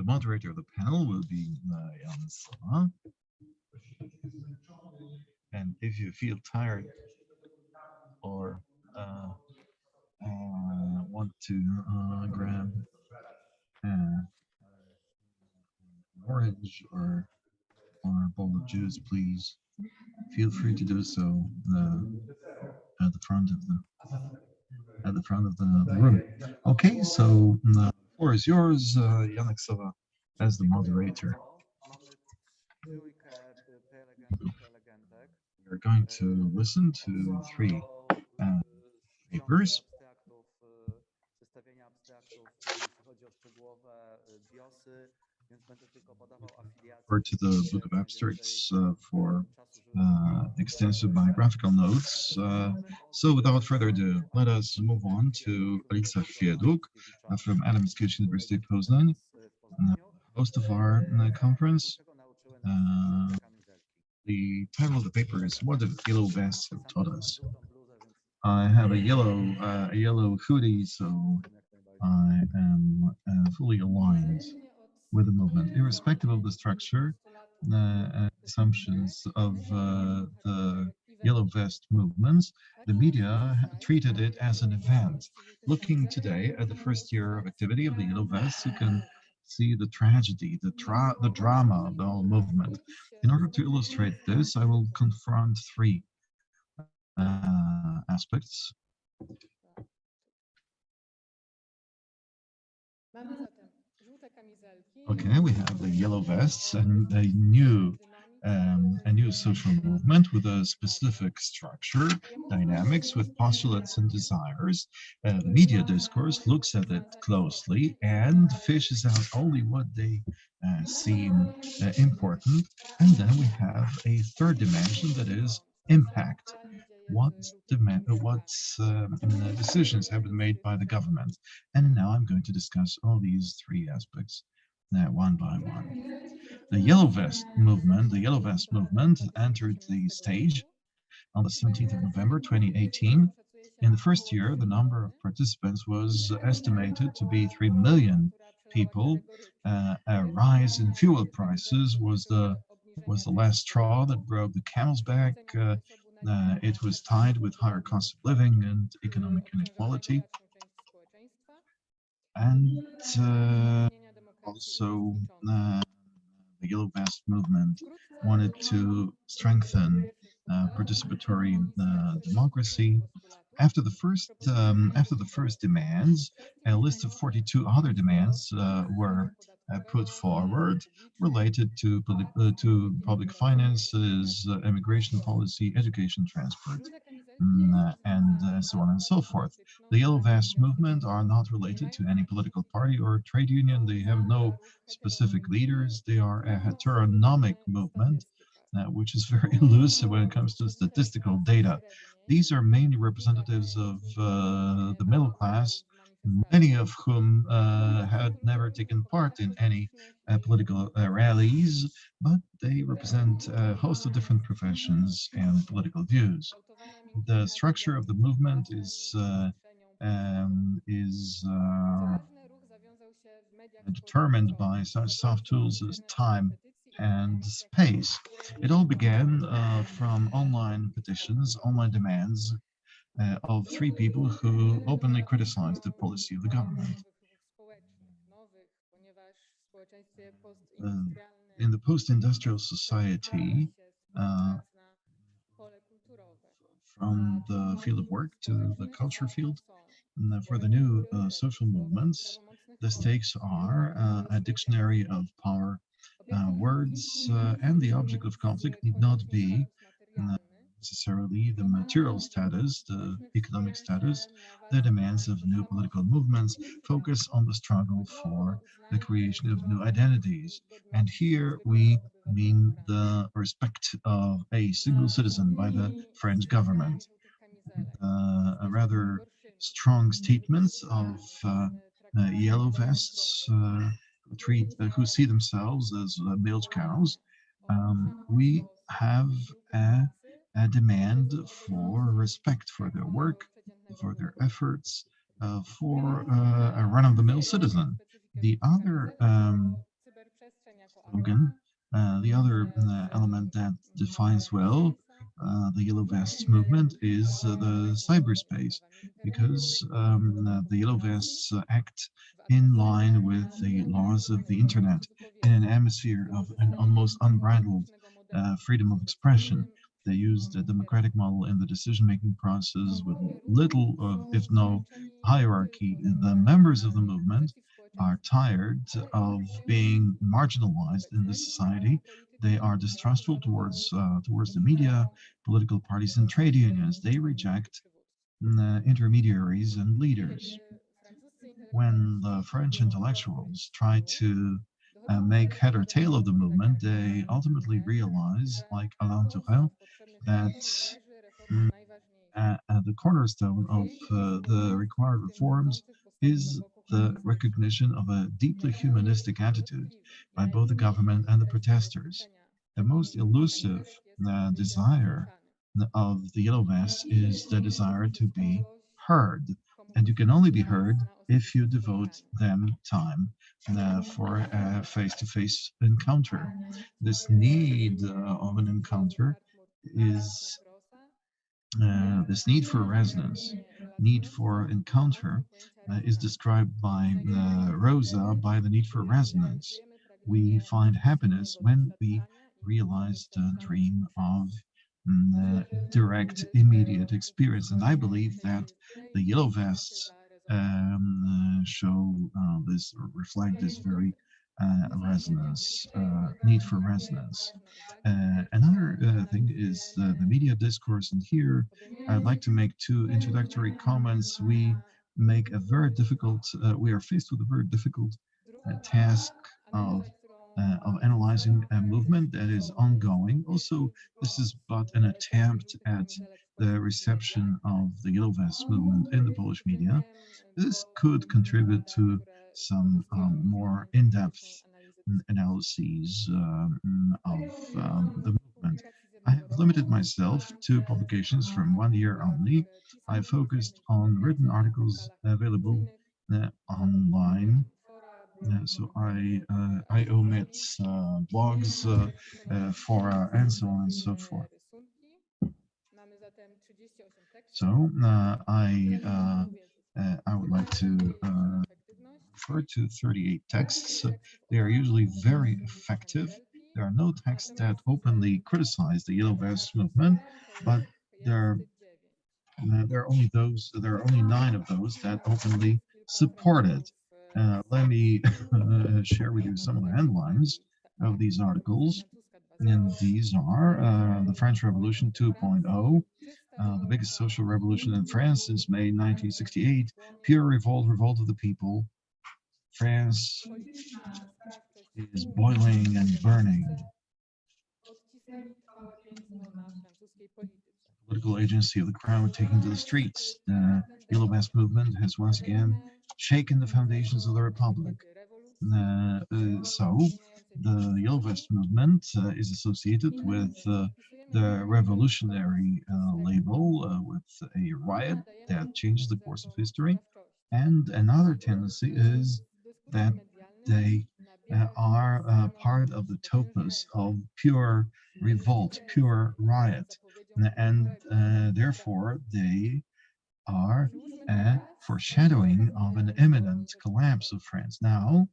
The moderator of the panel will be Sowa. And if you feel tired or want to grab orange or a bowl of juice, please feel free to do so at the front of the room. Okay, so the floor is yours, Janek Sowa, as the moderator. We're going to listen to three papers. Or to the Book of Abstracts for extensive biographical notes. So without further ado, let us move on to Alicja Chwieduk from Adams University Poznań, host of our conference. The title of the paper is "What the Yellow Vests Have Taught Us." I have a yellow hoodie, so I am fully aligned with the movement, irrespective of the structure, assumptions of the Yellow Vest movements. The media treated it as an event. Looking today at the first year of activity of the Yellow Vests, you can see the tragedy, the drama of the whole movement. In order to illustrate this, I will confront three aspects. Okay, we have the Yellow Vests and a new social movement with a specific structure, dynamics with postulates and desires. The media discourse looks at it closely and fishes out only what they seem important. And then we have a third dimension that is impact. What decisions have been made by the government? And now I'm going to discuss all these three aspects one by one. The Yellow Vest movement entered the stage on the 17th of November 2018. In the first year, the number of participants was estimated to be 3 million people. A rise in fuel prices was the last straw that broke the camel's back. It was tied with higher cost of living and economic inequality. And also, the Yellow Vest movement wanted to strengthen participatory democracy. After the first demands, a list of 42 other demands were put forward related to public finances, immigration policy, education, transport, and so on and so forth. The Yellow Vest movement are not related to any political party or trade union. They have no specific leaders. They are a heteronomic movement, which is very elusive when it comes to statistical data. These are mainly representatives of the middle class, many of whom had never taken part in any political rallies, but they represent a host of different professions and political views. The structure of the movement is determined by such soft tools as time and space. It all began from online petitions, online demands of three people who openly criticized the policy of the government. In the post-industrial society, from the field of work to the culture field, for the new social movements, the stakes are a dictionary of power words, and the object of conflict need not be necessarily the material status, the economic status. The demands of new political movements focus on the struggle for the creation of new identities. And here we mean the respect of a single citizen by the French government. A rather strong statements of yellow vests who see themselves as milch cows. We have a demand for respect for their work, for their efforts, for a run-of-the-mill citizen. The other slogan. The other element that defines well the Yellow Vests movement is the cyberspace, because the Yellow Vests act in line with the laws of the internet in an atmosphere of an almost unbridled freedom of expression. They use the democratic model in the decision-making process with little, if no, hierarchy. The members of the movement are tired of being marginalized in this society. They are distrustful towards the media, political parties, and trade unions. They reject intermediaries and leaders. When the French intellectuals try to make head or tail of the movement, they ultimately realize, like Alain Touraine, that mm, the cornerstone of the required reforms is the recognition of a deeply humanistic attitude by both the government and the protesters. The most elusive desire of the Yellow Vests is the desire to be heard. And you can only be heard if you devote them time for a face to face encounter. This need of an encounter is this need for resonance, need for encounter, is described by Rosa by the need for resonance. We find happiness when we realize the dream of direct, immediate experience. And I believe that the Yellow Vests show this, or reflect this very resonance, need for resonance. Another thing is the media discourse, and here I'd like to make two introductory comments. We are faced with a very difficult task of analyzing a movement that is ongoing. Also, this is but an attempt at the reception of the Yellow Vest movement in the Polish media. This could contribute to some more in-depth analyses of the movement. I have limited myself to publications from 1 year only. I focused on written articles available online, so I omit blogs, fora, and so on and so forth. So I would like to refer to 38 texts. They are usually very effective. There are no texts that openly criticize the Yellow Vest movement, but there there are only 9 of those that openly support it. Let me share with you some of the headlines of these articles. And these are the French Revolution 2.0, the biggest social revolution in France since May 1968, pure revolt, revolt of the people. France is boiling and burning. Political agency of the crowd taking to the streets. The Yellow Vest movement has once again shaken the foundations of the republic. So the Yellow Vest movement is associated with the revolutionary label, with a riot that changes the course of history. And another tendency is that they are part of the topos of pure revolt, pure riot, and therefore they are a foreshadowing of an imminent collapse of France. Now,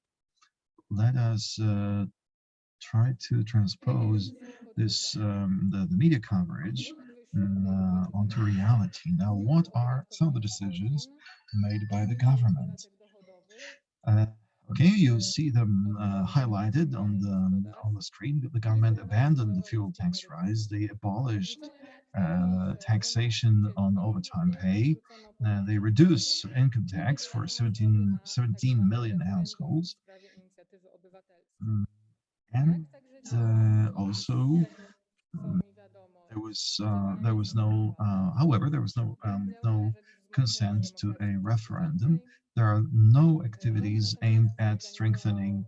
let us try to transpose this the media coverage onto reality. Now, what are some of the decisions made by the government? Uh, okay, you see them highlighted on the screen. The government abandoned the fuel tax rise. They abolished taxation on overtime pay. They reduced income tax for 17 million households. Mm, And also, there was no, however, there was no consent to a referendum. There are no activities aimed at strengthening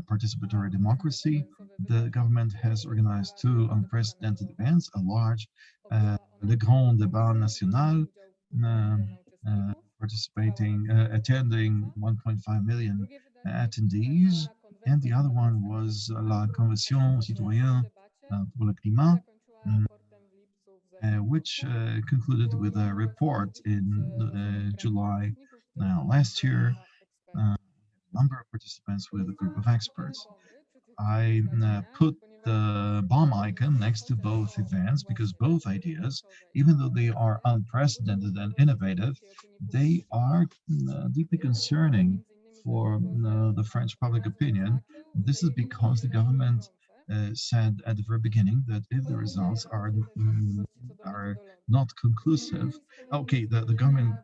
participatory democracy. The government has organized 2 unprecedented events: a large Le Grand Débat National, attending 1.5 million attendees, and the other one was La Convention citoyenne pour le climat, which concluded with a report in July last year. Number of participants with a group of experts. I put the bomb icon next to both events because both ideas, even though they are unprecedented and innovative, they are deeply concerning for the French public opinion. This is because the government said at the very beginning that if the results are not conclusive, okay, the government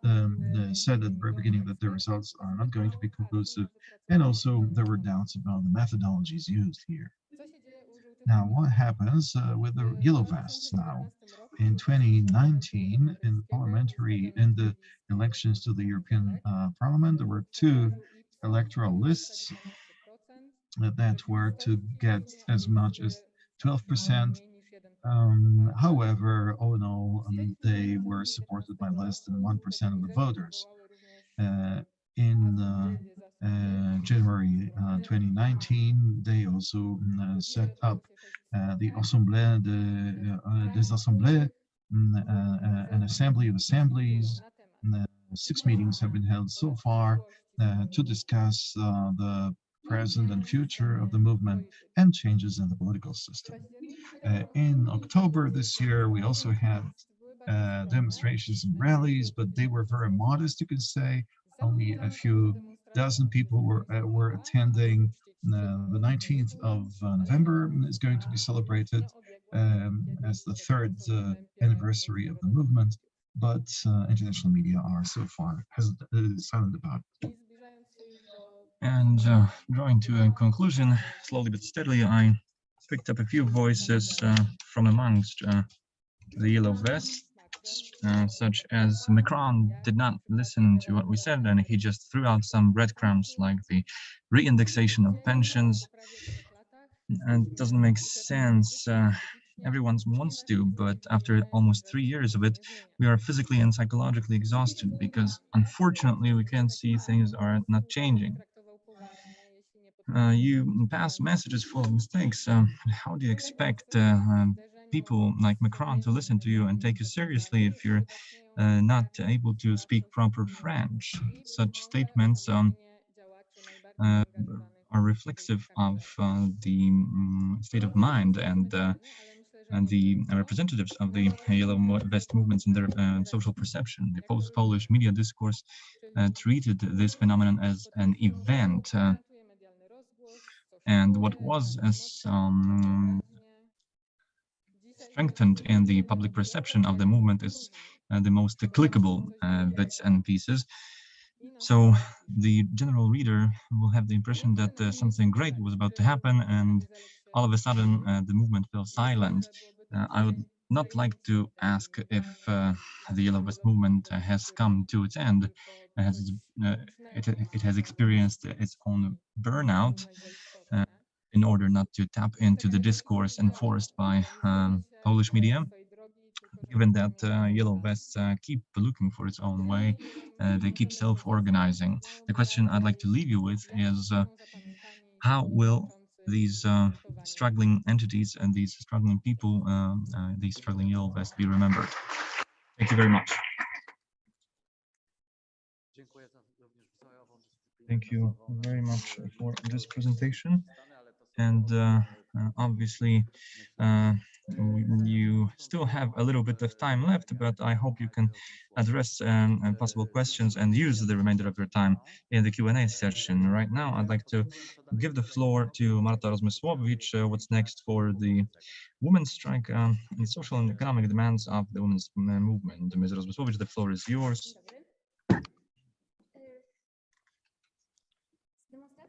said at the very beginning that the results are not going to be conclusive, and also there were doubts about the methodologies used here. Now, what happens with the yellow vests now? In 2019, in the elections to the European Parliament, there were two electoral lists that were to get as much as 12%. However, all in all, they were supported by less than 1% of the voters. In January 2019, they also set up the Assemblée des Assemblées, an assembly of assemblies. 6 meetings have been held so far to discuss the present and future of the movement and changes in the political system. In October this year, we also had demonstrations and rallies, but they were very modest, you could say. Only a few dozen people were attending. The 19th of November is going to be celebrated as the third anniversary of the movement, but international media are so far silent about it. And drawing to a conclusion, slowly but steadily, I picked up a few voices from amongst the yellow vests, such as Macron did not listen to what we said, and he just threw out some breadcrumbs like the reindexation of pensions. And it doesn't make sense. Everyone wants to, but after almost 3 years of it, we are physically and psychologically exhausted because unfortunately we can see things are not changing. You pass messages full of mistakes. How do you expect people like Macron to listen to you and take you seriously if you're not able to speak proper French? Such statements are reflexive of the state of mind and the representatives of the yellow vest movements in their social perception. The Polish media discourse treated this phenomenon as an event, and what was strengthened in the public perception of the movement is the most clickable bits and pieces. So the general reader will have the impression that something great was about to happen, and all of a sudden the movement fell silent. I would not like to ask if the Yellow Vest movement has come to its end. It has experienced its own burnout in order not to tap into the discourse enforced by Polish media. Given that Yellow Vests keep looking for its own way, they keep self-organizing. The question I'd like to leave you with is how will these struggling entities and these struggling people, these struggling Yellow Vests be remembered? Thank you very much. Thank you very much for this presentation. And obviously, you still have a little bit of time left, but I hope you can address possible questions and use the remainder of your time in the Q&A session. Right now, I'd like to give the floor to Marta Rozmysłowicz. What's next for the women's strike, the social and economic demands of the women's movement? Ms. Rozmysłowicz, the floor is yours.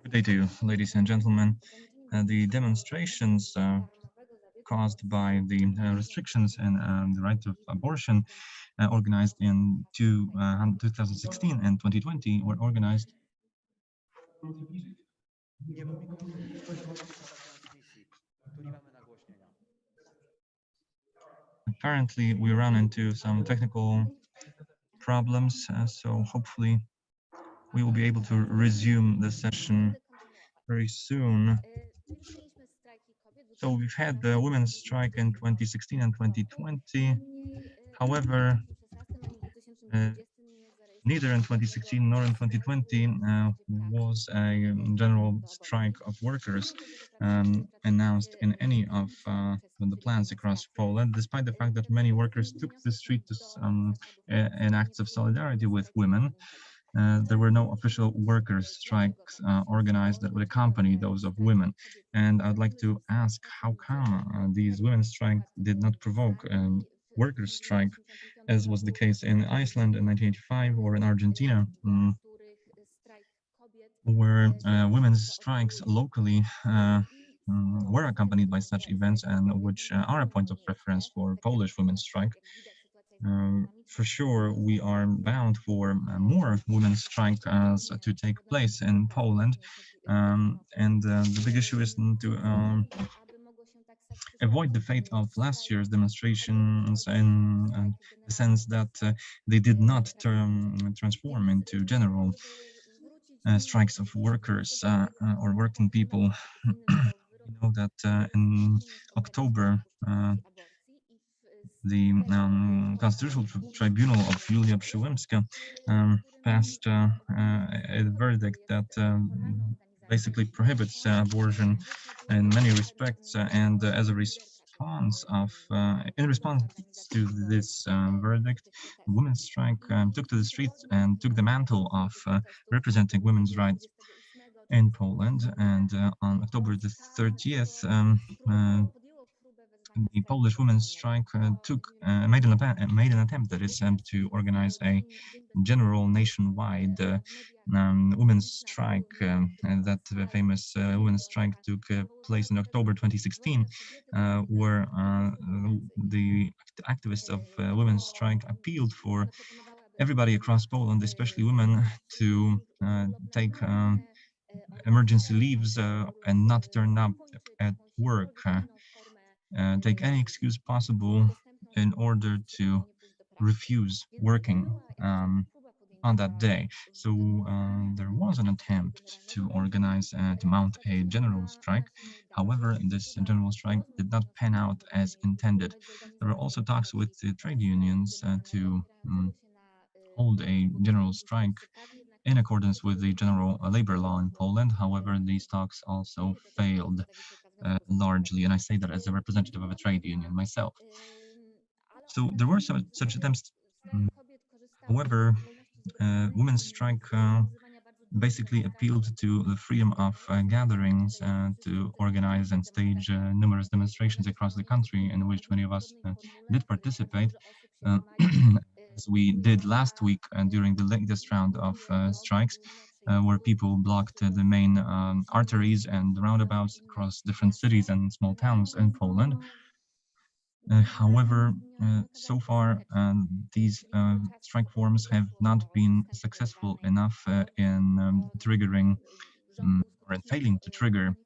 Good day to you, ladies and gentlemen. The demonstrations caused by the restrictions and the right of abortion organized in 2016 and 2020 were organized apparently we run into some technical problems, so hopefully we will be able to resume the session very soon. So we've had the women's strike in 2016 and 2020. However, neither in 2016 nor in 2020 was a general strike of workers announced in any of the plans across Poland, despite the fact that many workers took to the street in acts of solidarity with women. There were no official workers' strikes organized that would accompany those of women. And I'd like to ask how come these women's strikes did not provoke workers' strike, as was the case in Iceland in 1985 or in Argentina, where women's strikes locally were accompanied by such events and which are a point of reference for Polish women's strike. For sure, we are bound for more women's strikes to take place in Poland. And the big issue is to avoid the fate of last year's demonstrations in the sense that they did not transform into general strikes of workers or working people. We know that in October, the Constitutional Tribunal of Julia Przyłębska passed a verdict that basically prohibits abortion in many respects, and as a response in response to this verdict, women's strike took to the streets and took the mantle of representing women's rights in Poland. And on October the 30th, the Polish women's strike made an attempt, that is, to organize a general nationwide women's strike. And that famous women's strike took place in October 2016, where the activists of women's strike appealed for everybody across Poland, especially women, to take emergency leaves and not turn up at work. Take any excuse possible in order to refuse working on that day. So there was an attempt to organize, to mount a general strike. However, this general strike did not pan out as intended. There were also talks with the trade unions to hold a general strike in accordance with the general labor law in Poland. However, these talks also failed largely, and I say that as a representative of a trade union myself. So there were such attempts. However, women's strike basically appealed to the freedom of gatherings to organize and stage numerous demonstrations across the country, in which many of us did participate, as we did last week during the latest round of strikes, where people blocked the main arteries and roundabouts across different cities and small towns in Poland. However, so far, these strike forms have not been successful enough in triggering or in failing to trigger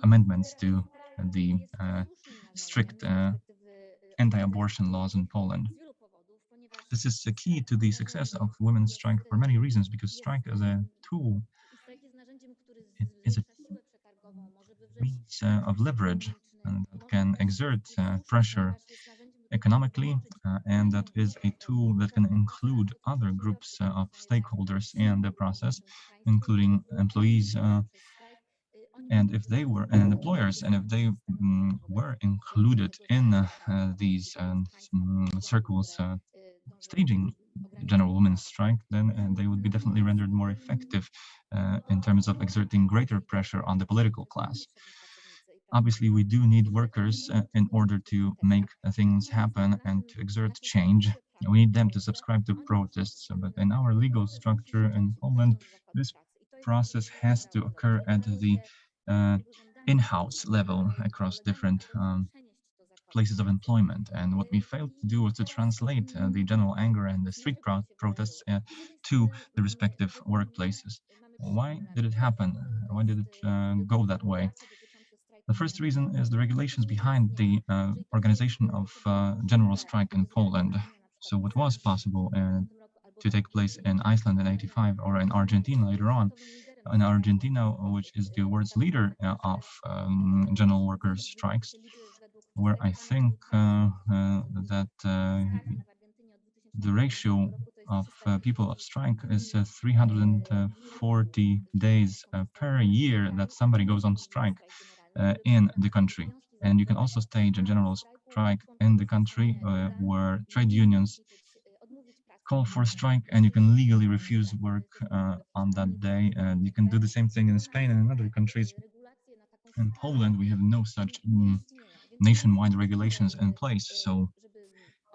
amendments to the strict anti-abortion laws in Poland. This is the key to the success of women's strike for many reasons, because strike as a tool is a means of leverage that can exert pressure economically, and that is a tool that can include other groups of stakeholders in the process, including employees, and if they were and employers, and if they were included in these circles staging general women's strike, then they would be definitely rendered more effective in terms of exerting greater pressure on the political class. Obviously, we do need workers in order to make things happen and to exert change. We need them to subscribe to protests, but in our legal structure in Poland, this process has to occur at the in-house level across different places of employment. And what we failed to do was to translate the general anger and the street protests to the respective workplaces. Why did it happen? Why did it go that way? The first reason is the regulations behind the organization of general strike in Poland. So what was possible to take place in Iceland in '85 or in Argentina later on in Argentina, which is the world's leader of general workers' strikes, where I think that the ratio of people of strike is 340 days per year that somebody goes on strike in the country. And you can also stage a general strike in the country where trade unions call for strike, and you can legally refuse work on that day. And you can do the same thing in Spain and in other countries. In Poland, we have no such nationwide regulations in place, so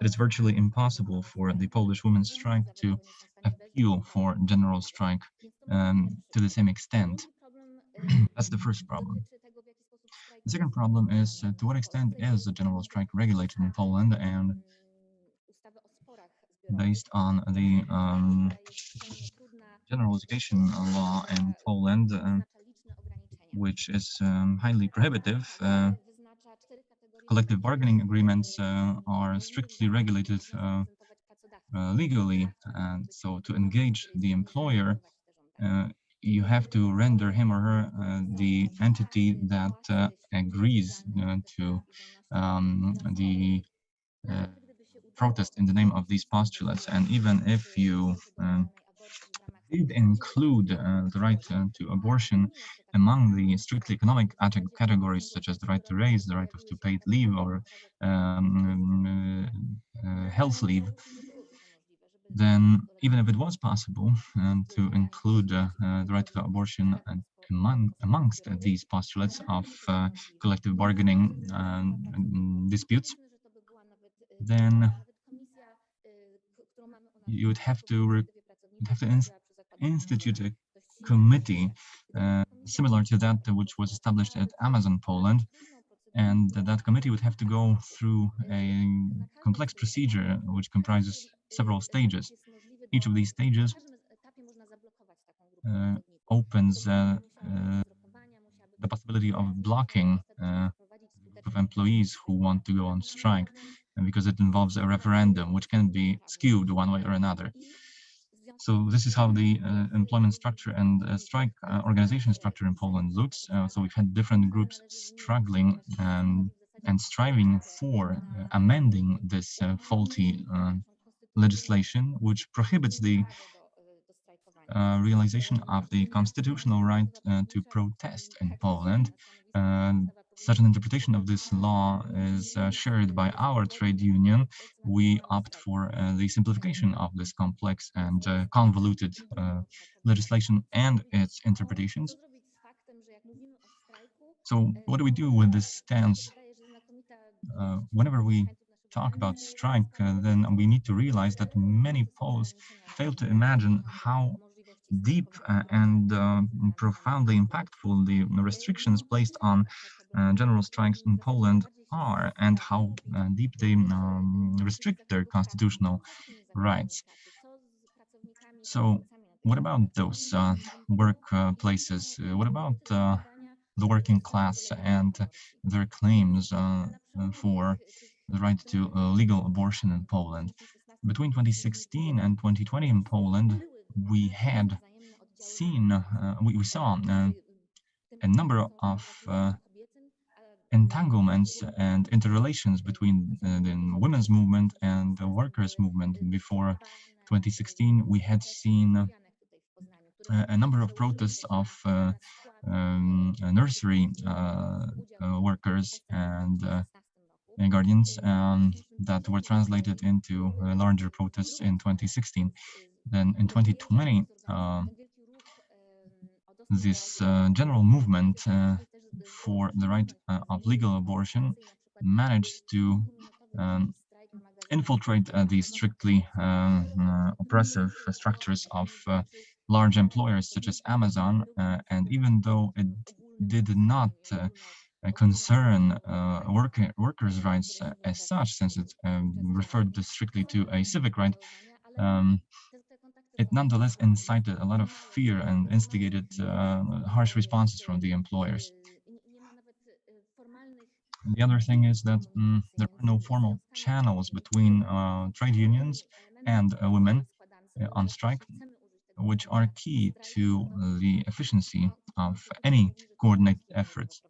it is virtually impossible for the Polish women's strike to appeal for general strike to the same extent. That's the first problem. The second problem is to what extent is the general strike regulated in Poland, and based on the general education law in Poland, which is highly prohibitive. Collective bargaining agreements are strictly regulated legally, and so to engage the employer, you have to render him or her the entity that agrees to the protest in the name of these postulates. And even if you did include the right to abortion among the strictly economic categories, such as the right to raise, the right to paid leave, or health leave, then even if it was possible to include the right to abortion amongst these postulates of collective bargaining disputes, then you would have to institute a committee similar to that which was established at Amazon Poland, and that committee would have to go through a complex procedure which comprises several stages. Each of these stages opens the possibility of blocking a group of employees who want to go on strike, and because it involves a referendum which can be skewed one way or another. So this is how the employment structure and strike organization structure in Poland looks. So we've had different groups struggling and striving for amending this faulty legislation, which prohibits the realization of the constitutional right to protest in Poland. Such an interpretation of this law is shared by our trade union. We opt for the simplification of this complex and convoluted legislation and its interpretations. So what do we do with this stance? Whenever we talk about strike, then we need to realize that many Poles fail to imagine how deep and profoundly impactful the restrictions placed on general strikes in Poland are, and how deep they restrict their constitutional rights. So what about those workplaces? What about the working class and their claims for the right to legal abortion in Poland? Between 2016 and 2020 in Poland, we had seen, we saw a number of entanglements and interrelations between the women's movement and the workers' movement. Before 2016, we had seen a number of protests of nursery workers and guardians that were translated into larger protests in 2016. Then in 2020, this general movement for the right of legal abortion managed to infiltrate the strictly oppressive structures of large employers such as Amazon, and even though it did not concern workers' rights as such, since it referred strictly to a civic right, it nonetheless incited a lot of fear and instigated harsh responses from the employers. The other thing is that there are no formal channels between trade unions and women on strike. which are key to the efficiency of any coordinated efforts.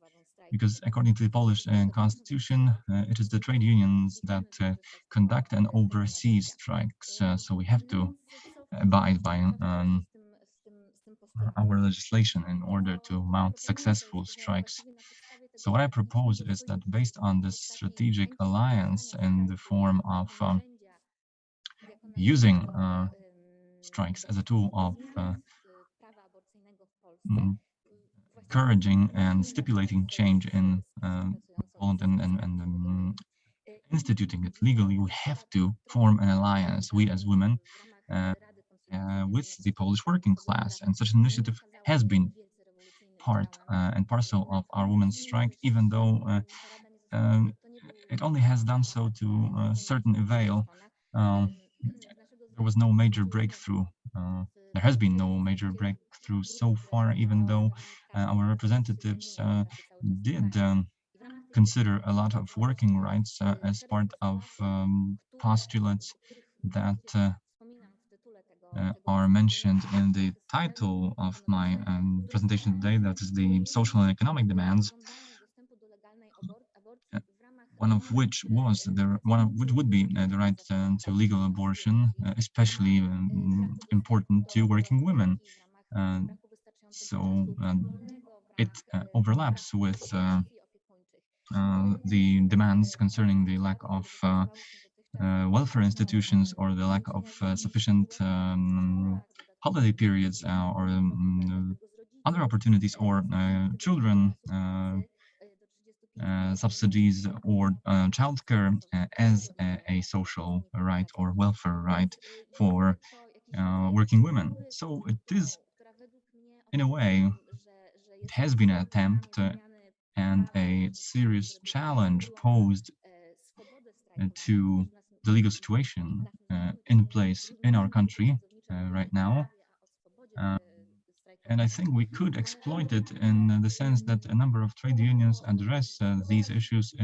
Because according to the Polish constitution, it is the trade unions that conduct and oversee strikes. So we have to abide by our legislation in order to mount successful strikes. So what I propose is that based on this strategic alliance in the form of using strikes as a tool of encouraging and stipulating change in Poland and instituting it legally, we have to form an alliance, we as women, with the Polish working class. And such an initiative has been part and parcel of our women's strike, even though it only has done so to a certain avail. There was no major breakthrough. There has been no major breakthrough so far, even though our representatives did consider a lot of working rights as part of postulates that are mentioned in the title of my presentation today, that is the social and economic demands, one of which would be the right to legal abortion, especially important to working women. So it overlaps with the demands concerning the lack of welfare institutions or the lack of sufficient holiday periods or other opportunities, or children subsidies, or childcare as a social right or welfare right for working women. So it is, in a way, it has been an attempt and a serious challenge posed to the legal situation in place in our country right now. And I think we could exploit it in the sense that a number of trade unions address these issues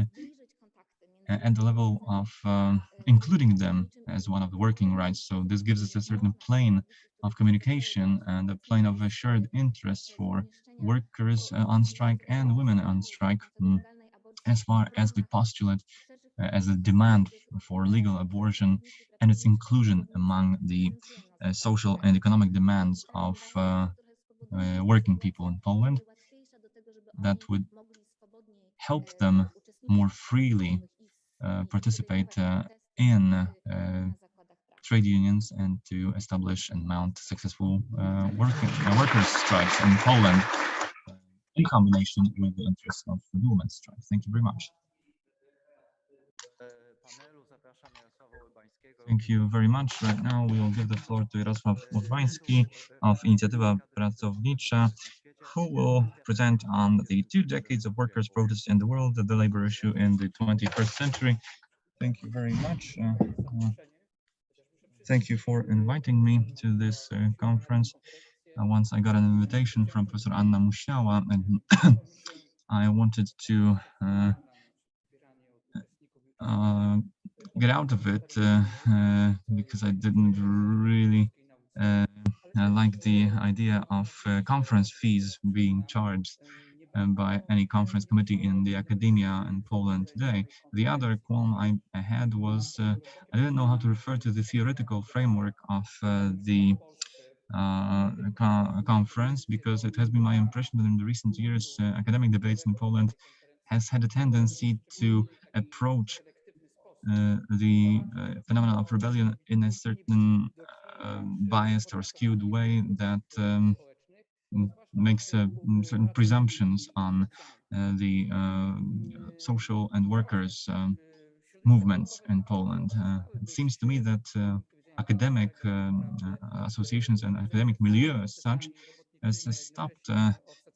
at the level of including them as one of the working rights. So this gives us a certain plane of communication and a plane of shared interests for workers on strike and women on strike, as far as the postulate, as a demand for legal abortion and its inclusion among the social and economic demands of working people in Poland, that would help them more freely participate in trade unions and to establish and mount successful workers' strikes in Poland in combination with the interests of the women's strike. Thank you very much. Thank you very much. Right now we will give the floor to Jarosław Urbański of Inicjatywa Pracownicza, who will present on the 2 decades of workers' protests in the world, the labor issue in the 21st century. Thank you very much. Thank you for inviting me to this conference. Once I got an invitation from Professor Anna Musiała, and I wanted to get out of it because I didn't really like the idea of conference fees being charged by any conference committee in the academia in Poland today. The other qualm I had was I didn't know how to refer to the theoretical framework of the conference, because it has been my impression that in the recent years academic debates in Poland has had a tendency to approach the phenomenon of rebellion in a certain biased or skewed way that makes certain presumptions on the social and workers movements in Poland. It seems to me that academic associations and academic milieu as such has stopped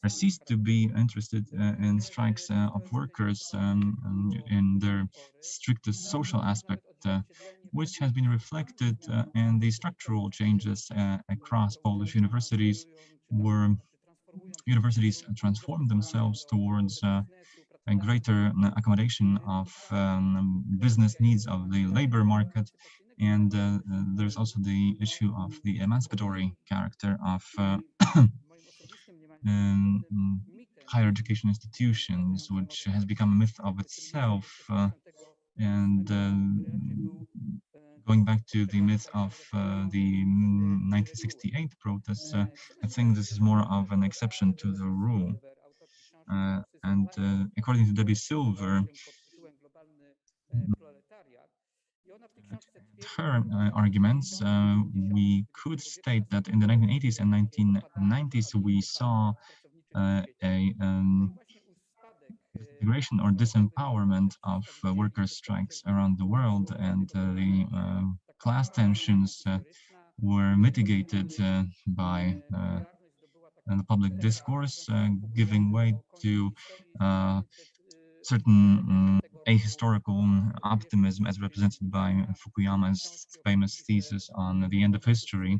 or ceased to be interested in strikes of workers in their strictest social aspect, which has been reflected in the structural changes across Polish universities, where universities transform themselves towards a greater accommodation of business needs of the labor market, And there's also the issue of the emancipatory character of um, higher education institutions, which has become a myth of itself. And going back to the myth of the 1968 protests, I think this is more of an exception to the rule. And according to Debbie Silver, her arguments, we could state that in the 1980s and 1990s, we saw a disintegration or disempowerment of workers' strikes around the world, and the class tensions were mitigated by the public discourse, giving way to certain ahistorical optimism as represented by Fukuyama's famous thesis on the end of history,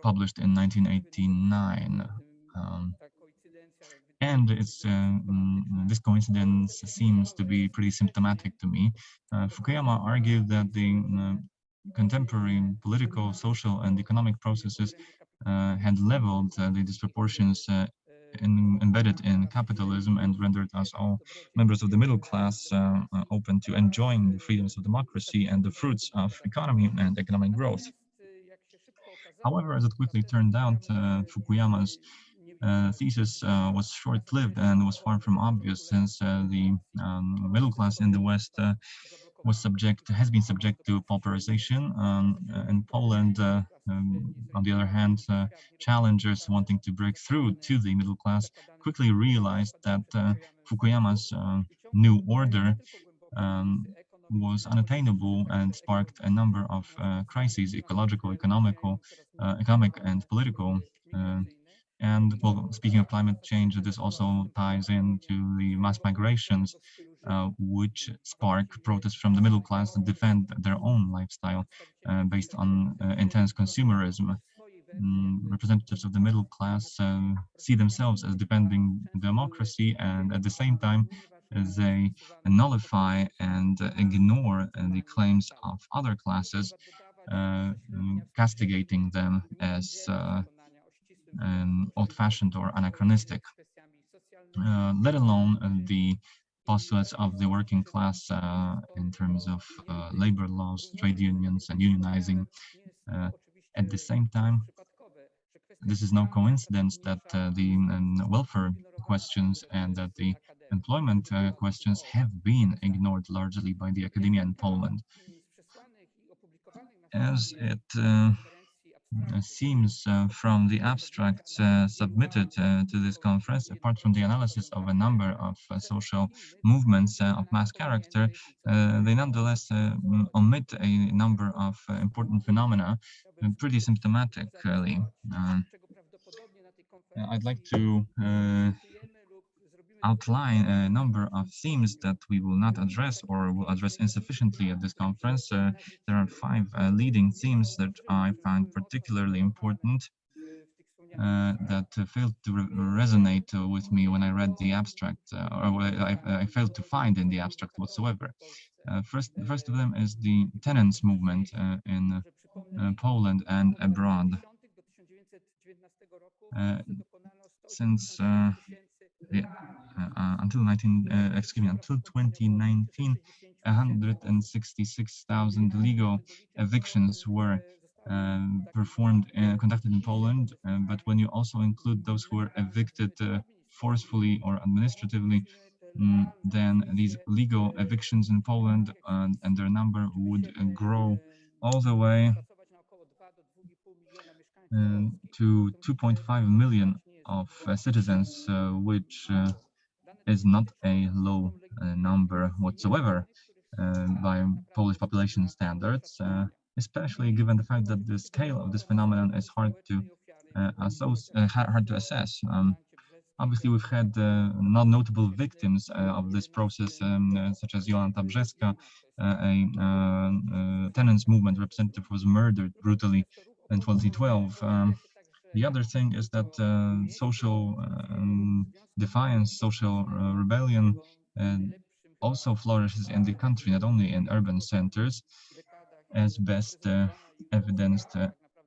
published in 1989. And this coincidence seems to be pretty symptomatic to me. Fukuyama argued that the contemporary political, social, and economic processes had leveled the disproportions embedded in capitalism and rendered us all members of the middle class open to enjoying the freedoms of democracy and the fruits of economy and economic growth. However, as it quickly turned out, Fukuyama's thesis was short-lived and was far from obvious, since the middle class in the West has been subject to pauperization. In Poland, on the other hand, challengers wanting to break through to the middle class quickly realized that Fukuyama's new order was unattainable and sparked a number of crises: ecological, economic, and political. And well, speaking of climate change, this also ties into the mass migrations, which spark protests from the middle class that defend their own lifestyle based on intense consumerism. Representatives of the middle class see themselves as defending democracy, and at the same time, they nullify and ignore the claims of other classes, castigating them as old-fashioned or anachronistic, let alone the postulates of the working class in terms of labor laws, trade unions, and unionizing. At the same time, this is no coincidence that the welfare questions and that the employment questions have been ignored largely by the academia in Poland. As it seems from the abstracts submitted to this conference, apart from the analysis of a number of social movements of mass character, they nonetheless omit a number of important phenomena, pretty symptomatically. I'd like to outline a number of themes that we will not address or will address insufficiently at this conference. There are 5 leading themes that I find particularly important that failed to resonate with me when I read the abstract, or I failed to find in the abstract whatsoever. The first of them is the tenants movement in Poland and abroad. Since until 2019, 166,000 legal evictions were conducted in Poland. But when you also include those who were evicted forcefully or administratively, then these legal evictions in Poland and their number would grow all the way to 2.5 million of citizens, which is not a low number whatsoever by Polish population standards, especially given the fact that the scale of this phenomenon is hard to assess. Obviously, we've had non-notable victims of this process, such as Jolanta Brzeska, a tenants movement representative, who was murdered brutally in 2012. The other thing is that social defiance, social rebellion also flourishes in the country, not only in urban centers, as best evidenced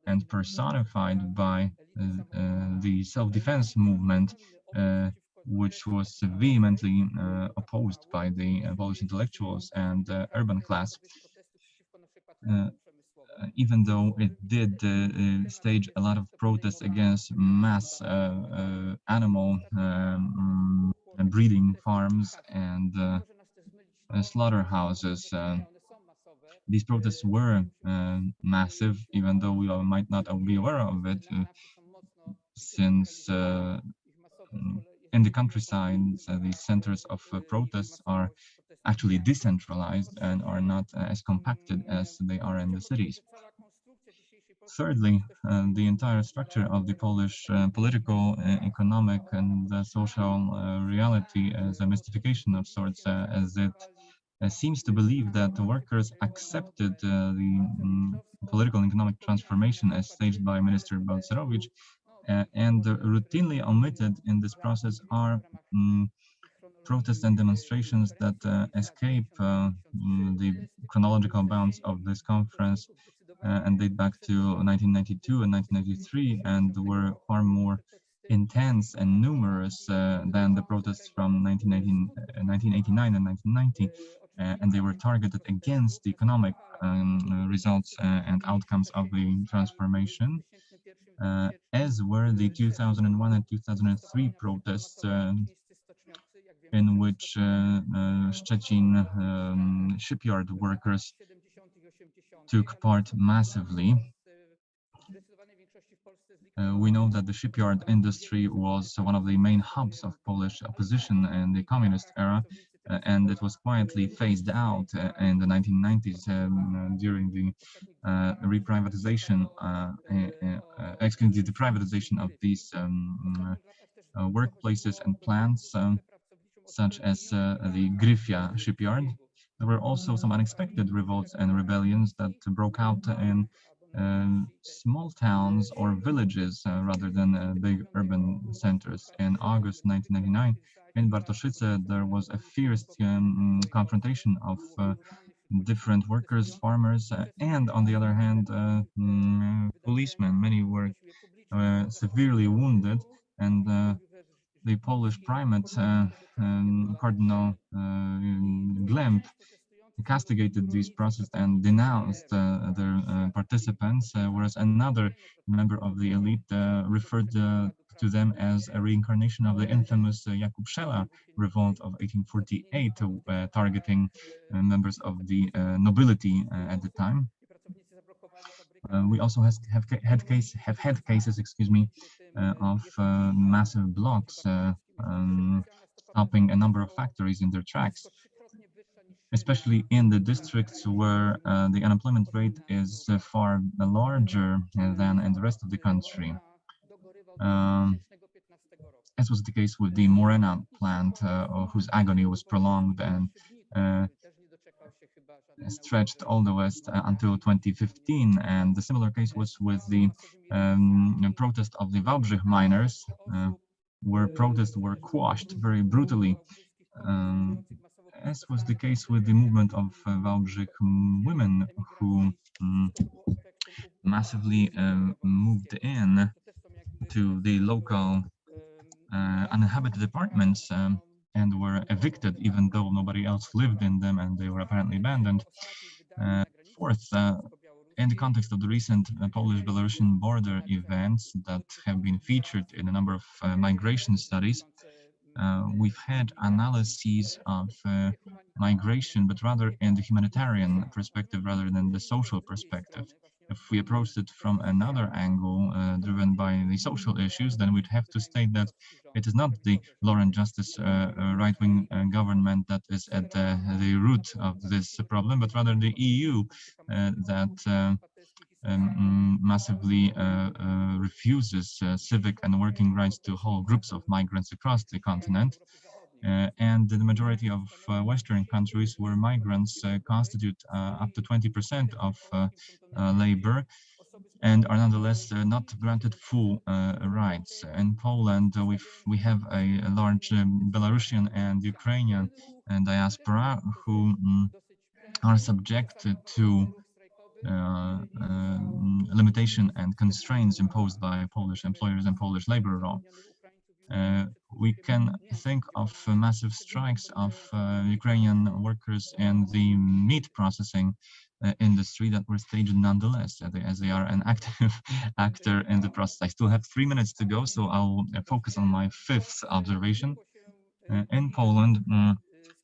and personified by the self-defense movement, which was vehemently opposed by the Polish intellectuals and urban class. Even though it did stage a lot of protests against mass animal breeding farms and slaughterhouses. These protests were massive, even though we all might not be aware of it, since in the countryside, these centers of protests are actually decentralized and are not as compacted as they are in the cities. Thirdly, the entire structure of the Polish political, economic, and social reality is a mystification of sorts, as it seems to believe that the workers accepted the political and economic transformation as staged by Minister Balcerowicz, and routinely omitted in this process are protests and demonstrations that escape the chronological bounds of this conference and date back to 1992 and 1993, and were far more intense and numerous than the protests from 1989 and 1990, and they were targeted against the economic results and outcomes of the transformation, as were the 2001 and 2003 protests in which Szczecin shipyard workers took part massively. We know that the shipyard industry was one of the main hubs of Polish opposition in the communist era, and it was quietly phased out in the 1990s during the reprivatization, the privatization of these workplaces and plants, such as the Gryfia shipyard. There were also some unexpected revolts and rebellions that broke out in small towns or villages rather than big urban centers. In August 1999, in Bartoszyce, there was a fierce confrontation of different workers, farmers, and on the other hand, policemen. Many were severely wounded, and the Polish primate, Cardinal Glemp, castigated these protests and denounced their participants, whereas another member of the elite referred to them as a reincarnation of the infamous Jakub Szela revolt of 1848, targeting members of the nobility at the time. We also have had cases, excuse me, of massive blocks stopping a number of factories in their tracks, especially in the districts where the unemployment rate is far larger than in the rest of the country. As was the case with the Morena plant, whose agony was prolonged and stretched all the west until 2015, and the similar case was with the protest of the Wałbrzych miners, where protests were quashed very brutally, as was the case with the movement of Wałbrzych women who massively moved in to the local uninhabited apartments and were evicted, even though nobody else lived in them and they were apparently abandoned. Fourth, in the context of the recent Polish-Belarusian border events that have been featured in a number of migration studies, we've had analyses of migration, but rather in the humanitarian perspective rather than the social perspective. If we approached it from another angle, driven by the social issues, then we'd have to state that it is not the law and justice right-wing government that is at the root of this problem, but rather the EU that massively refuses civic and working rights to whole groups of migrants across the continent. And the majority of Western countries where migrants constitute up to 20% of labor and are nonetheless not granted full rights. In Poland, we have a large Belarusian and Ukrainian diaspora who are subjected to limitation and constraints imposed by Polish employers and Polish labor law. We can think of massive strikes of Ukrainian workers in the meat processing industry that were staged nonetheless, as they are an active actor in the process. I still have 3 minutes to go, so I'll focus on my fifth observation. In Poland,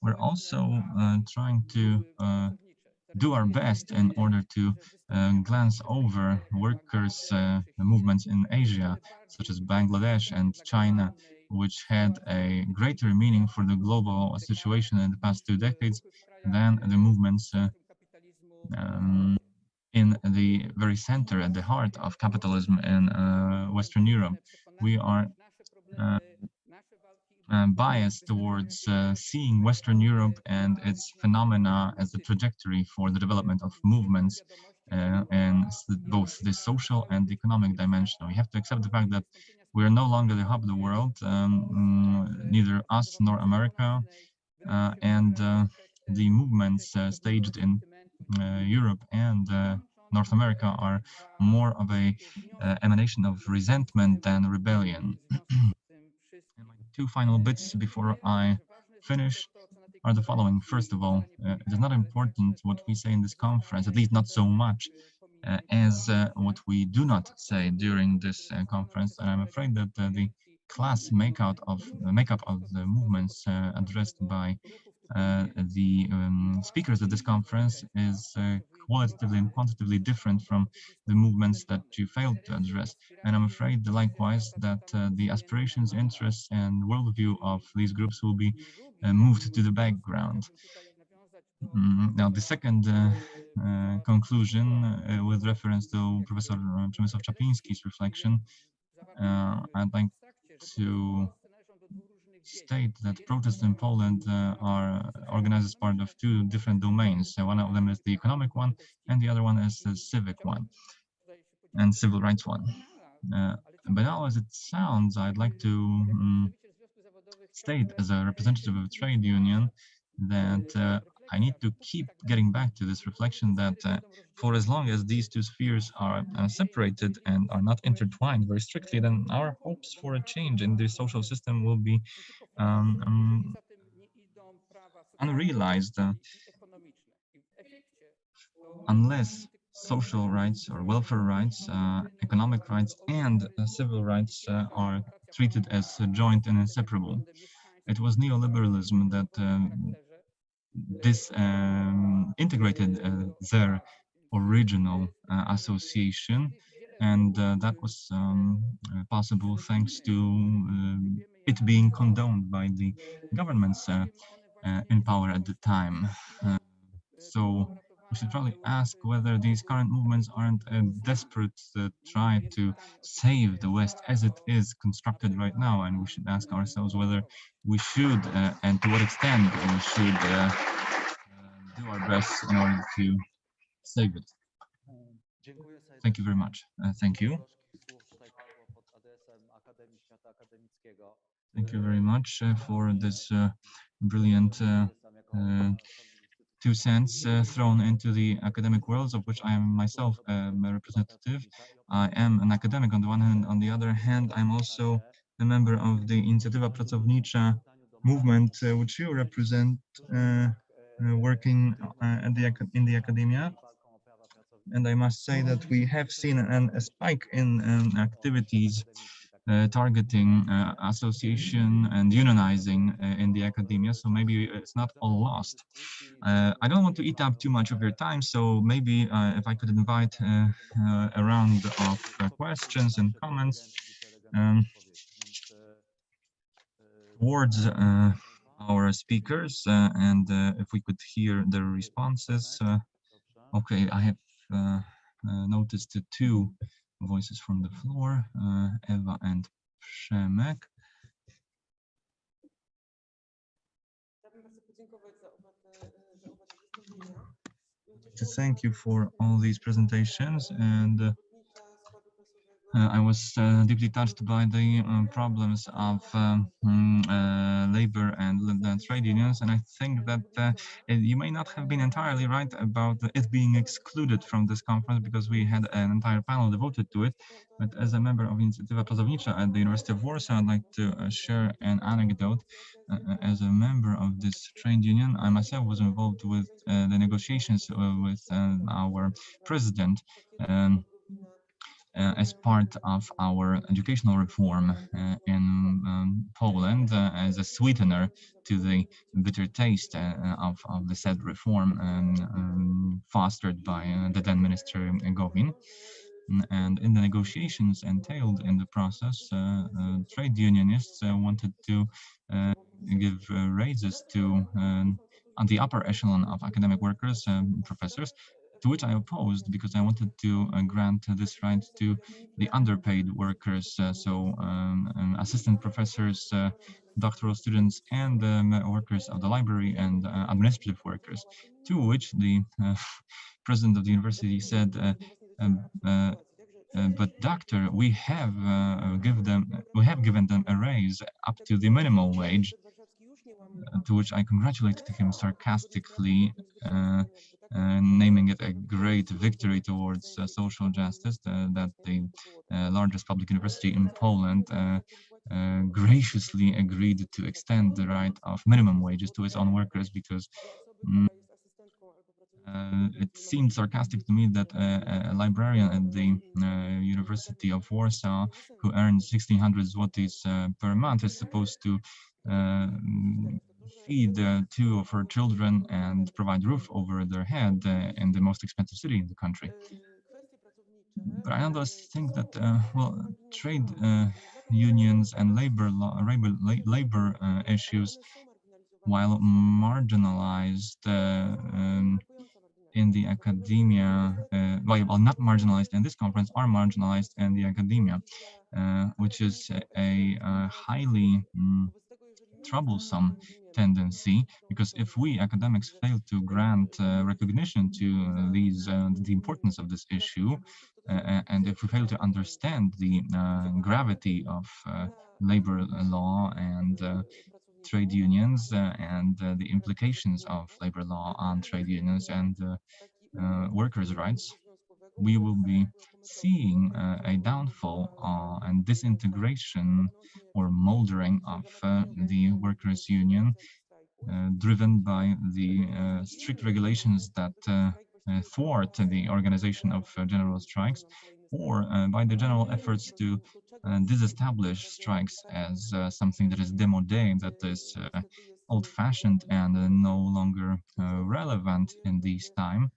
we're also trying to do our best in order to glance over workers' movements in Asia, such as Bangladesh and China, which had a greater meaning for the global situation in the past 2 decades than the movements in the very center, at the heart of capitalism in Western Europe. We are biased towards seeing Western Europe and its phenomena as the trajectory for the development of movements in both the social and the economic dimension. We have to accept the fact that we are no longer the hub of the world, neither us nor America, and the movements staged in Europe and North America are more of a emanation of resentment than rebellion. And my 2 final bits before I finish are the following. First of all, it is not important what we say in this conference, at least not so much as what we do not say during this conference. And I'm afraid that the class makeup of the movements addressed by the speakers at this conference is qualitatively and quantitatively different from the movements that you failed to address. And I'm afraid likewise that the aspirations, interests, and worldview of these groups will be moved to the background. Now, the second conclusion with reference to Professor Przemysław Czapliński's reflection, I'd like to state that protests in Poland are organized as part of 2 different domains. One of them is the economic one, and the other one is the civic one and civil rights one. But now, as it sounds, I'd like to state as a representative of a trade union that I need to keep getting back to this reflection that for as long as these 2 spheres are separated and are not intertwined very strictly, then our hopes for a change in the social system will be unrealized unless social rights or welfare rights, economic rights, and civil rights are treated as joint and inseparable. It was neoliberalism that integrated their original association, and that was possible thanks to it being condoned by the governments in power at the time. So we should probably ask whether these current movements aren't a desperate try to save the West as it is constructed right now, and we should ask ourselves whether we should and to what extent we should do our best in order to save it. Thank you very much. Thank you. Thank you very much for this brilliant 2 cents thrown into the academic worlds, of which I am myself a representative. I am an academic on the one hand. On the other hand, I'm also a member of the Inicjatywa Pracownicza movement, which you represent, working in the academia. And I must say that we have seen a spike in activities targeting association and unionizing in the academia, so maybe it's not all lost. I don't want to eat up too much of your time, so maybe if I could invite a round of questions and comments towards our speakers, and if we could hear their responses. Okay, I have noticed 2 voices from the floor, Eva and Przemek. To thank you for all these presentations, and I was deeply touched by the problems of labor and trade unions, and I think that you may not have been entirely right about it being excluded from this conference because we had an entire panel devoted to it. But as a member of Inicjatywa Pracownicza at the University of Warsaw, I'd like to share an anecdote. As a member of this trade union, I myself was involved with the negotiations with our president. As part of our educational reform in Poland as a sweetener to the bitter taste of the said reform fostered by the then Minister Gowin. And in the negotiations entailed in the process, trade unionists wanted to give raises to on the upper echelon of academic workers, professors, to which I opposed because I wanted to grant this right to the underpaid workers, assistant professors, doctoral students, and workers of the library and administrative workers, to which the president of the university said, um, uh, but doctor, we have given them a raise up to the minimum wage, to which I congratulated him sarcastically, naming it a great victory towards social justice, that the largest public university in Poland graciously agreed to extend the right of minimum wages to its own workers because it seemed sarcastic to me that a librarian at the University of Warsaw who earns 1,600 zlotys per month is supposed to feed two of her children and provide roof over their head in the most expensive city in the country. But I nonetheless think that, well, trade unions and labor issues, while marginalized in the academia, well, not marginalized in this conference, are marginalized in the academia, which is a highly troublesome tendency, because if we academics fail to grant recognition to the importance of this issue, and if we fail to understand the gravity of labor law and trade unions and the implications of labor law on trade unions and workers' rights, we will be seeing a downfall and disintegration or moldering of the workers' union, driven by the strict regulations that thwart the organization of general strikes, or by the general efforts to disestablish strikes as something that is démodé, that is old-fashioned and no longer relevant in this time,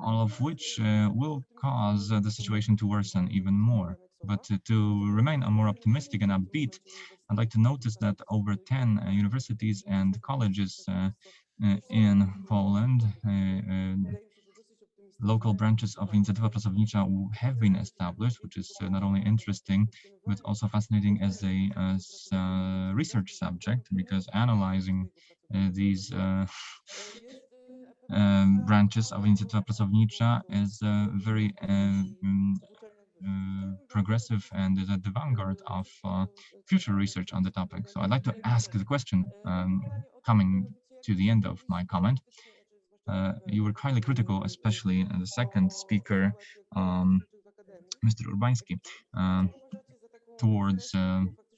all of which will cause the situation to worsen even more. But to remain more optimistic and upbeat, I'd like to notice that over 10 universities and colleges in Poland, local branches of Inicjatywa Pracownicza have been established, which is not only interesting, but also fascinating as a research subject, because analyzing these branches of Inicjatywa Pracownicza is very progressive and is at the vanguard of future research on the topic. So I'd like to ask the question, coming to the end of my comment. You were highly critical, especially the second speaker, Mr. Urbański, towards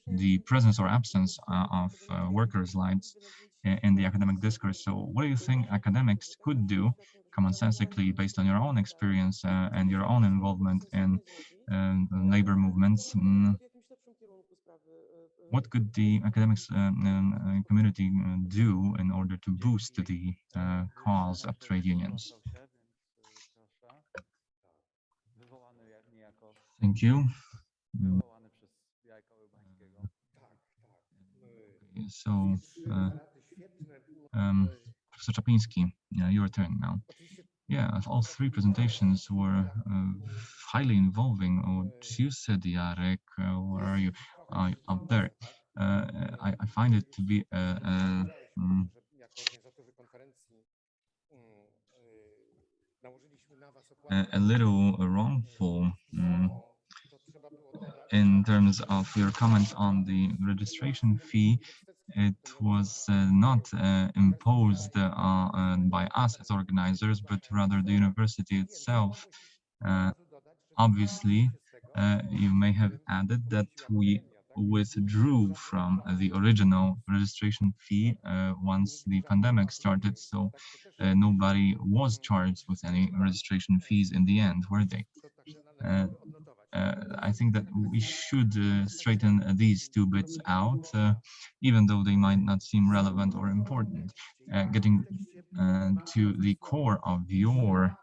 the presence or absence of workers' rights in the academic discourse. So what do you think academics could do commonsensically based on your own experience and your own involvement in labor movements? What could the academics community do in order to boost the cause of trade unions? Thank you. So, Professor Czapliński, your turn now. Yeah, all three presentations were highly involving. What you said, Jarek, where are you? Up there. I find it to be a little wrongful in terms of your comments on the registration fee, it was not imposed by us as organizers, but rather the university itself. Obviously, you may have added that we withdrew from the original registration fee once the pandemic started, so nobody was charged with any registration fees in the end, were they? I think that we should straighten these two bits out, even though they might not seem relevant or important. Getting to the core of your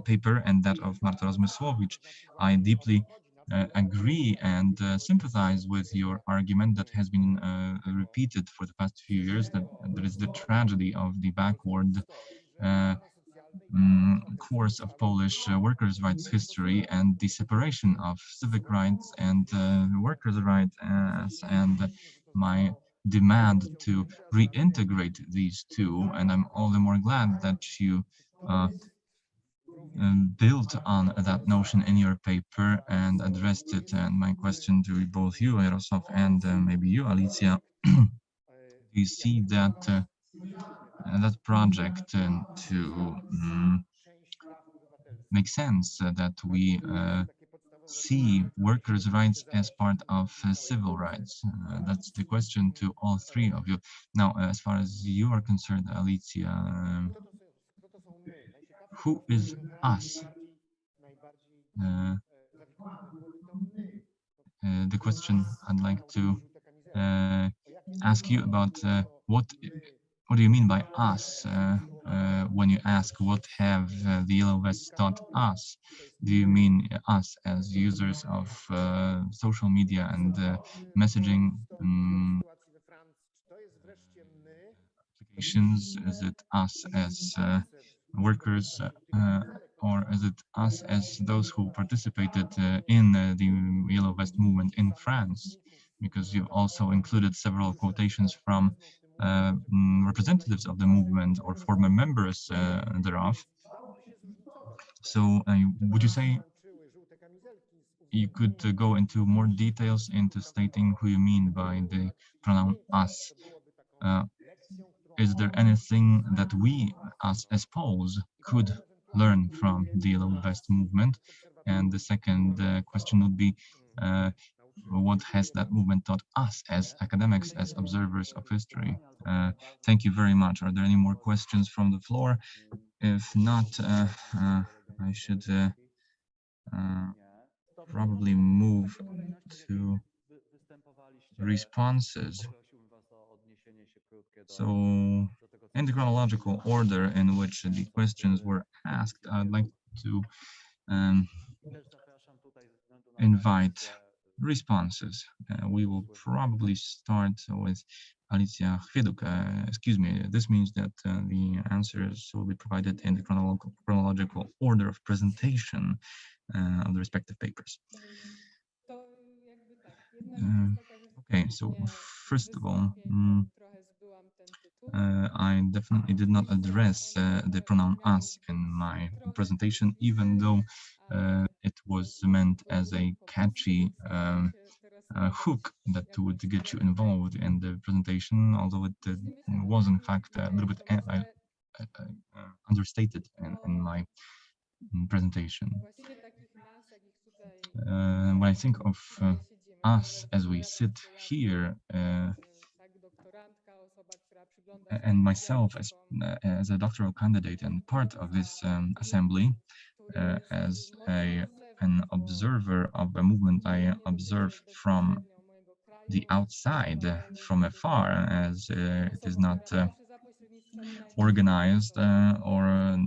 paper and that of Marta Rozmysłowicz, I deeply agree and sympathize with your argument that has been repeated for the past few years, that there is the tragedy of the backward course of Polish workers' rights history and the separation of civic rights and workers' rights, and my demand to reintegrate these two. And I'm all the more glad that you built on that notion in your paper and addressed it. And my question to both you, Jarosław, and maybe you, Alicja, do you see that that project to make sense that we see workers' rights as part of civil rights? That's the question to all three of you. Now, as far as you are concerned, Alicja, who is us? The question I'd like to ask you about what do you mean by us when you ask what have the Yellow Vests taught us? Do you mean us as users of social media and messaging applications? Is it us as workers, or is it us as those who participated in the Yellow Vest movement in France? Because you also included several quotations from representatives of the movement or former members thereof. So would you say you could go into more details into stating who you mean by the pronoun us? Is there anything that we, us as Poles, could learn from the Yellow Vest movement? And the second question would be, what has that movement taught us as academics, as observers of history? Thank you very much. Are there any more questions from the floor? If not, I should probably move to responses. So, in the chronological order in which the questions were asked, I'd like to invite responses. We will probably start with Alicja Chwieduk. Excuse me, this means that the answers will be provided in the chronological order of presentation of the respective papers. Okay, so first of all, I definitely did not address the pronoun us in my presentation, even though it was meant as a catchy hook that would get you involved in the presentation, although it was in fact a little bit understated in my presentation. When I think of us as we sit here, and myself as a doctoral candidate and part of this assembly, as an observer of a movement I observe from the outside, from afar, as it is not organized or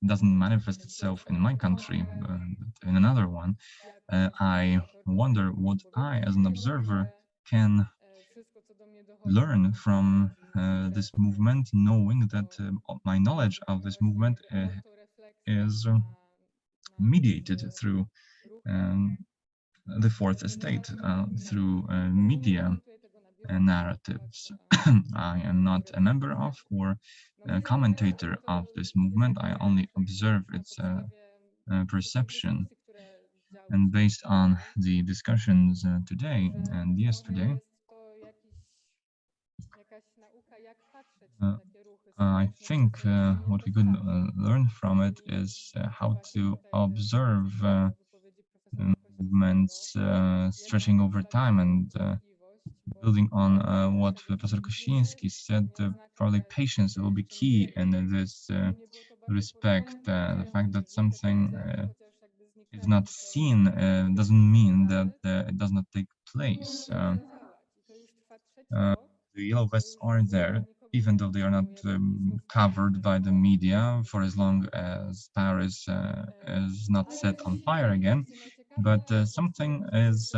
doesn't manifest itself in my country, but in another one. I wonder what I, as an observer, can learn from this movement, knowing that my knowledge of this movement is mediated through the fourth estate, through media narratives. I am not a member of or a commentator of this movement. I only observe its perception. And based on the discussions today and yesterday, I think what we could learn from it is how to observe movements stretching over time, and building on what Professor Kosiński said, probably patience will be key in this respect. The fact that something is not seen doesn't mean that it does not take place. The yellow vests are there, even though they are not covered by the media for as long as Paris is not set on fire again. But something is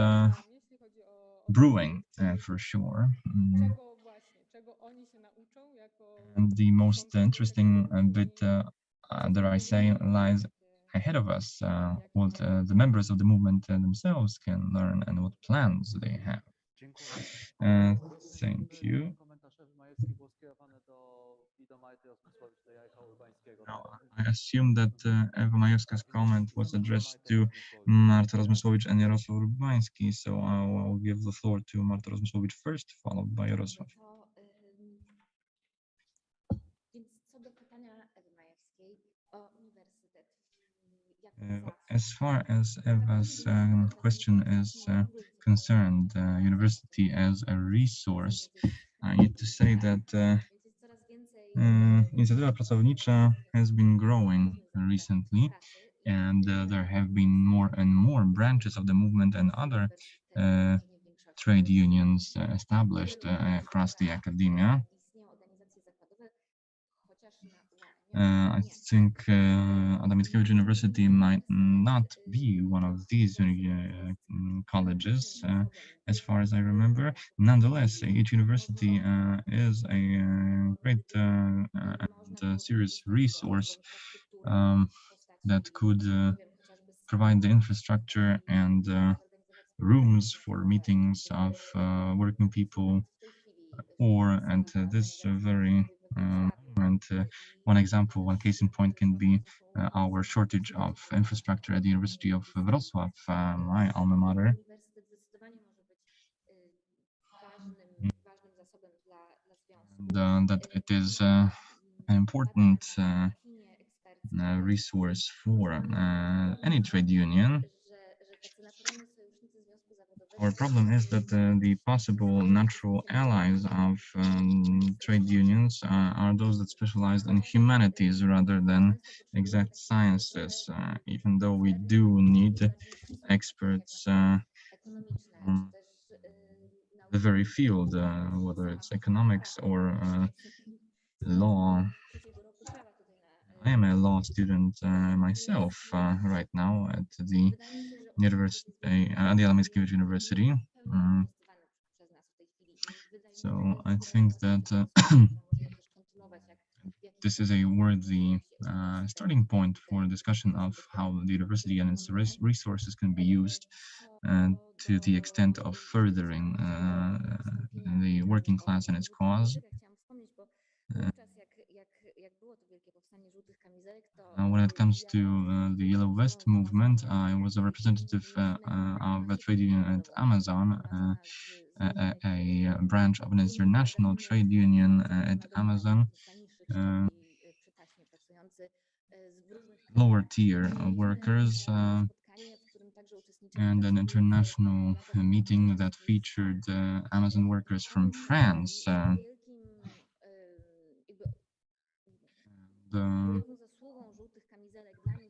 brewing for sure. And the most interesting bit, dare I say, lies ahead of us, what the members of the movement themselves can learn and what plans they have. Thank you. Now, I assume that Ewa Majewska's comment was addressed to Marta Rozmysłowicz and Jarosław Urbański, so I'll give the floor to Marta Rozmysłowicz first, followed by Jarosław. As far as Eva's question is concerned, university as a resource, I need to say that inicjatywa pracownicza has been growing recently, and there have been more and more branches of the movement and other trade unions established across the academia. I think Adam Mickiewicz University might not be one of these colleges, as far as I remember. Nonetheless, each university is a great and serious resource that could provide the infrastructure and rooms for meetings of working people, or at this very moment, one example, one case in point can be our shortage of infrastructure at the University of Wrocław, my alma mater. And that it is an important resource for any trade union. Our problem is that the possible natural allies of trade unions are those that specialize in humanities rather than exact sciences, even though we do need experts from the very field, whether it's economics or law. I am a law student myself right now at the university, at the Adam Mickiewicz University. So I think that this is a worthy starting point for discussion of how the university and its resources can be used to the extent of furthering the working class and its cause. When it comes to the Yellow Vest movement, I was a representative of a trade union at Amazon, a branch of an international trade union at Amazon, lower tier workers, and an international meeting that featured Amazon workers from France.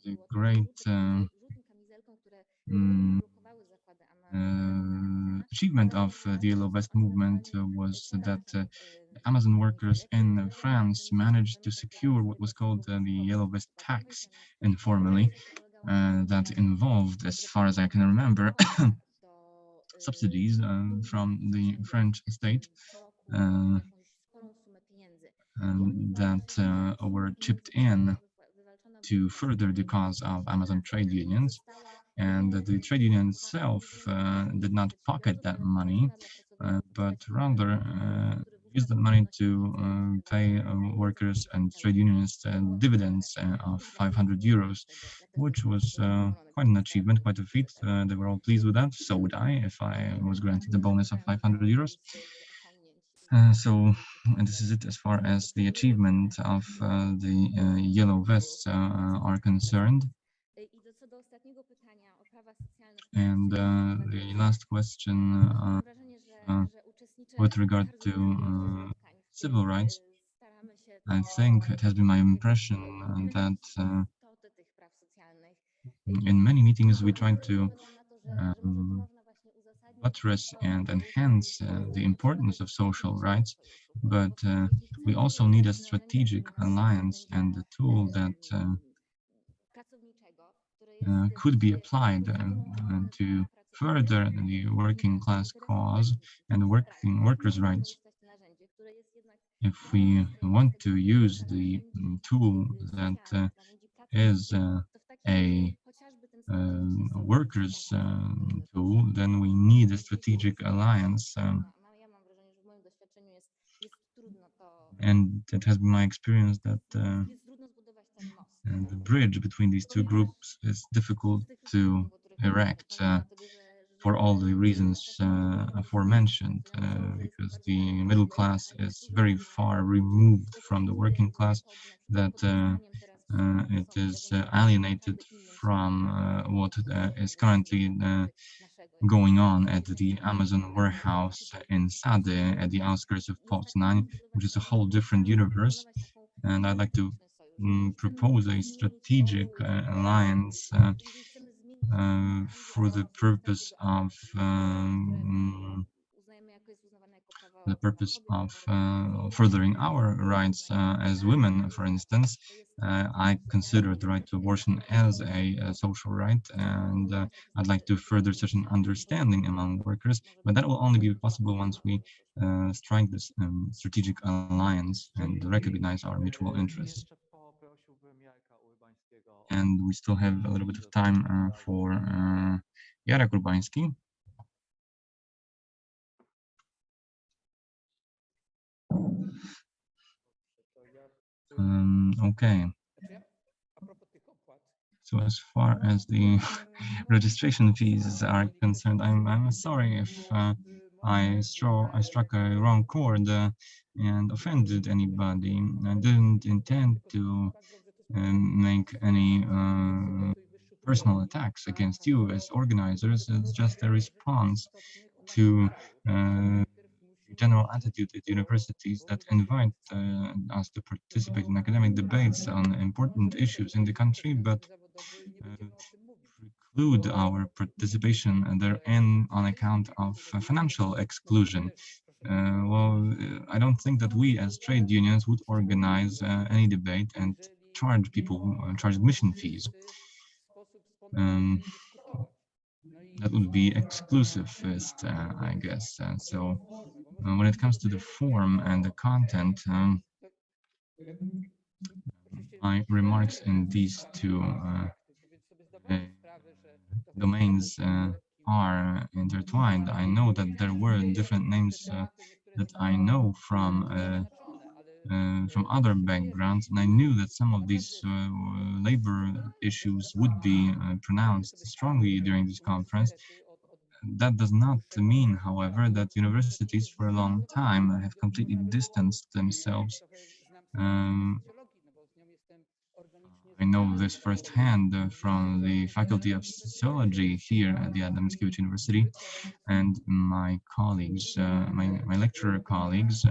The great achievement of the Yellow Vest movement was that Amazon workers in France managed to secure what was called the Yellow Vest tax informally, that involved, as far as I can remember, subsidies from the French state that were chipped in to further the cause of Amazon trade unions. And the trade union itself did not pocket that money, but rather use that money to pay workers and trade unionists dividends of 500 euros, which was quite an achievement, quite a feat. They were all pleased with that. So would I if I was granted the bonus of 500 euros. And this is it as far as the achievement of the yellow vests are concerned. And the last question with regard to civil rights, I think it has been my impression that in many meetings we try to buttress and enhance the importance of social rights, but we also need a strategic alliance and a tool that could be applied to further the working class cause and workers' rights. If we want to use the tool that is a workers' tool, then we need a strategic alliance. And it has been my experience that the bridge between these two groups is difficult to erect for all the reasons aforementioned, because the middle class is very far removed from the working class, that it is alienated from what is currently going on at the Amazon warehouse in Sade at the outskirts of Poznań, which is a whole different universe. And I'd like to propose a strategic alliance for the purpose of furthering our rights as women, for instance. I consider the right to abortion as a social right, and I'd like to further such an understanding among workers, but that will only be possible once we strike this strategic alliance and recognize our mutual interests. And we still have a little bit of time for Jarek Urbański. Okay. So as far as the registration fees are concerned, I'm sorry if I struck a wrong chord and offended anybody. I didn't intend to make any personal attacks against you as organizers. It's just a response to general attitude at universities that invite us to participate in academic debates on important issues in the country, but preclude our participation therein on account of financial exclusion. Well, I don't think that we as trade unions would organize any debate and charge people, charge admission fees. That would be exclusivist, I guess. So when it comes to the form and the content, my remarks in these two domains are intertwined. I know that there were different names that I know from other backgrounds, and I knew that some of these labor issues would be pronounced strongly during this conference. That does not mean, however, that universities for a long time have completely distanced themselves. I know this firsthand from the Faculty of Sociology here at the Adam Mickiewicz University, and my colleagues, my lecturer colleagues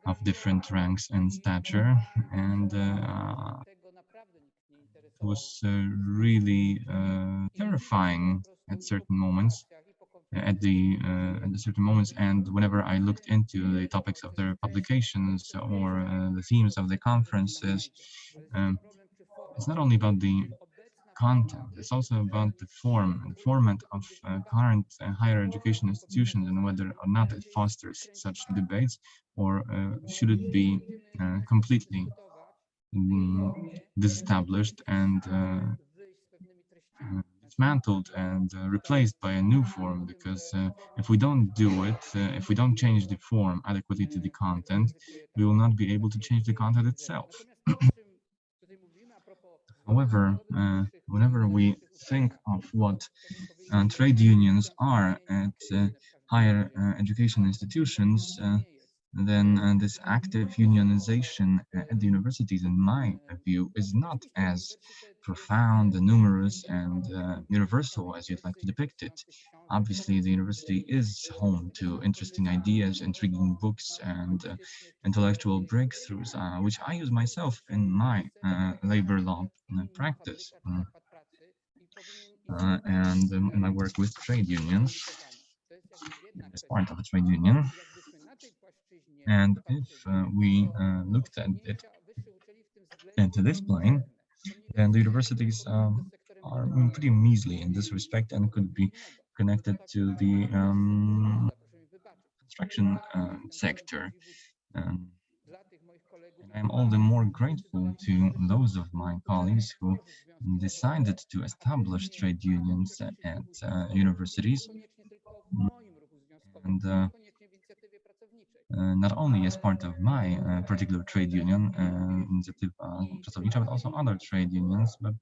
of different ranks and stature, and it was really terrifying at certain moments. At the certain moments, and whenever I looked into the topics of their publications or the themes of the conferences, it's not only about the content, it's also about the format of current higher education institutions and whether or not it fosters such debates, or should it be completely disestablished and dismantled and replaced by a new form, because if we don't do it, if we don't change the form adequately to the content, we will not be able to change the content itself. However, whenever we think of what trade unions are at higher education institutions, then this active unionization at the universities, in my view, is not as profound, numerous, and universal as you'd like to depict it. Obviously, the university is home to interesting ideas, intriguing books, and intellectual breakthroughs, which I use myself in my labor law practice and in my work with trade unions as part of a trade union. And if we looked at it into this plane, then the universities are pretty measly in this respect and could be connected to the construction sector. And I'm all the more grateful to those of my colleagues who decided to establish trade unions at universities, and not only as part of my particular trade union, Inicjatywa Pracownicza, but also other trade unions, but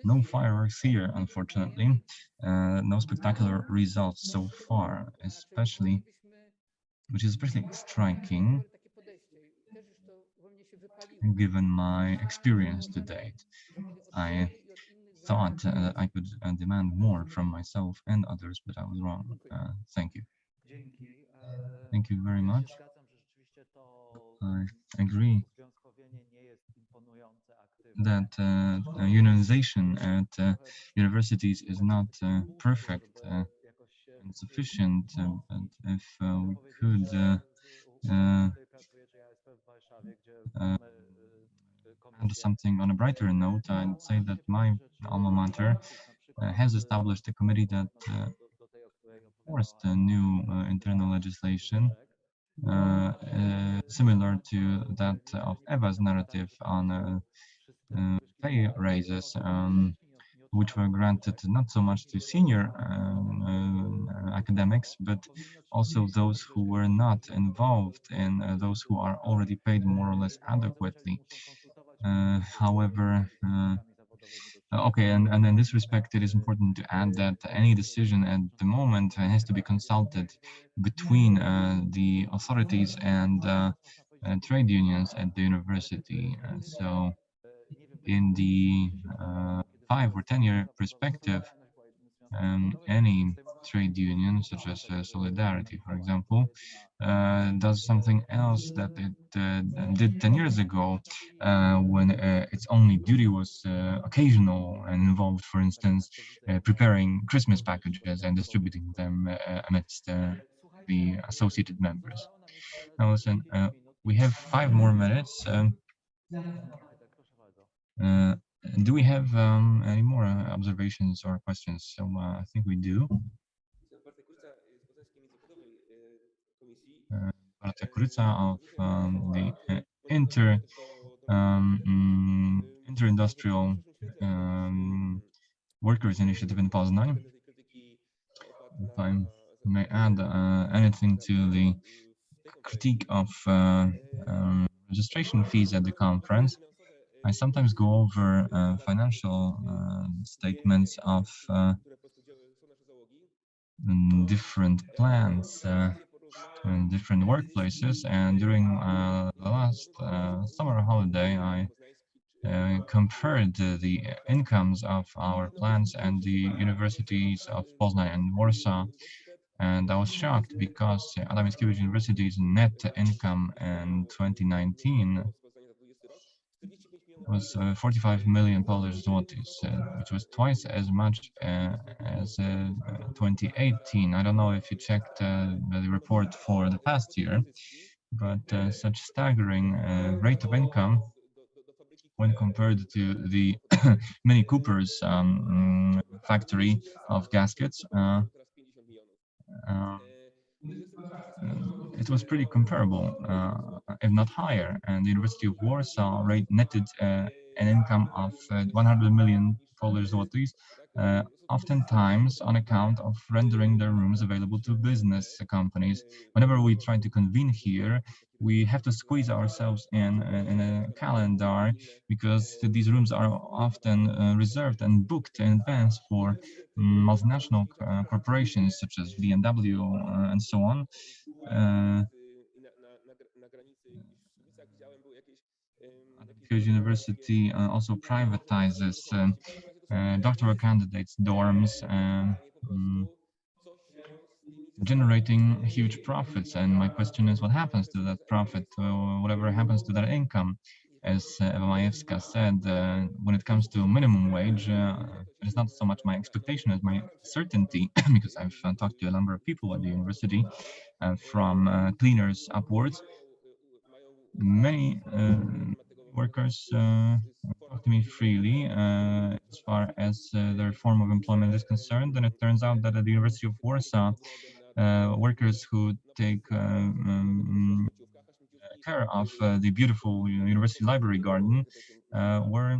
no fireworks here, unfortunately. No spectacular results so far, which is especially striking given my experience to date. I thought that I could demand more from myself and others, but I was wrong. Thank you. Thank you very much. I agree that unionization at universities is not perfect and sufficient, but if we could add something on a brighter note, I'd say that my alma mater has established a committee that forced a new internal legislation similar to that of Eva's narrative on pay raises, which were granted not so much to senior academics, but also those who were not involved in those who are already paid more or less adequately. However, okay, and in this respect, it is important to add that any decision at the moment has to be consulted between the authorities and trade unions at the university. So in the 5 or 10-year perspective, any trade union, such as Solidarity, for example, does something else that it did 10 years ago, when its only duty was occasional and involved, for instance, preparing Christmas packages and distributing them amidst the associated members. Now, listen, we have 5 more minutes. Do we have any more observations or questions? So I think we do. Marta of the Interindustrial Workers Initiative in Poznań. If I may add anything to the critique of registration fees at the conference, I sometimes go over financial statements of different plans in different workplaces, and during the last summer holiday, I compared the incomes of our plans and the universities of Poznań and Warsaw, and I was shocked because Adam Mickiewicz University's net income in 2019 was 45 million Polish zlotys, which was twice as much as 2018. I don't know if you checked the report for the past year, but such staggering rate of income when compared to the Mini Cooper's factory of gaskets, it was pretty comparable, if not higher. And the University of Warsaw netted an income of 100 million Polish zlotys, oftentimes on account of rendering their rooms available to business companies. Whenever we try to convene here, we have to squeeze ourselves in a calendar, because these rooms are often reserved and booked in advance for multinational corporations such as BMW and so on. Because university also privatizes doctoral candidates' dorms, generating huge profits. And my question is, what happens to that profit? Whatever happens to that income? As Eva Majewska said, when it comes to minimum wage, it is not so much my expectation as my certainty, because I've talked to a number of people at the university, from cleaners upwards. Many workers talk to me freely as far as their form of employment is concerned, and it turns out that at the University of Warsaw, workers who take care of the beautiful university library garden were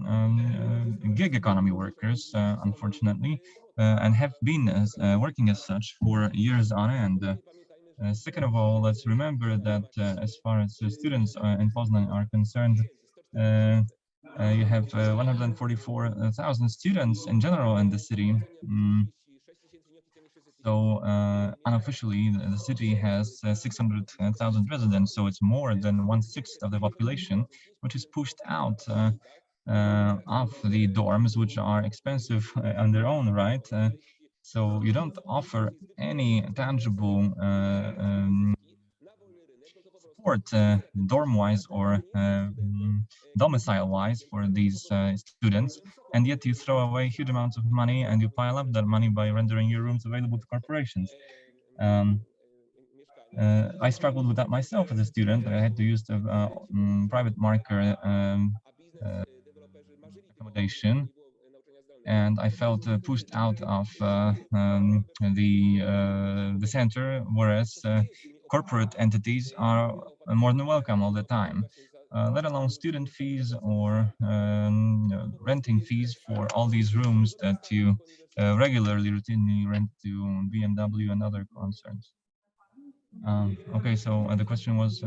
gig economy workers, unfortunately, and have been working as such for years on end. Second of all, let's remember that as far as students in Poznań are concerned, you have 144,000 students in general in the city. So unofficially, the city has 600,000 residents, so it's more than 1/6 of the population, which is pushed out of the dorms, which are expensive on their own right. So you don't offer any tangible support dorm-wise or domicile-wise for these students, and yet you throw away huge amounts of money and you pile up that money by rendering your rooms available to corporations. I struggled with that myself as a student. I had to use the private marker accommodation, and I felt pushed out of the center, whereas corporate entities are more than welcome all the time, let alone student fees or renting fees for all these rooms that you regularly, routinely rent to BMW and other concerns. Okay, so the question was,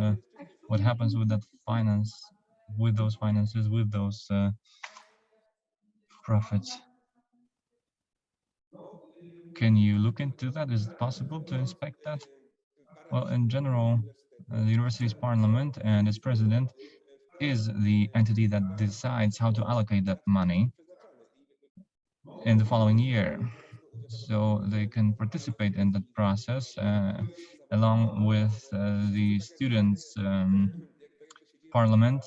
what happens with that finance, with those finances, with those profits? Can you look into that? Is it possible to inspect that? Well, in general, the university's parliament and its president is the entity that decides how to allocate that money in the following year. So they can participate in that process along with the students' parliament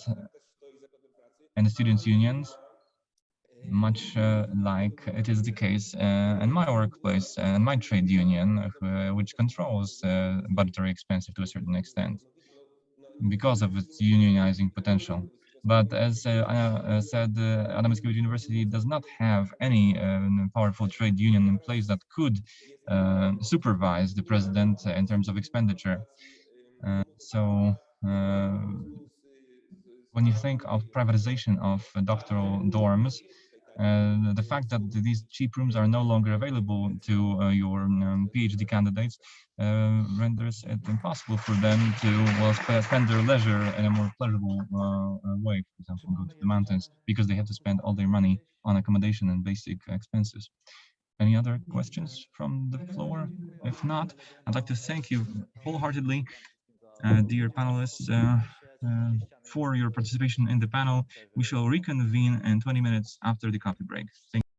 and the students' unions, much like it is the case in my workplace and my trade union, which controls budgetary expenses to a certain extent because of its unionizing potential. But as Anna said, Adam Mickiewicz University does not have any powerful trade union in place that could supervise the president in terms of expenditure. So when you think of privatization of doctoral dorms, the fact that these cheap rooms are no longer available to your PhD candidates renders it impossible for them to spend their leisure in a more pleasurable way, for example, go to the mountains, because they have to spend all their money on accommodation and basic expenses. Any other questions from the floor? If not, I'd like to thank you wholeheartedly, dear panelists, for your participation in the panel. We shall reconvene in 20 minutes after the coffee break. Thank you.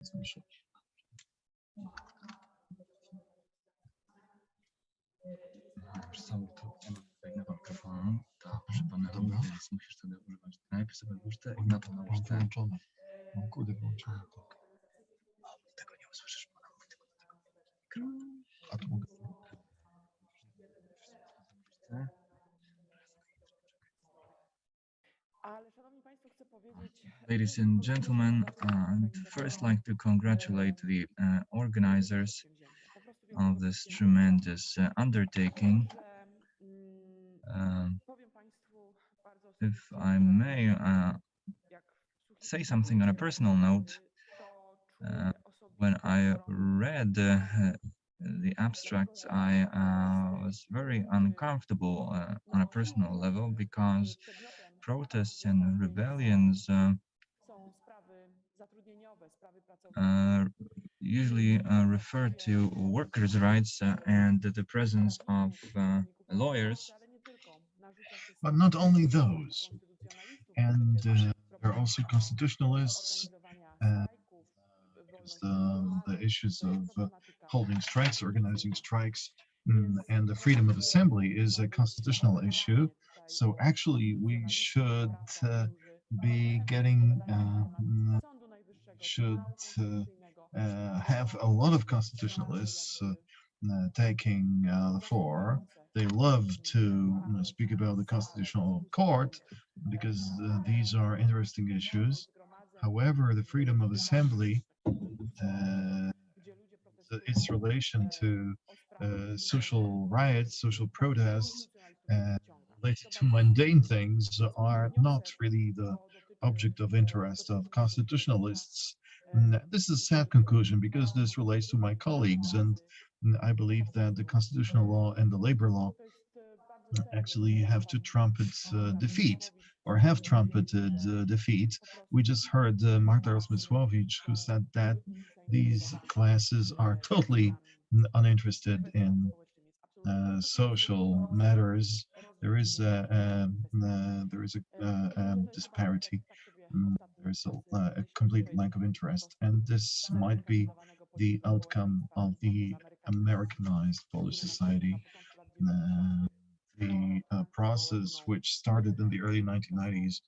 Wiesz co, to tutaj na mikrofon, ta przy panelu, więc musisz wtedy używać. Najpierw sobie włóż te i na to nałóż te. Mam kurde wyłączone. Tak. Tego nie usłyszysz, bo ona mówi tylko do tego mikrofonu. A tu mogę. Ladies and gentlemen, I'd first like to congratulate the organizers of this tremendous undertaking. If I may say something on a personal note, when I read the abstracts, I was very uncomfortable on a personal level because protests and rebellions usually refer to workers' rights and the presence of lawyers. But not only those. And there are also constitutionalists, because the issues of holding strikes, organizing strikes, and the freedom of assembly is a constitutional issue. So actually, we should be getting have a lot of constitutionalists taking the floor. They love to speak about the constitutional court because these are interesting issues. However, the freedom of assembly, its relation to social riots, social protests, related to mundane things are not really the object of interest of constitutionalists. This is a sad conclusion because this relates to my colleagues, and I believe that the constitutional law and the labor law actually have to trumpet defeat, or have trumpeted defeat. We just heard Marta Rozmysłowicz, who said that these classes are totally uninterested in social matters. There is a disparity. There is a complete lack of interest, and this might be the outcome of the Americanized Polish society. The process, which started in the early 1990s,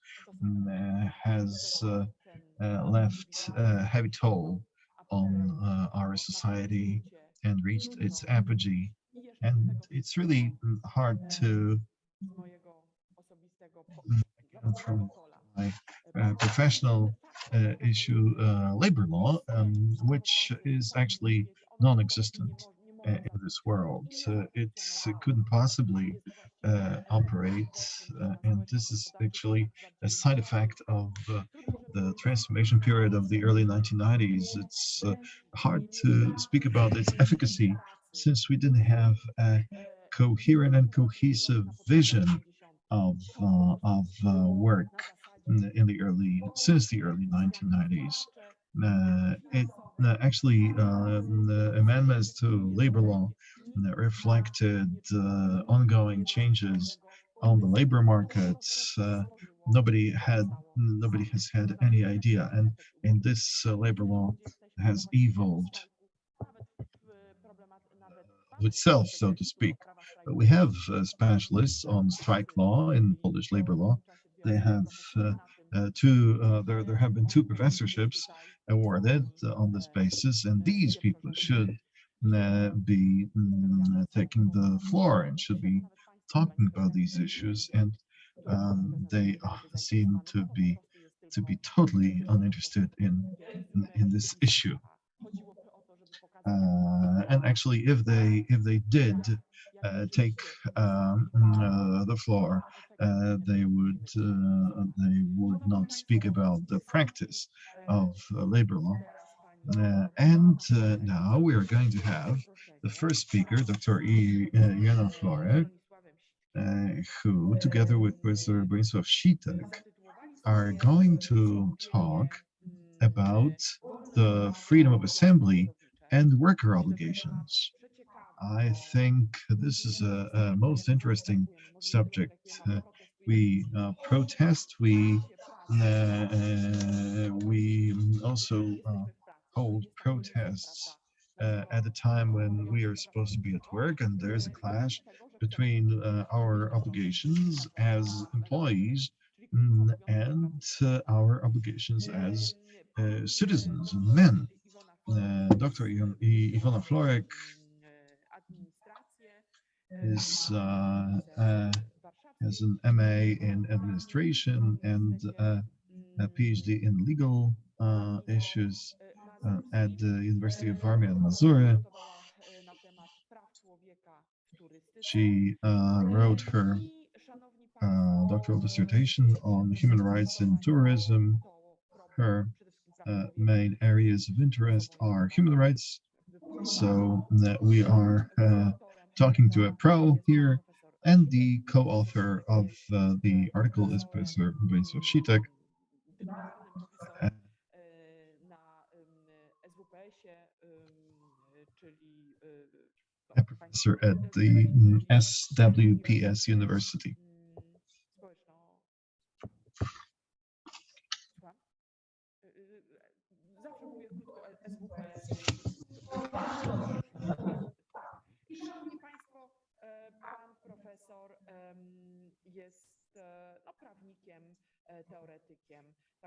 has left a heavy toll on our society and reached its apogee. And it's really hard to, from my professional issue, labor law, which is actually non-existent in this world. It couldn't possibly operate, and this is actually a side effect of the transformation period of the early 1990s. It's hard to speak about its efficacy since we didn't have a coherent and cohesive vision of work since the early 1990s. Actually, the amendments to labor law reflected ongoing changes on the labor market. Nobody has had any idea, and this labor law has evolved of itself, so to speak. But we have specialists on strike law in Polish labor law. They have there have been 2 professorships awarded on this basis, and these people should be taking the floor and should be talking about these issues, and they seem to be totally uninterested in this issue. And actually, if they did take the floor, they would not speak about the practice of labor law. And now we are going to have the first speaker, Dr. Iwona Florek, who, together with Professor Bronisław Sitek, are going to talk about the freedom of assembly and worker obligations. I think this is a most interesting subject. We protest. We also hold protests at a time when we are supposed to be at work, and there's a clash between our obligations as employees and our obligations as citizens and men. Dr. Iwona Florek is has an MA in administration and a PhD in legal issues at the University of Warmia and Mazur. She wrote her doctoral dissertation on human rights in tourism. Her main areas of interest are human rights. So we are talking to a pro here, and the co-author of the article is Professor Bronisław Sitek, a professor at the SWPS University.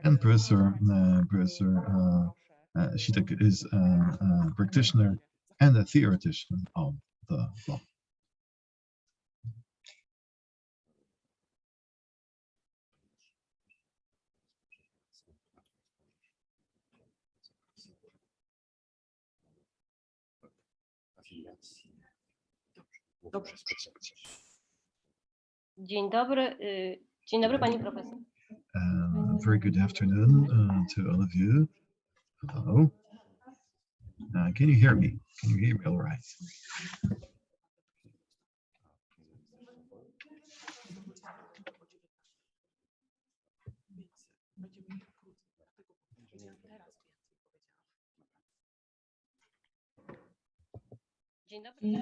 And Professor Sitek is a practitioner and a theoretician of the law. Dzień dobry. Dzień dobry, pani profesor. Very good afternoon to all of you. Hello. Can you hear me? Can you hear me all right? Dzień dobry.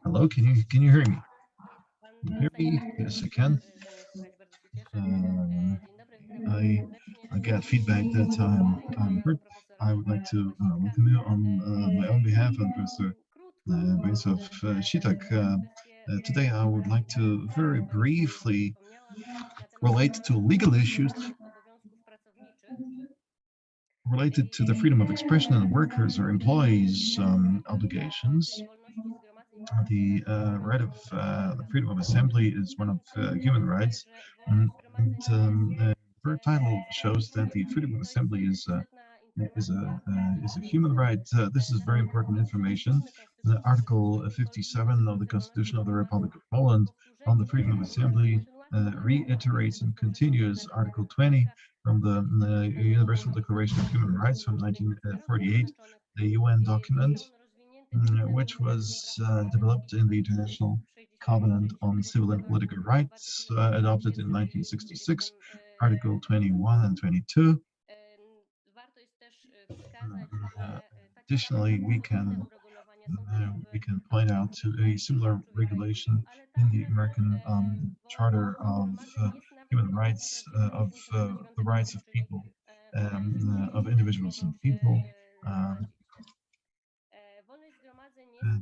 Hello, can you hear me? Can you hear me? Yes, I can. I get feedback that I'm heard. I would like to welcome you on my own behalf and Professor Bronisław Sitek. Today I would like to very briefly relate to legal issues related to the freedom of expression and workers or employees' obligations. The right of the freedom of assembly is one of human rights, and her title shows that the freedom of assembly is a human right. This is very important information. The Article 57 of the Constitution of the Republic of Poland on the freedom of assembly reiterates and continues Article 20 from the Universal Declaration of Human Rights from 1948, the UN document, which was developed in the International Covenant on Civil and Political Rights, adopted in 1966, Article 21 and 22. Additionally, we can point out to a similar regulation in the American Charter of Human Rights of the rights of people, of individuals and people.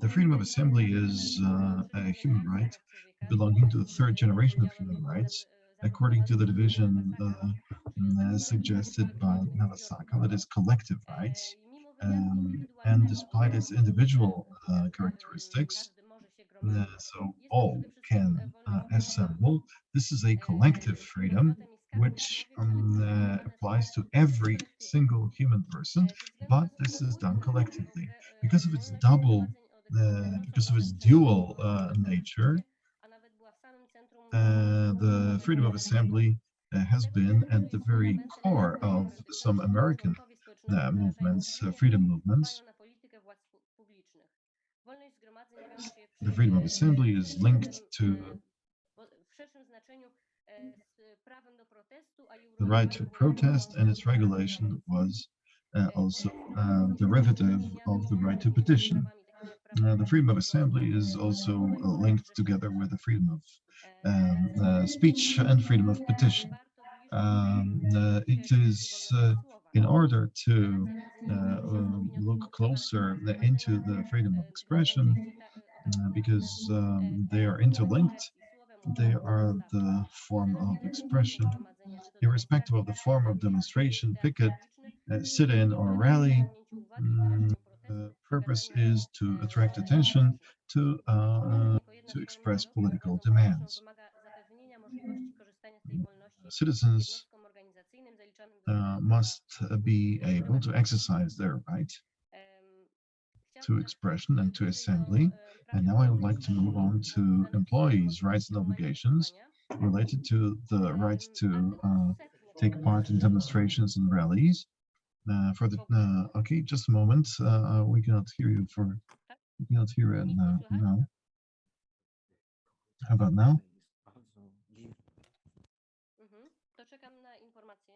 The freedom of assembly is a human right belonging to the third generation of human rights, according to the division suggested by Navasaka, that is collective rights. And despite its individual characteristics, so all can assemble, this is a collective freedom which applies to every single human person, but this is done collectively. Because of its dual nature, the freedom of assembly has been at the very core of some American movements, freedom movements. The freedom of assembly is linked to the right to protest, and its regulation was also derivative of the right to petition. The freedom of assembly is also linked together with the freedom of speech and freedom of petition. It is in order to look closer into the freedom of expression, because they are interlinked. They are the form of expression. Irrespective of the form of demonstration, picket, sit-in, or rally, the purpose is to attract attention to express political demands. Citizens must be able to exercise their right to expression and to assembly. And now I would like to move on to employees' rights and obligations related to the right to take part in demonstrations and rallies. Okay, just a moment. We cannot hear you we cannot hear it now. How about now? To czekam na informacje.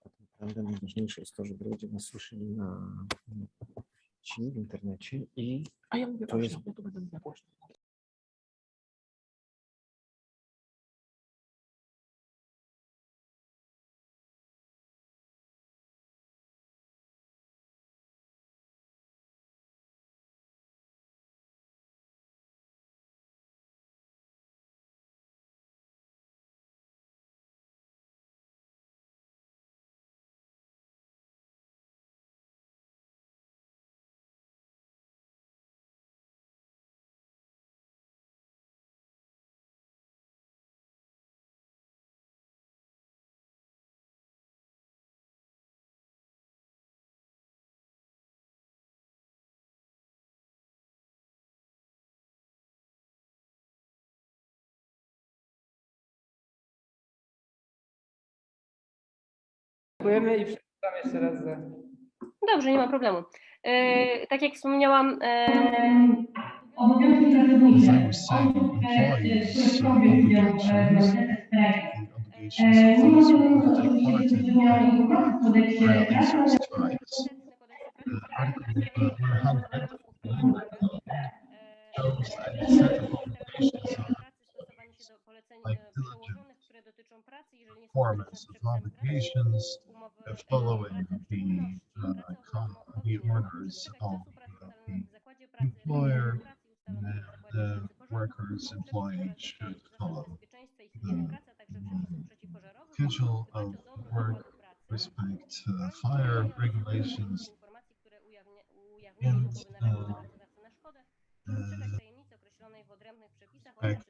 Tak naprawdę najważniejsze jest to, żeby ludzie nas słyszeli na sieci, w internecie i A ja mówię, to jest... ja to będę mówiła głośno. Dziękujemy i przepraszam jeszcze raz za... Dobrze, nie ma problemu. Tak jak wspomniałam, As I was saying, employees' obligations, the obligations of those who take part in rallies or strikes. Article 100 shows that a set of obligations are like diligent performance of obligations following the orders of the employer, and the workers employed should follow the schedule of work, respect fire regulations, and respect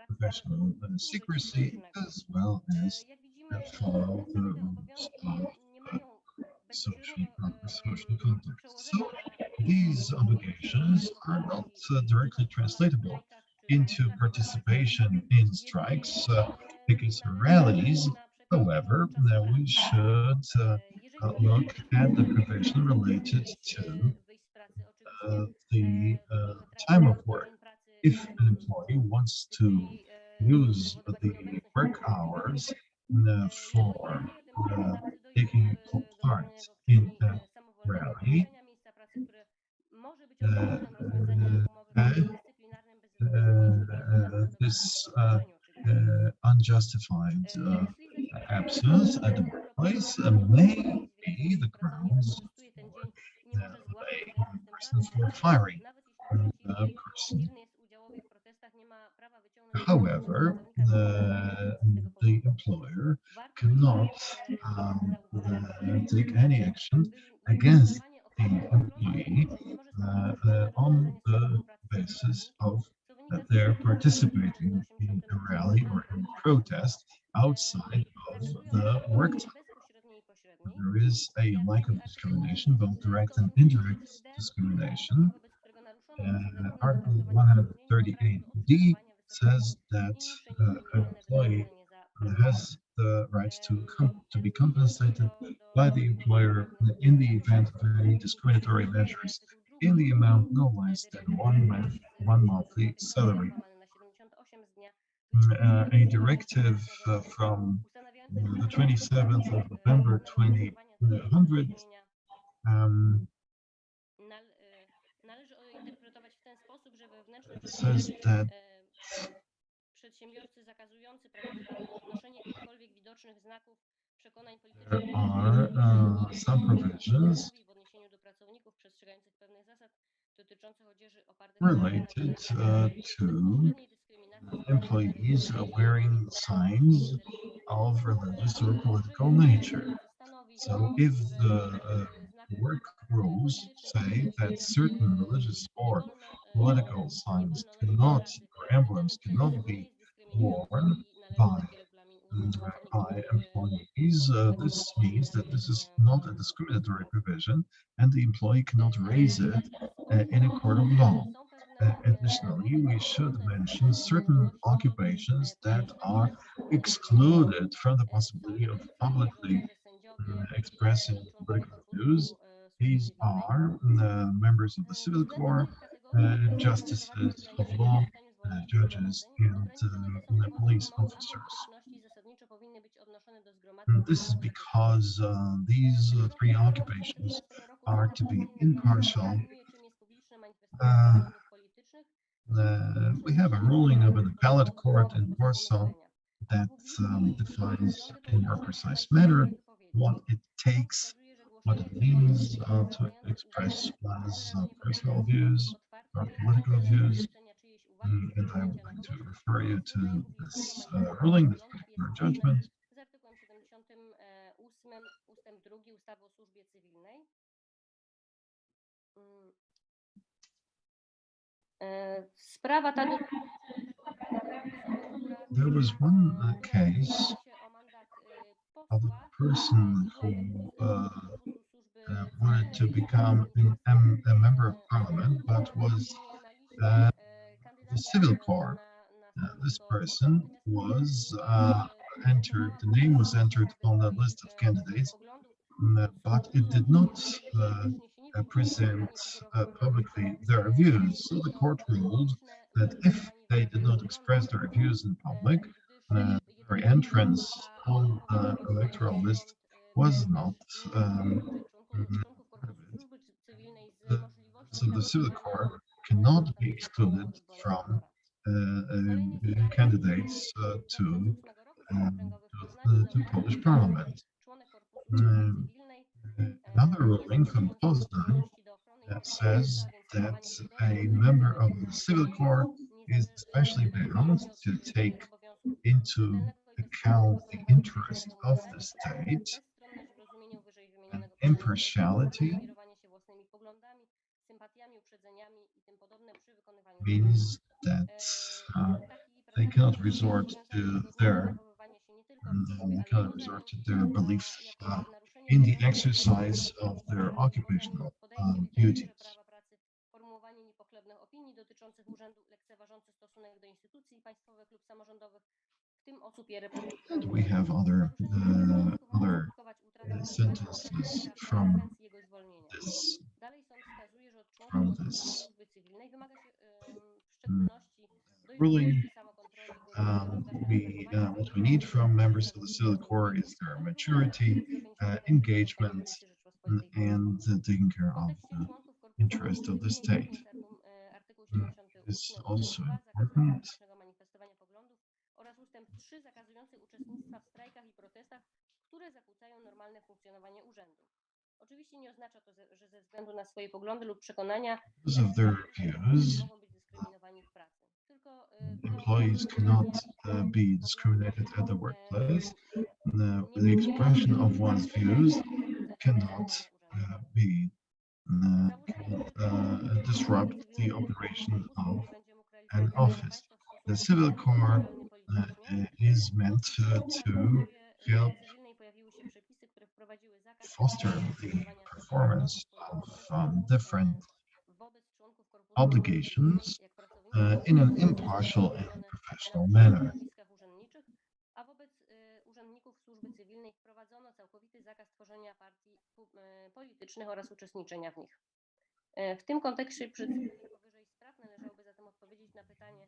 professional secrecy, as well as follow the rules of social conduct. So these obligations are not directly translatable into participation in strikes, pickets, or rallies. However, we should look at the provision related to the time of work. If an employee wants to use the work hours for taking part in a rally, this unjustified absence at the workplace may be the grounds for a person for firing a person. However, the employer cannot take any action against the employee on the basis of their participating in a rally or in a protest outside of the work time. There is a lack of discrimination, both direct and indirect discrimination. Article 138D says that an employee has the right to be compensated by the employer in the event of any discriminatory measures in the amount no less than one monthly salary. A directive from the 27th of November 2000 says that przedsiębiorcy zakazujący pracownikom noszenie jakichkolwiek widocznych znaków przekonań There politycznych are some provisions w odniesieniu do pracowników przestrzegających pewnych zasad dotyczących odzieży opartych related to employees wearing signs of religious or political nature. So if the work rules say that certain religious or political signs cannot, or emblems cannot be worn by employees, this means that this is not a discriminatory provision and the employee cannot raise it in a court of law. Additionally, we should mention certain occupations that are excluded from the possibility of publicly expressing political views. These are members of the civil corps, justices of law, judges, and police officers. This is because these three occupations are to be impartial. We have a ruling of an appellate court in Warsaw that defines in more precise manner what it takes, what it means to express one's personal views or political views. And I would like to refer you to this ruling, this particular judgment. z artykułem 78 ustęp 2 ustawy o służbie cywilnej. Sprawa ta There was one case of a person who wanted to become a member of parliament, but was the civil corps. This person was entered, the name was entered on the list of candidates, but it did not present publicly their views. So the court ruled that if they did not express their views in public, their entrance on the electoral list was not so the civil corps cannot be excluded from candidates to Polish parliament. Another ruling from Poznań says that a member of the civil corps is especially bound to take into account the interest of the state, and impartiality means that they cannot resort to their beliefs in the exercise of their occupational duties. Formułowanie niepochlebnych opinii dotyczących urzędu, lekceważący stosunek do instytucji państwowych lub samorządowych, w tym osób And we have other sentences from this ruling. What we need from members of the civil corps is their maturity, engagement, and taking care of the interest of the state. It's also important. Oraz ustęp 3 zakazujący uczestnictwa w strajkach i protestach, które zakłócają normalne funkcjonowanie urzędu. Oczywiście nie oznacza to, że ze względu na swoje poglądy lub przekonania Because of their views, mogą być dyskryminowani w pracy. Tylko employees cannot be discriminated at the workplace. The expression of one's views cannot disrupt the operation of an office. The civil corps is meant to help foster the performance of different obligations in an impartial and professional manner. A wobec urzędników służby cywilnej wprowadzono całkowity zakaz tworzenia partii politycznych oraz uczestniczenia w nich. W tym kontekście przy powyżej spraw należałoby zatem odpowiedzieć na pytanie,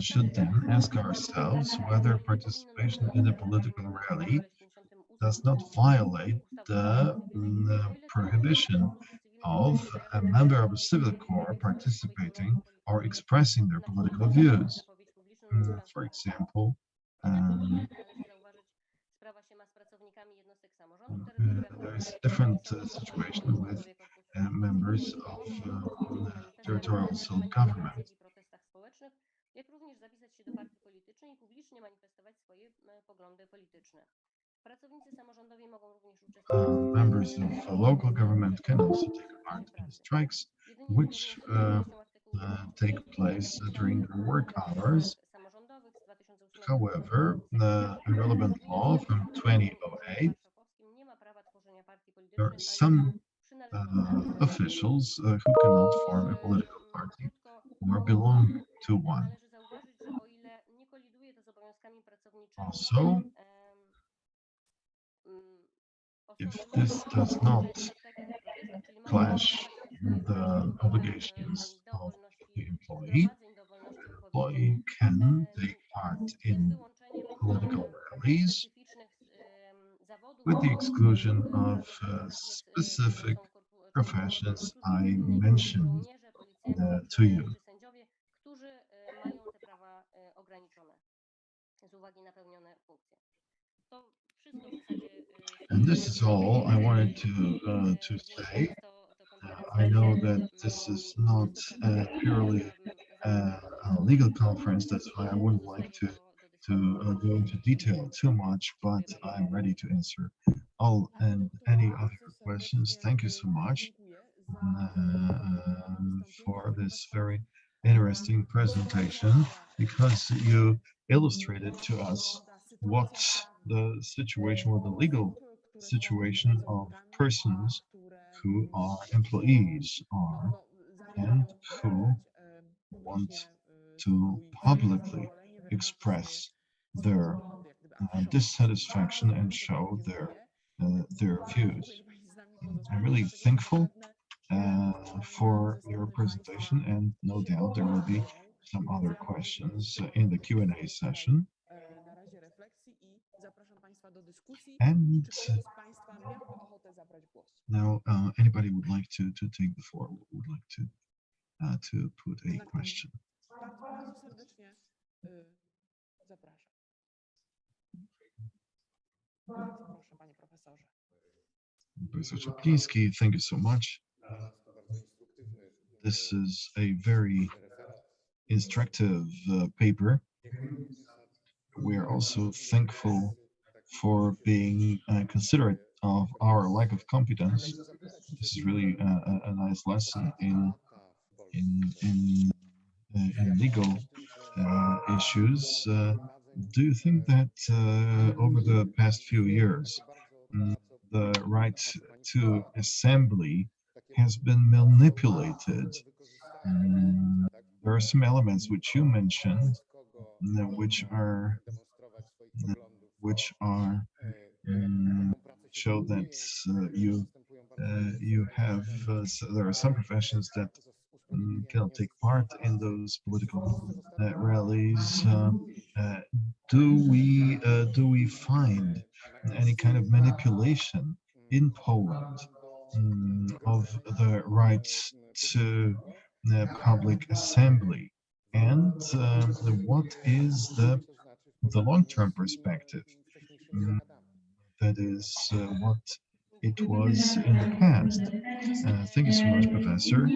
should then ask ourselves whether participation in a political rally does not violate the prohibition of a member of a civil corps participating or expressing their political views. For example, należy zauważyć, sprawa się ma z pracownikami jednostek samorządu terytorialnego, there's a different situation with members of territorial self-government. w protestach społecznych, jak również zapisać się do partii politycznej i publicznie manifestować swoje poglądy polityczne. Pracownicy samorządowi mogą również uczestniczyć Members of local government can also take part in strikes, which take place during their work hours. samorządowych z 2008 However, the relevant law from 2008, nie ma prawa tworzenia partii there are politycznej some officials who cannot form a political party or belong to one. Należy zauważyć, że o ile nie koliduje to z obowiązkami pracowniczymi, Also, if this does not clash with the obligations of the employee can take part in political rallies with the exclusion of specific professions I mentioned to you. sędziowie, którzy mają te prawa ograniczone z uwagi na pełnione funkcje. To wszystko w zasadzie. And this is all I wanted to say. I know that this is not purely a legal conference, that's why I wouldn't like to go into detail too much, but I'm ready to answer all and any other questions. Thank you so much for this very interesting presentation, because you illustrated to us what the situation or the legal situation of persons who are employees are and who want to publicly express their dissatisfaction and show their views. I'm really thankful for your presentation, and no doubt there will be some other questions in the Q&A session. And now, anybody would like to take the floor, would like to put a question. Professor Czapliński, thank you so much. This is a very instructive paper. We are also thankful for being considerate of our lack of competence. This is really a nice lesson in legal issues. Do you think that over the past few years, the right to assembly has been manipulated? There are some elements which you mentioned, which show that you have there are some professions that cannot take part in those political rallies. Do we find any kind of manipulation in Poland of the right to public assembly? And what is the long-term perspective? That is what it was in the past. Thank you so much, Professor.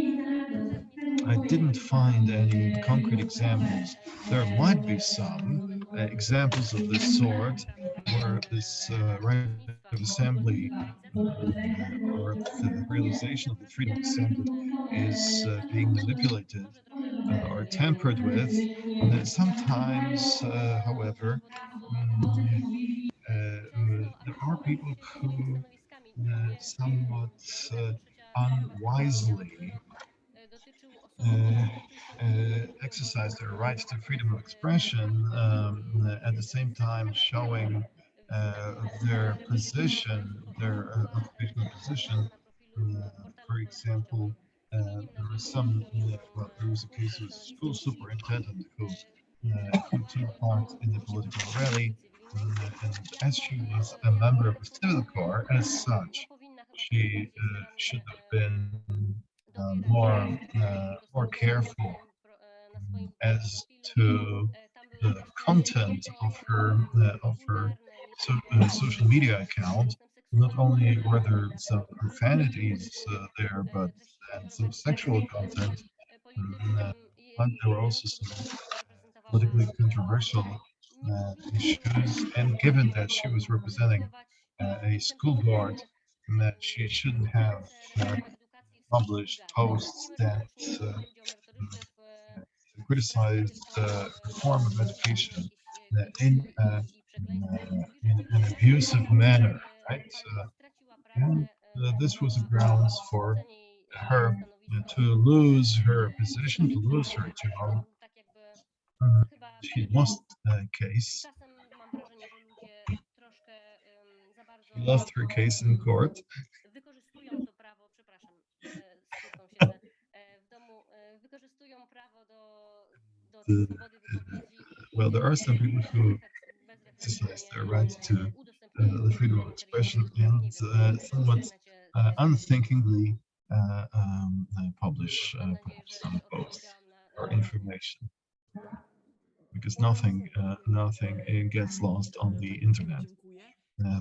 I didn't find any concrete examples. There might be some examples of this sort, where this right of assembly or the realization of the freedom of assembly is being manipulated or tampered with. Sometimes, however, there are people who somewhat unwisely exercise their right to freedom of expression, at the same time showing their position, their occupational position. For example, there was a case of a school superintendent who took part in the political rally, and as she was a member of the civil corps, as such, she should have been more careful as to the content of her social media account. Not only were there some profanities there, but and some sexual content, but there were also some politically controversial issues. And given that she was representing a school board, that she shouldn't have published posts that criticized the reform of education in an abusive manner, right? And this was a grounds for her to lose her position, to lose her job. She lost a case. She lost her case in court. Wykorzystują to prawo, przepraszam, z córką siedzę w domu, wykorzystują prawo do tej swobody wypowiedzi. Well, there are some people who exercise their right to the freedom of expression and somewhat unthinkingly publish some posts or information, because nothing gets lost on the internet.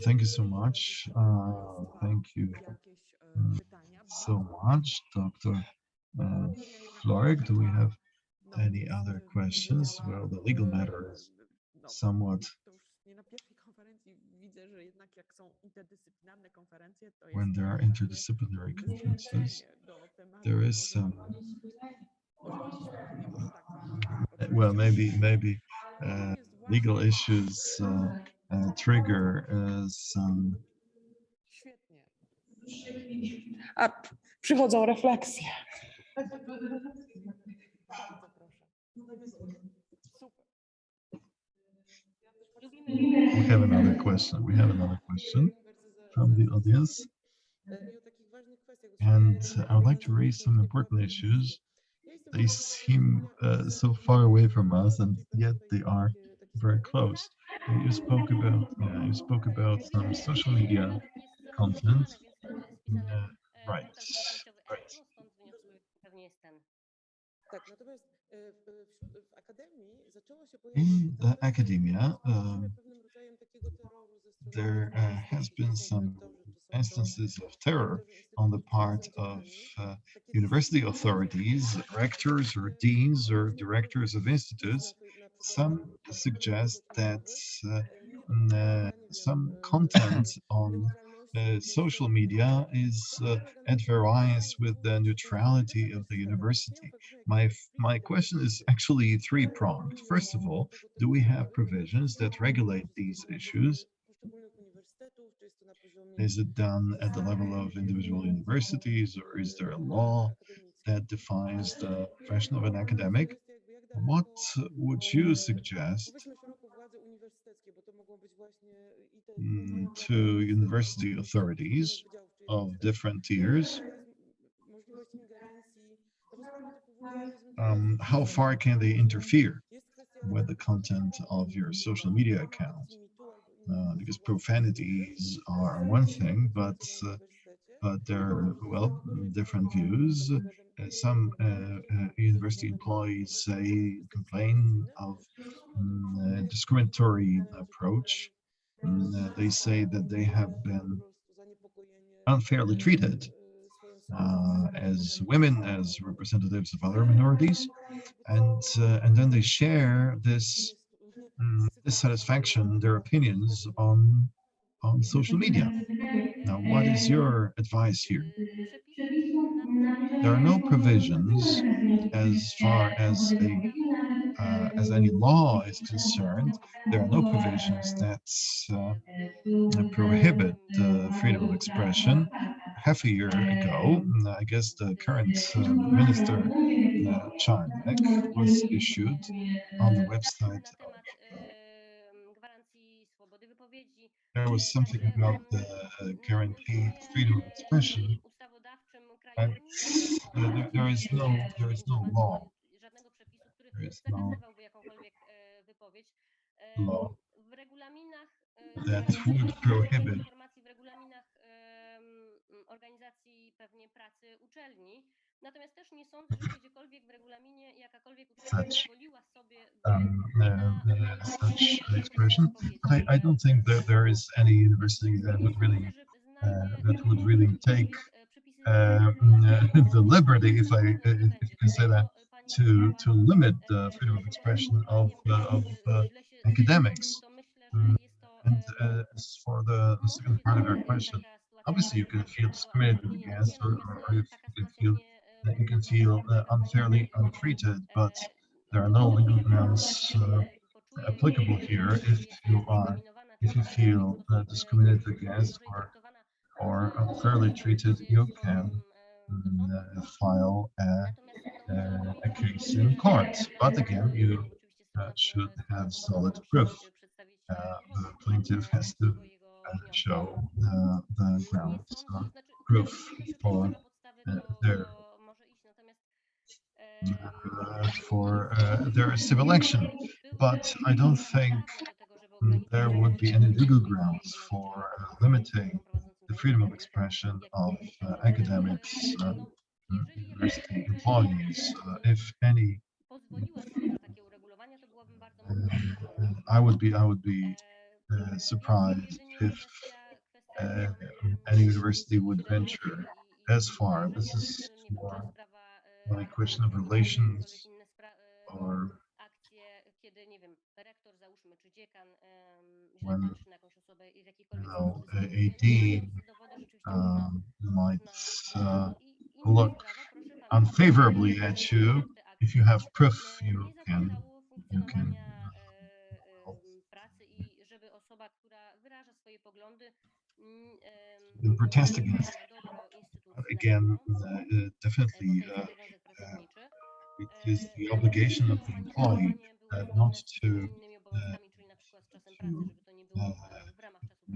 Thank you so much. Thank you so much, Dr. Florek. Do we have any other questions? Well, the legal matter is somewhat, when there are interdisciplinary conferences, there is some, well, maybe legal issues trigger some. A przychodzą refleksje. We have another question. We have another question from the audience. And I would like to raise some important issues. They seem so far away from us, and yet they are very close. You spoke about some social media content. Right. In academia, there has been some instances of terror on the part of university authorities, rectors or deans or directors of institutes. Some suggest that some content on social media is at variance with the neutrality of the university. My question is actually three-pronged. First of all, do we have provisions that regulate these issues? Is it done at the level of individual universities, or is there a law that defines the profession of an academic? What would you suggest to university authorities of different tiers? How far can they interfere with the content of your social media account? Because profanities are one thing, but there are, well, different views. Some university employees complain of discriminatory approach. They say that they have been unfairly treated as women, as representatives of other minorities, and then they share this dissatisfaction, their opinions on social media. Now, what is your advice here? There are no provisions as far as any law is concerned. There are no provisions that prohibit freedom of expression. Half a year ago, I guess the current minister, Czarnek, was issued on the website. There was something about the guaranteed freedom of expression. And there is no law. There is no law that would prohibit organizacji pewnie pracy uczelni. Natomiast też nie sądzę, żeby gdziekolwiek w regulaminie jakakolwiek uczelnia such pozwoliła sobie such expression. But I don't think that there is any university that would really take the liberty, if you can say that, to limit the freedom of expression of academics. And as for the second part of your question, obviously you can feel discriminated against, or you can feel unfairly untreated, but there are no legal grounds applicable here if you feel discriminated against or unfairly treated. You can file a case in court, but again, you should have solid proof. The plaintiff has to show the grounds, proof for their civil action. But I don't think there would be any legal grounds for limiting the freedom of expression of academics, university employees. If any, I would be surprised if any university would venture as far. This is more like a question of relations, or when AD might look unfavorably at you. If you have proof, you can protest against. Again, definitely, it is the obligation of the employee not to in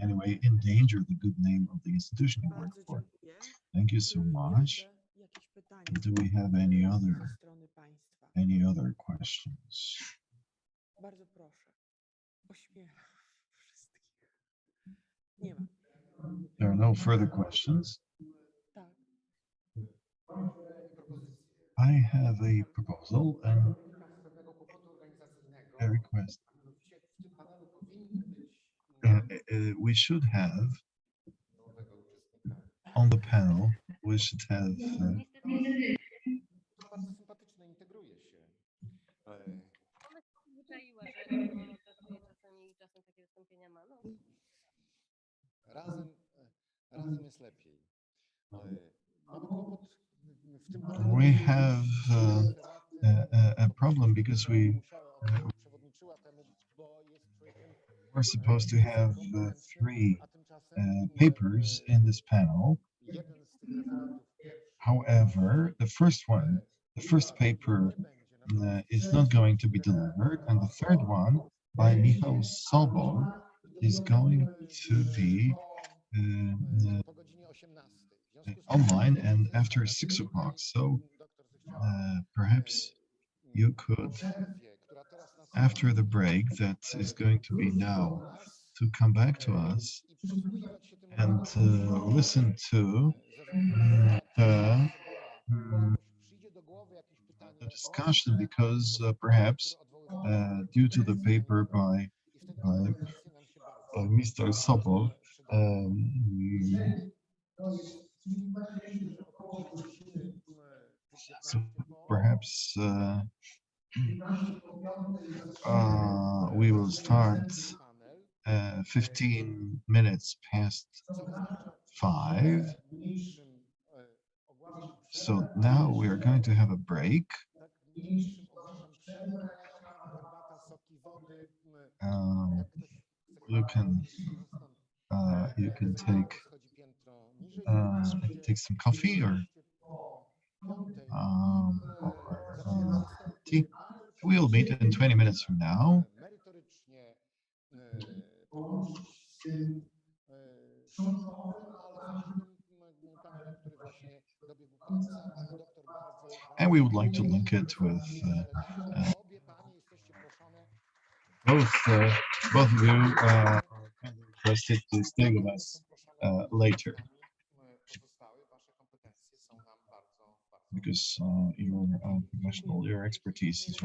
any way endanger the good name of the institution you work for. Thank you so much. Do we have any other questions? Bardzo proszę. Pośpiech wszystkich. Nie ma. There are no further questions. Tak. I have a proposal and a request. We should have on the panel. We should have. We have a problem because we're supposed to have 3 papers in this panel. However, the first paper is not going to be delivered, and the third one by Michał Sowa is going to be online and after 6 o'clock. So perhaps you could, after the break that is going to be now, to come back to us and listen to the discussion, because perhaps due to the paper by Mr. Sowa, so perhaps we will start 15 minutes past 5. So now we are going to have a break. You can take some coffee or tea. We'll meet in 20 minutes from now. And we would like to link it with both of you are requested to stay with us later. because your expertise is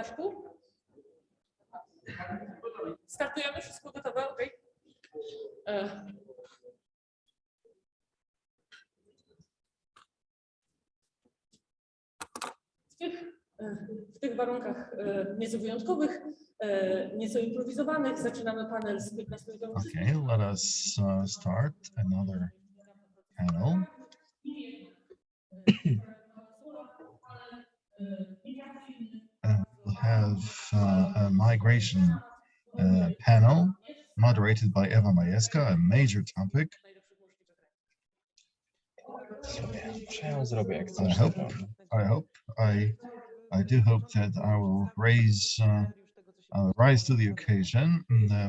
Staszku? Startujemy, wszystko gotowe, okej. W tych warunkach nieco wyjątkowych, nieco improwizowanych zaczynamy panel z 15 minut. Okay, let us start another panel. We'll have a migration panel moderated by Ewa Majewska, a major topic. I do hope that I will rise to the occasion.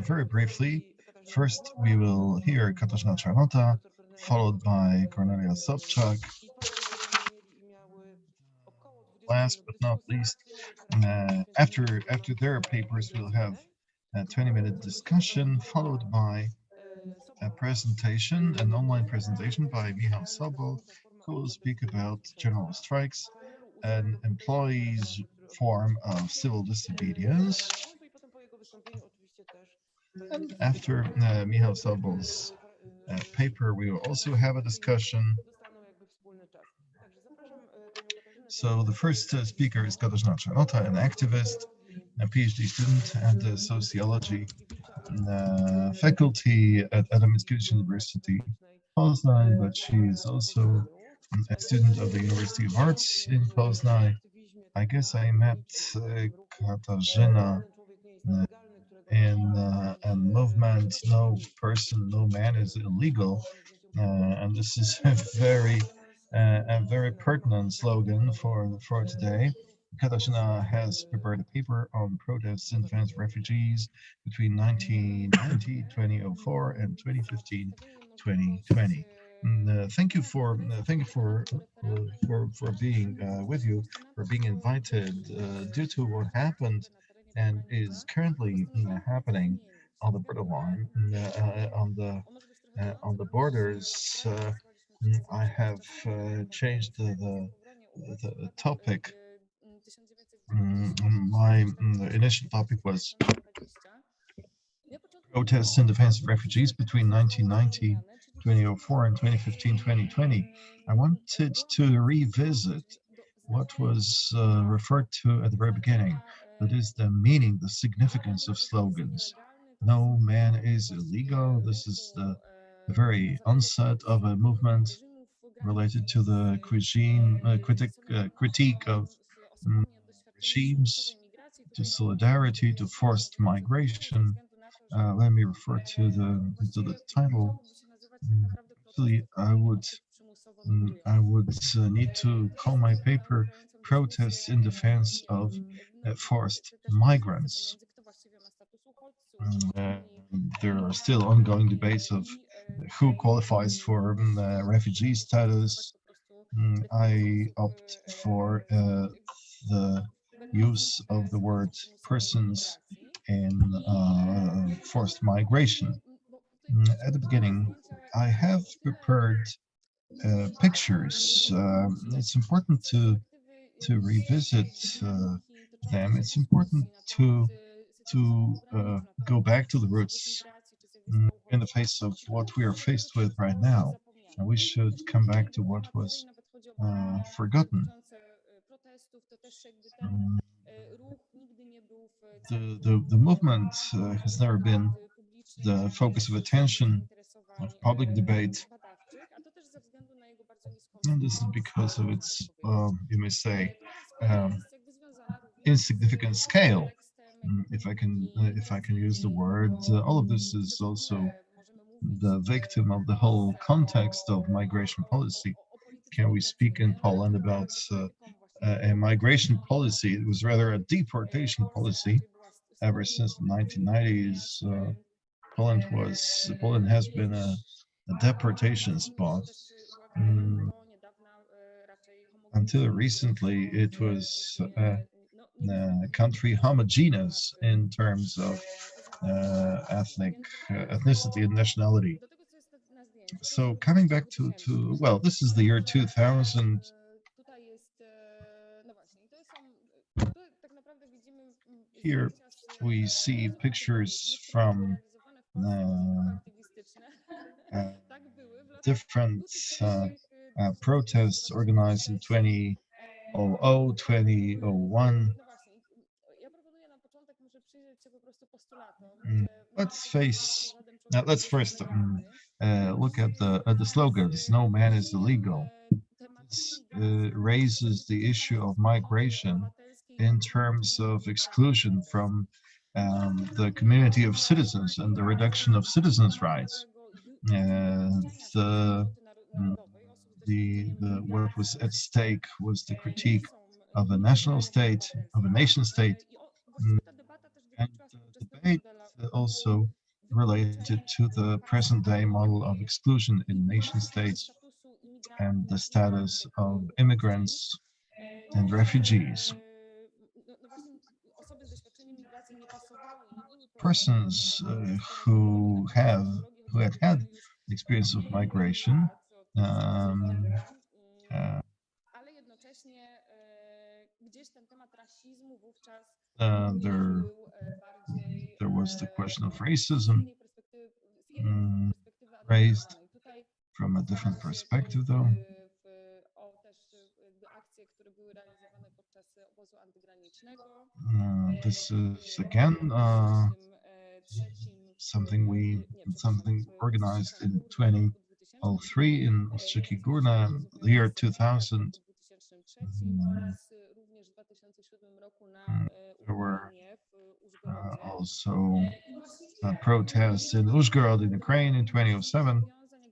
Very briefly, first we will hear Katarzyna Czarnota, followed by Cornelia Sobczak. Last but not least, after their papers, we'll have a 20-minute discussion, followed by a presentation, an online presentation by Michał Sobol, who will speak about general strikes, an employee's form of civil disobedience. And after Michał Sobol's paper, we will also have a discussion. So the first speaker is Katarzyna Czarnota, an activist, a PhD student at the sociology faculty at Mickiewicz University, Poznań, but she is also a student of the University of Arts in Poznań. I guess I met Katarzyna in a movement, no person, no man is illegal, and this is a very pertinent slogan for today. Katarzyna has prepared a paper on protests in defense of refugees between 1990, 2004, and 2015, 2020. Thank you for being with you, for being invited due to what happened and is currently happening on the borderline, on the borders. I have changed the topic. My initial topic was protests in defense of refugees between 1990, 2004, and 2015, 2020. I wanted to revisit what was referred to at the very beginning. That is the meaning, the significance of slogans. No man is illegal. This is the very onset of a movement related to the critique of regimes, to solidarity, to forced migration. Let me refer to the title. Actually, I would need to call my paper "Protests in Defense of Forced Migrants." There are still ongoing debates of who qualifies for refugee status. I opt for the use of the word persons in forced migration. At the beginning, I have prepared pictures. It's important to revisit them. It's important to go back to the roots in the face of what we are faced with right now. And we should come back to what was forgotten. The movement has never been the focus of attention of public debate, and this is because of its, you may say, insignificant scale. If I can use the word, all of this is also the victim of the whole context of migration policy. Can we speak in Poland about a migration policy? It was rather a deportation policy. Ever since the 1990s, Poland has been a deportation spot. Until recently, it was a country homogeneous in terms of ethnicity and nationality. So coming back to well, this is the year 2000. Here we see pictures from different protests organized in 2000, 2001. Let's first look at the slogans. No man is illegal. This raises the issue of migration in terms of exclusion from the community of citizens and the reduction of citizens' rights. What was at stake was the critique of a national state, of a nation state, and the debate also related to the present day model of exclusion in nation states and the status of immigrants and refugees. Persons who had had experience of migration there was the question of racism raised from a different perspective, though. This is again something organized in 2003 in Ostrzyki Górne, the year 2000. There were also protests in Uzhgorod in Ukraine in 2007.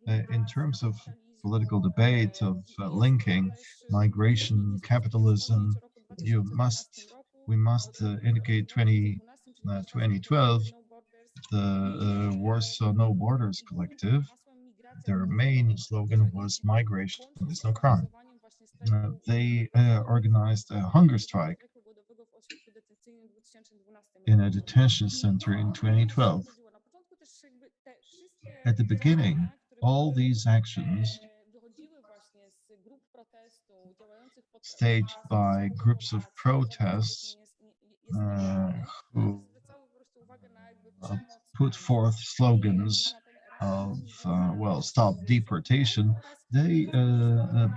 In terms of political debate of linking migration, capitalism, we must indicate 2012, the Warsaw No Borders Collective. Their main slogan was "Migration is no crime." They organized a hunger strike in a detention center in 2012. At the beginning, all these actions staged by groups of protests who put forth slogans of, stop deportation. They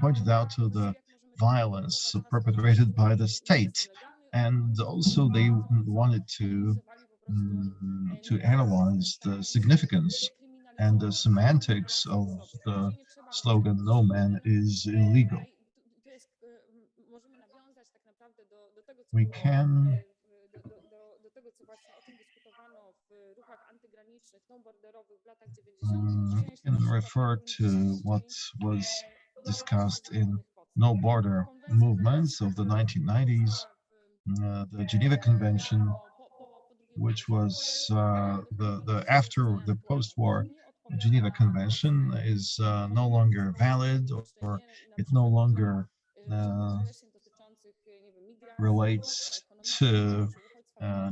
pointed out to the violence perpetrated by the state, and also they wanted to analyze the significance and the semantics of the slogan "No man is illegal." We can refer to what was discussed in No Border movements of the 1990s, the Geneva Convention, which was the after the post-war Geneva Convention is no longer valid, or it no longer relates to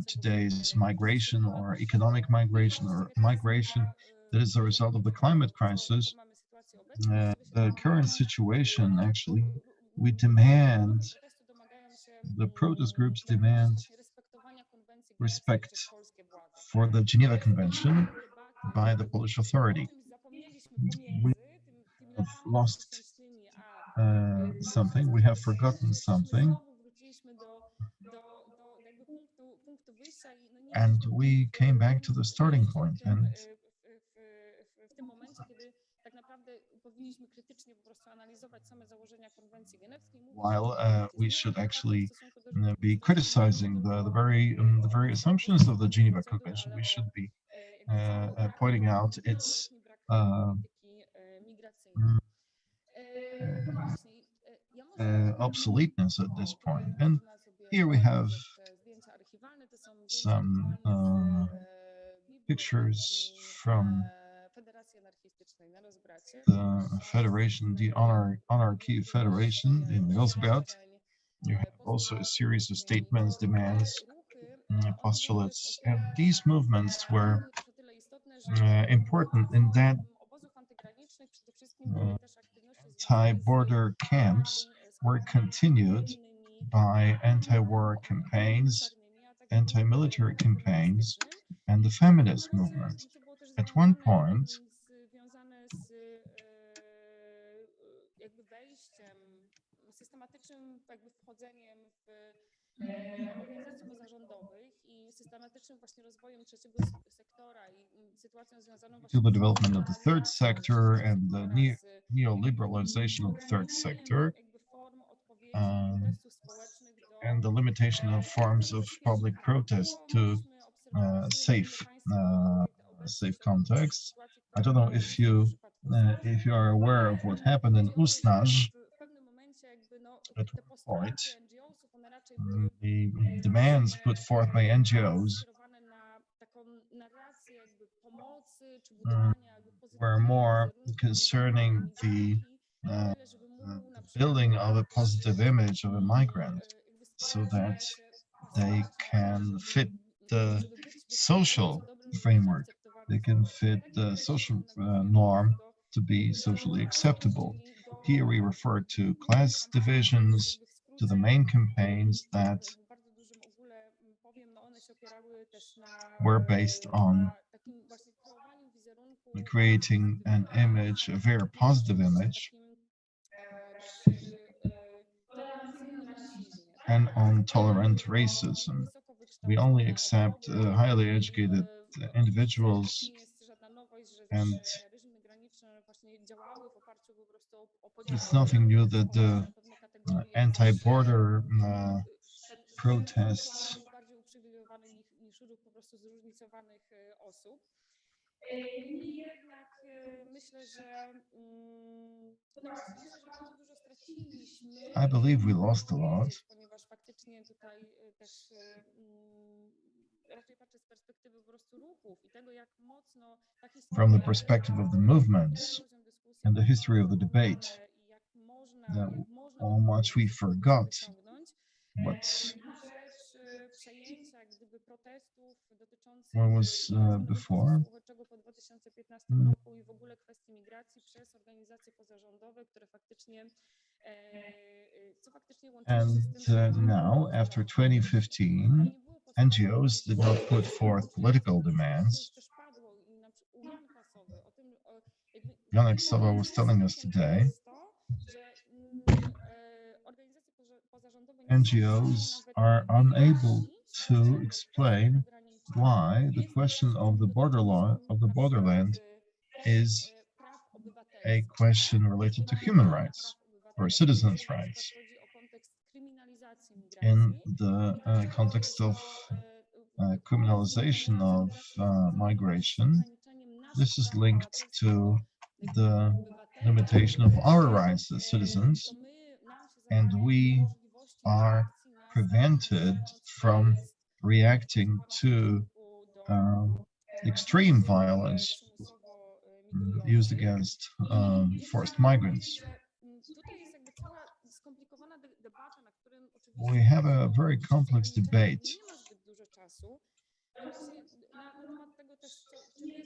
today's migration or economic migration or migration that is a result of the climate crisis. The current situation, actually, the protest groups demand respect for the Geneva Convention by the Polish authority. We have lost something, we have forgotten something, and we came back to the starting point. And while we should actually be criticizing the very assumptions of the Geneva Convention, we should be pointing out its obsoleteness at this point. And here we have some pictures from the Federation, the Anarchy Federation in Belgrade. You have also a series of statements, demands, postulates, and these movements were important in that anti-border camps were continued by anti-war campaigns anti-military campaigns and the feminist movement. At one point, systematycznym jakby wchodzeniem w organizacje pozarządowych i systematycznym właśnie rozwojem trzeciego sektora i sytuacją związaną to the development of the third sector and the neoliberalization of the third sector, and the limitation of forms of public protest to safe contexts. I don't know if you are aware of what happened in Usnarz. At one point, the demands put forth by NGOs were more concerning the building of a positive image of a migrant so that they can fit the social framework, they can fit the social norm to be socially acceptable. Here we refer to class divisions, to the main campaigns that were based on creating an image, a very positive image, and on tolerant racism. We only accept highly educated individuals, and it's nothing new that the anti-border protests I believe we lost a lot. From the perspective of the movements and the history of the debate, that how much we forgot what was before. And now, after 2015, NGOs did not put forth political demands. Sowa was telling us today, NGOs are unable to explain why the question of the borderland is a question related to human rights or citizens' rights. In the context of criminalization of migration, this is linked to the limitation of our rights as citizens, and we are prevented from reacting to extreme violence used against forced migrants. We have a very complex debate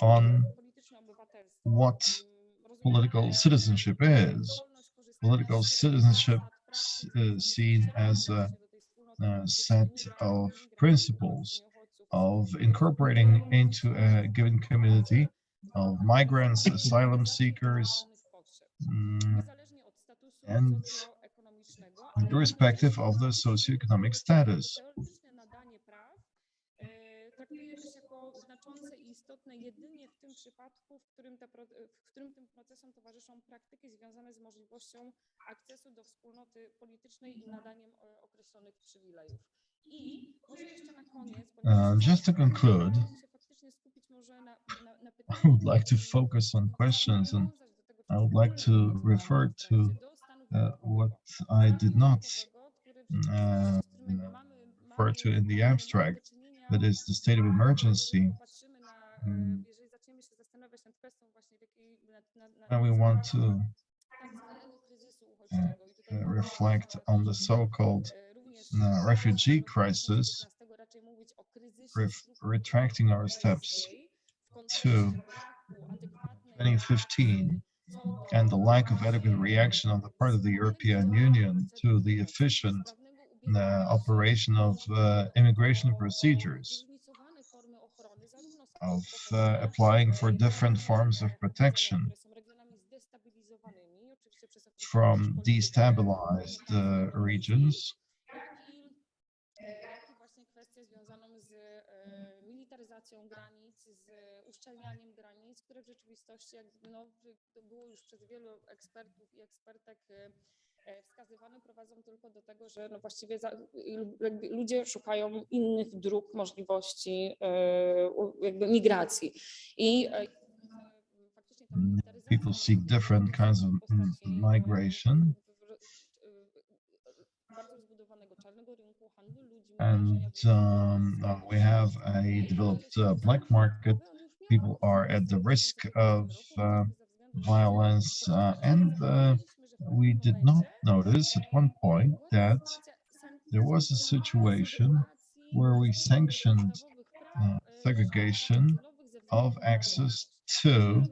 on what political citizenship is. Political citizenship is seen as a set of principles of incorporating into a given community of migrants, asylum seekers, and irrespective of the socioeconomic status. Just to conclude, I would like to focus on questions, and I would like to refer to what I did not refer to in the abstract, that is the state of emergency. And we want to reflect on the so-called refugee crisis, retracting our steps to 2015 and the lack of adequate reaction on the part of the European Union to the efficient operation of immigration procedures, of applying for different forms of protection from destabilized regions, jak i właśnie kwestię związaną z militaryzacją granic, z uszczelnianiem granic, które w rzeczywistości, jak no, to było już przez wielu ekspertów i ekspertek wskazywane, prowadzą tylko do tego, że no właściwie ludzie szukają innych dróg, możliwości jakby migracji. I faktycznie ta militaryzacja people seek different kinds of migration. bardzo rozbudowanego czarnego rynku, handlu ludźmi, And we have a developed black market. People are at the risk of violence, and we did not notice at one point that there was a situation where we sanctioned segregation of access to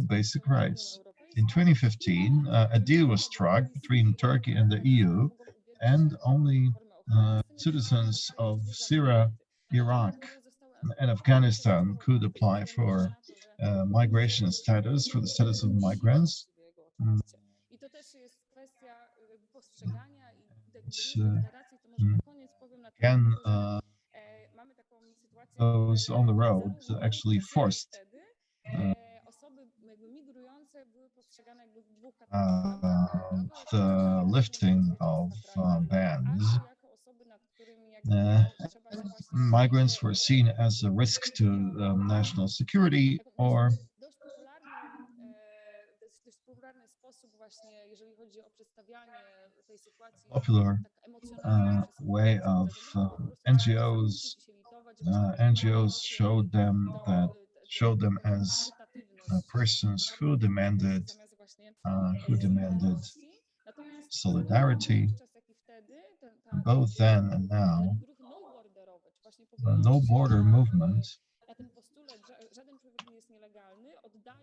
basic rights. In 2015, a deal was struck between Turkey and the EU, and only citizens of Syria, Iraq, and Afghanistan could apply for migration status, for the status of migrants. Again, those on the road actually forced the lifting of bans. Migrants were seen as a risk to national security, or popular way of NGOs showed them as persons who demanded solidarity. Both then and now, the no border movement,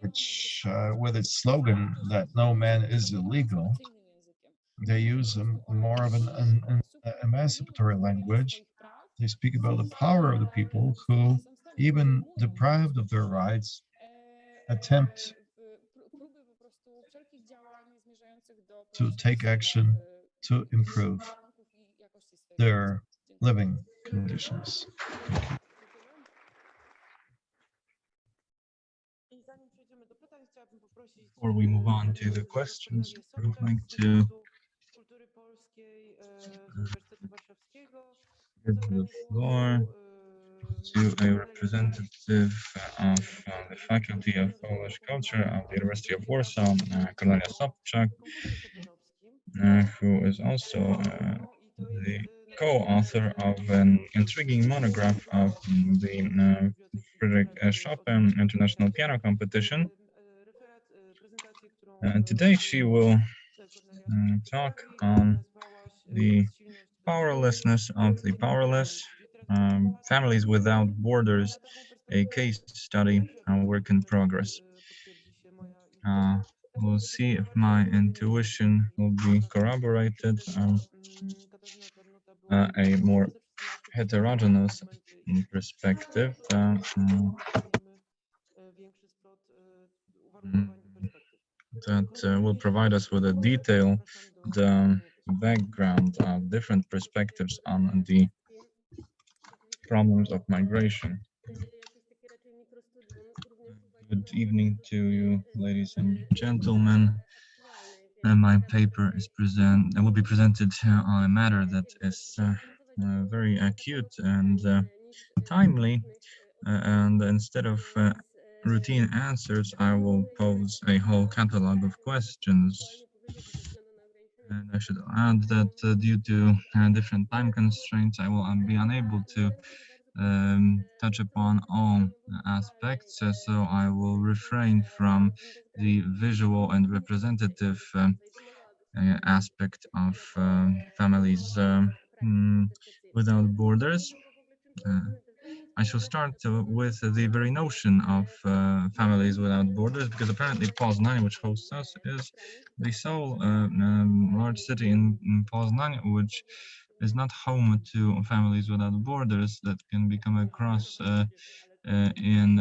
which with its slogan that no man is illegal, they use more of an emancipatory language. They speak about the power of the people who, even deprived of their rights, attempt to take action to improve their living conditions. Before we move on to the questions, I would like to give the floor to a representative of the Faculty of Polish Culture of the University of Warsaw, Cornelia Sobczak, who is also the co-author of an intriguing monograph of the Friedrich Chopin International Piano Competition. Today she will talk on the powerlessness of the powerless, families without borders, a case study, work in progress. We'll see if my intuition will be corroborated. A more heterogeneous perspective that will provide us with a detailed background of different perspectives on the problems of migration. Good evening to you, ladies and gentlemen. My paper is will be presented on a matter that is very acute and timely. And instead of routine answers, I will pose a whole catalog of questions. And I should add that due to different time constraints, I will be unable to touch upon all aspects, so I will refrain from the visual and representative aspect of families without borders. I shall start with the very notion of families without borders, because apparently Poznań, which hosts us, is the sole large city in Poznań which is not home to families without borders that can be come across in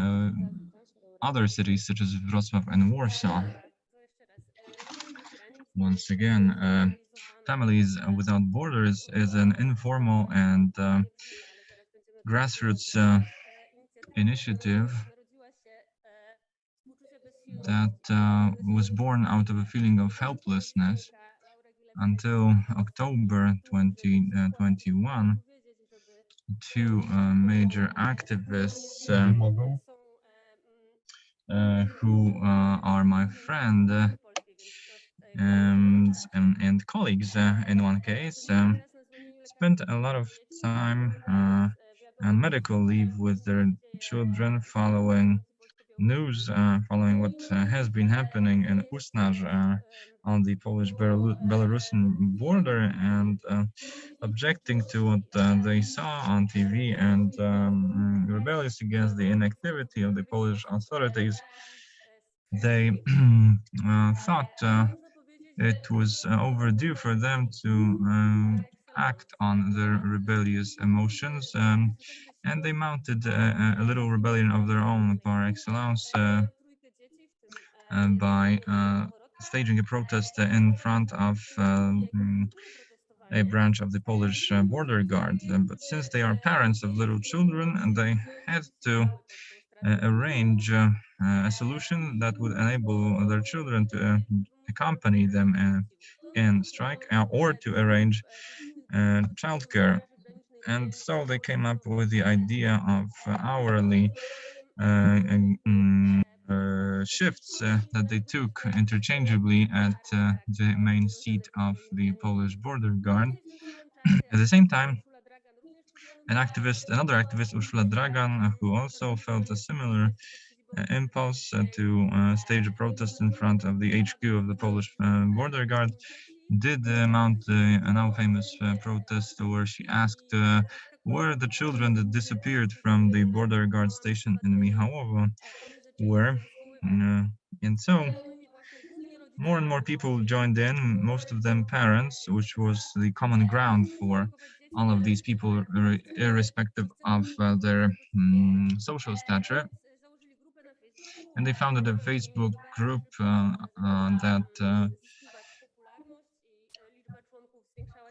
other cities such as Wrocław and Warsaw. Once again, Families Without Borders is an informal and grassroots initiative that was born out of a feeling of helplessness until October 2021. Two major activists who are my friend and colleagues in one case, spent a lot of time on medical leave with their children following news, following what has been happening in Usnarz on the Polish-Belarusian border, and objecting to what they saw on TV and rebellious against the inactivity of the Polish authorities. They thought it was overdue for them to act on their rebellious emotions, and they mounted a little rebellion of their own par excellence by staging a protest in front of a branch of the Polish border guard. But since they are parents of little children, they had to arrange a solution that would enable their children to accompany them in strike, or to arrange childcare. And so they came up with the idea of hourly shifts that they took interchangeably at the main seat of the Polish border guard. At the same time, another activist, Urszula Dragan, who also felt a similar impulse to stage a protest in front of the HQ of the Polish border guard, did mount a now famous protest where she asked where the children that disappeared from the border guard station in Michałowo were. And so more and more people joined in, most of them parents, which was the common ground for all of these people, irrespective of their social stature. And they founded a Facebook group that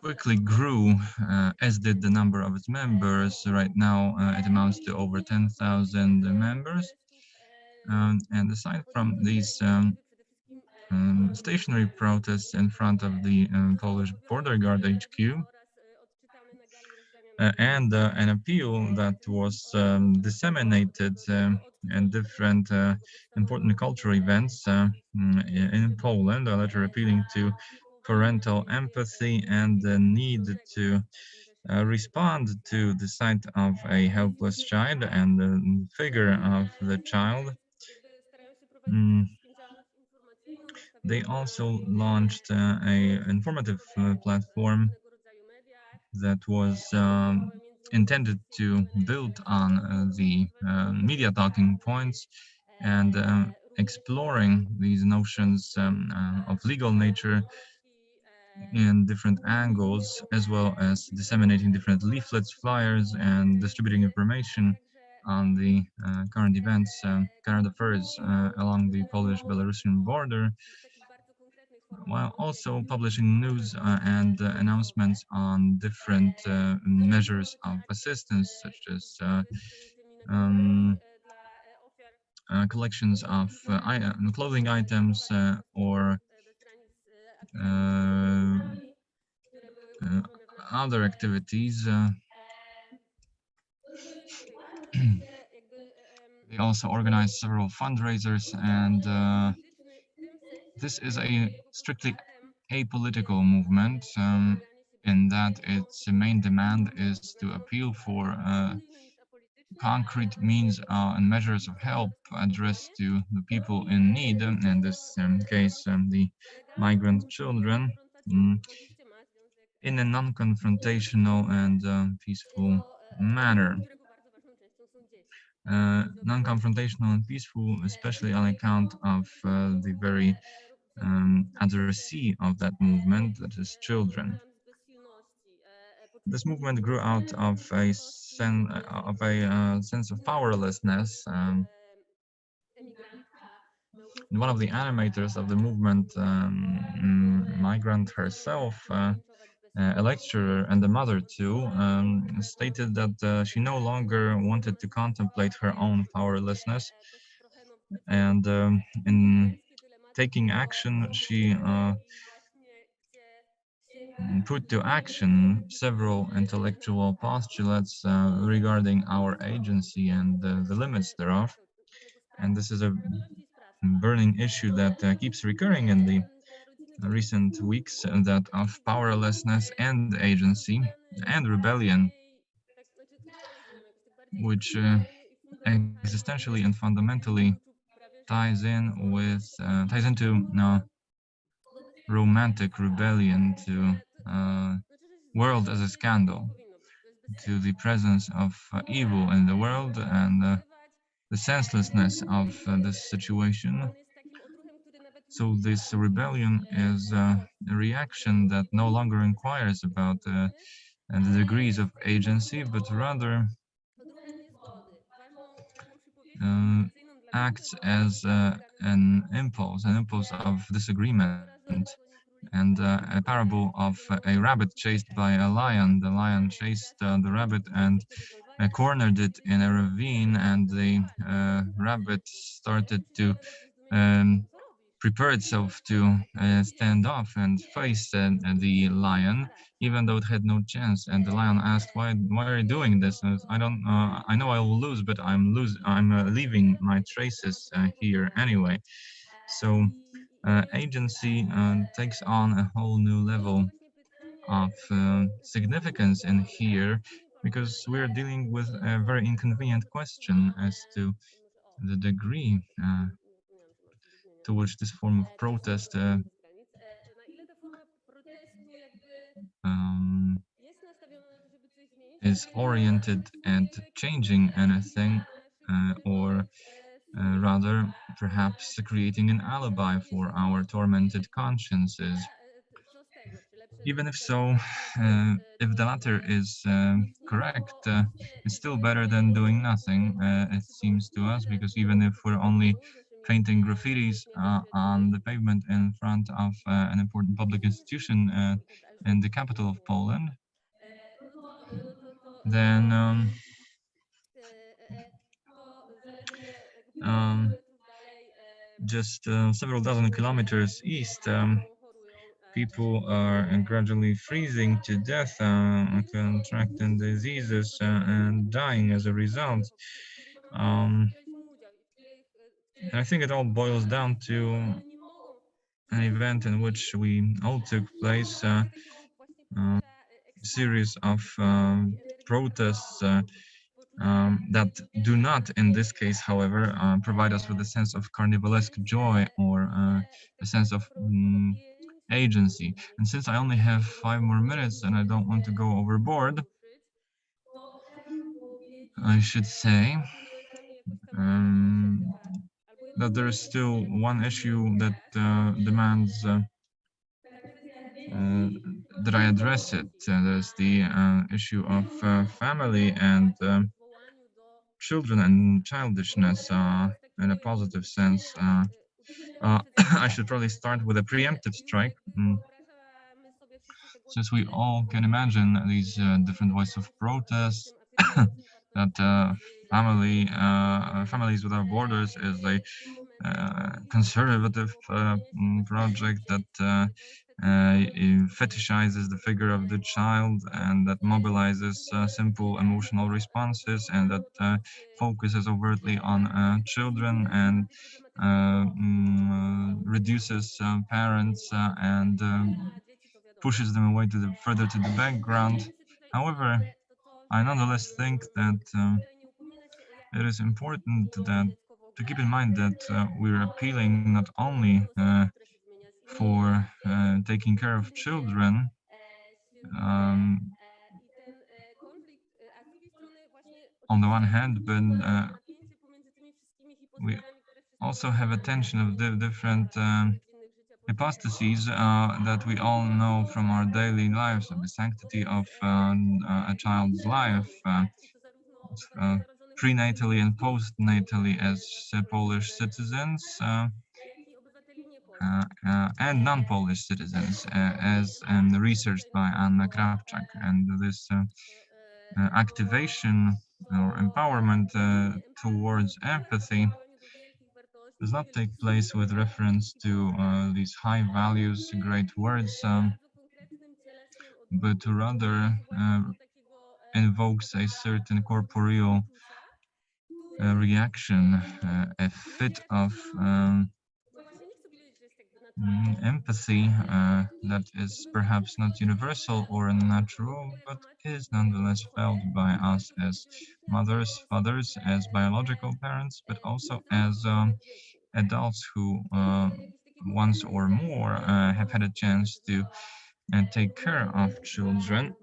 quickly grew, as did the number of its members. Right now, it amounts to over 10,000 members. And aside from these stationary protests in front of the Polish border guard HQ, and an appeal that was disseminated in different important cultural events in Poland, a letter appealing to parental empathy and the need to respond to the sight of a helpless child and the figure of the child. They also launched a informative platform that was intended to build on the media talking points and exploring these notions of legal nature in different angles, as well as disseminating different leaflets, flyers, and distributing information on the current events, current affairs along the Polish-Belarusian border, while also publishing news and announcements on different measures of assistance, such as collections of clothing items or other activities. They also organized several fundraisers, and this is a strictly apolitical movement, in that its main demand is to appeal for concrete means and measures of help addressed to the people in need, in this case the migrant children, in a non-confrontational and peaceful manner. non-confrontational and peaceful, especially on account of the very addressee of that movement, that is children. This movement grew out of a sense of powerlessness. One of the animators of the movement, migrant herself, a lecturer and a mother too, stated that she no longer wanted to contemplate her own powerlessness, and in taking action, she put to action several intellectual postulates regarding our agency and the limits thereof. And this is a burning issue that keeps recurring in the recent weeks, that of powerlessness and agency and rebellion, which existentially and fundamentally ties into romantic rebellion to world as a scandal, to the presence of evil in the world and the senselessness of this situation. So this rebellion is a reaction that no longer inquires about the degrees of agency, but rather acts as an impulse of disagreement. And a parable of a rabbit chased by a lion. The lion chased the rabbit and cornered it in a ravine, and the rabbit started to prepare itself to stand off and face the lion, even though it had no chance. And the lion asked, "Why are you doing this?" And I don't. I know I will lose, but I'm leaving my traces here anyway. So agency takes on a whole new level of significance in here, because we're dealing with a very inconvenient question as to the degree to which this form of protest um, is oriented at changing anything, or rather perhaps creating an alibi for our tormented consciences. Even if so, if the latter is correct, it's still better than doing nothing, it seems to us, because even if we're only painting graffitis on the pavement in front of an important public institution in the capital of Poland, then just several dozen kilometers east, people are gradually freezing to death, contracting diseases and dying as a result. And I think it all boils down to an event in which we all took place, a series of protests that do not, in this case, however, provide us with a sense of carnivalesque joy or a sense of agency. And since I only have 5 more minutes and I don't want to go overboard, I should say that there is still one issue that demands that I address it. There's the issue of family and children and childishness in a positive sense. I should probably start with a preemptive strike, since we all can imagine these different voices of protest, that Families Without Borders is a conservative project that fetishizes the figure of the child, and that mobilizes simple emotional responses, and that focuses overtly on children, and reduces parents and pushes them away further to the background. However, I nonetheless think that it is important to keep in mind that we're appealing not only for taking care of children, um, on the one hand, but we also have a tension of the different hypostases that we all know from our daily lives, of the sanctity of a child's life, prenatally and postnatally as Polish citizens, and non-Polish citizens, as researched by Anna Krawczak. And this activation or empowerment towards empathy does not take place with reference to these high values, great words, but rather invokes a certain corporeal reaction, a fit of empathy that is perhaps not universal or natural, but is nonetheless felt by us as mothers, fathers, as biological parents, but also as adults who once or more have had a chance to take care of children.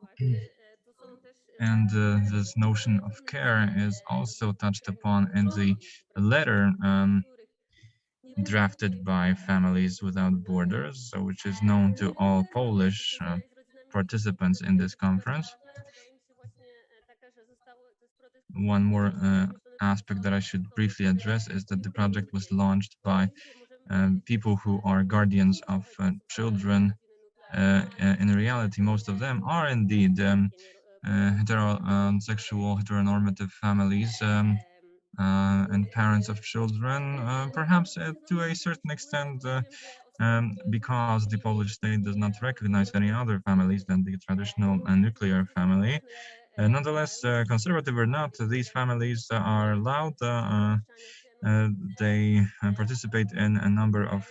And this notion of care is also touched upon in the letter drafted by Families Without Borders, which is known to all Polish participants in this conference. One more aspect that I should briefly address is that the project was launched by people who are guardians of children. In reality, most of them are indeed heterosexual, heteronormative families and parents of children, perhaps to a certain extent because the Polish state does not recognize any other families than the traditional nuclear family. Nonetheless, conservative or not, these families are allowed. They participate in a number of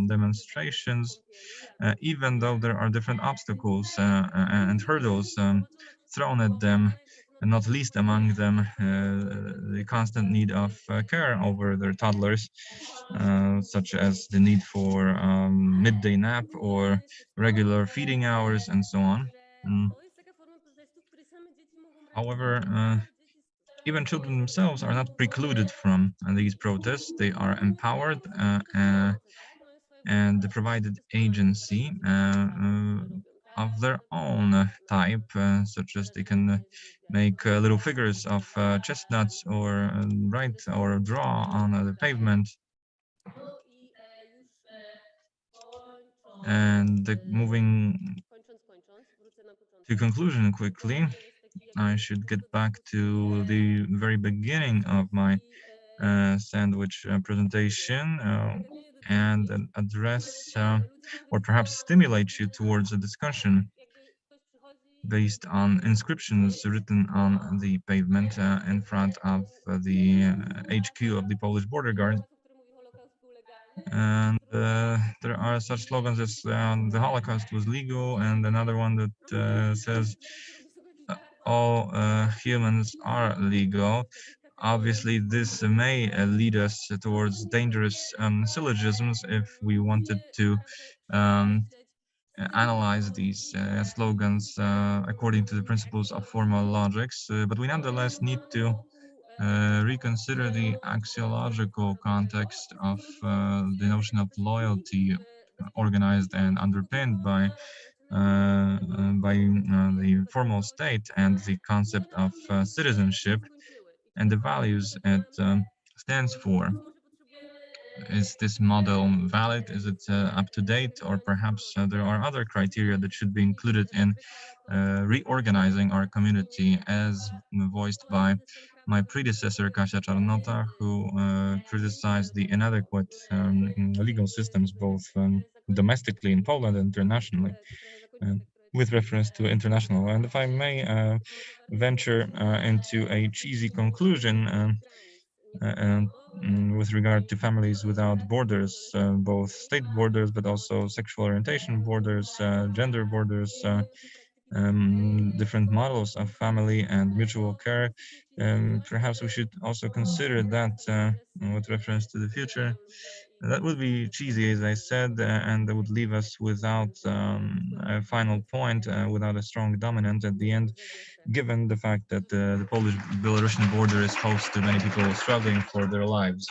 demonstrations, even though there are different obstacles and hurdles thrown at them, and not least among them the constant need of care over their toddlers, such as the need for midday nap or regular feeding hours and so on. However, even children themselves are not precluded from these protests. They are empowered and provided agency of their own type, such as they can make little figures of chestnuts or write or draw on the pavement. And moving to conclusion quickly, I should get back to the very beginning of my sandwich presentation and address or perhaps stimulate you towards a discussion based on inscriptions written on the pavement in front of the HQ of the Polish Border Guard. And there are such slogans as the Holocaust was legal, and another one that says all humans are legal. Obviously, this may lead us towards dangerous syllogisms if we wanted to analyze these slogans according to the principles of formal logics, but we nonetheless need to reconsider the axiological context of the notion of loyalty organized and underpinned by the formal state and the concept of citizenship and the values it stands for. Is this model valid? Is it up to date? Or perhaps there are other criteria that should be included in reorganizing our community, as voiced by my predecessor, Kasia Czarnota, who criticized the inadequate legal systems, both domestically in Poland and internationally, with reference to international. And if I may venture into a cheesy conclusion, with regard to Families Without Borders, both state borders, but also sexual orientation borders, gender borders, different models of family and mutual care. Perhaps we should also consider that with reference to the future. That would be cheesy, as I said, and that would leave us without a final point, without a strong dominant at the end, given the fact that the Polish-Belarusian border is host to many people struggling for their lives.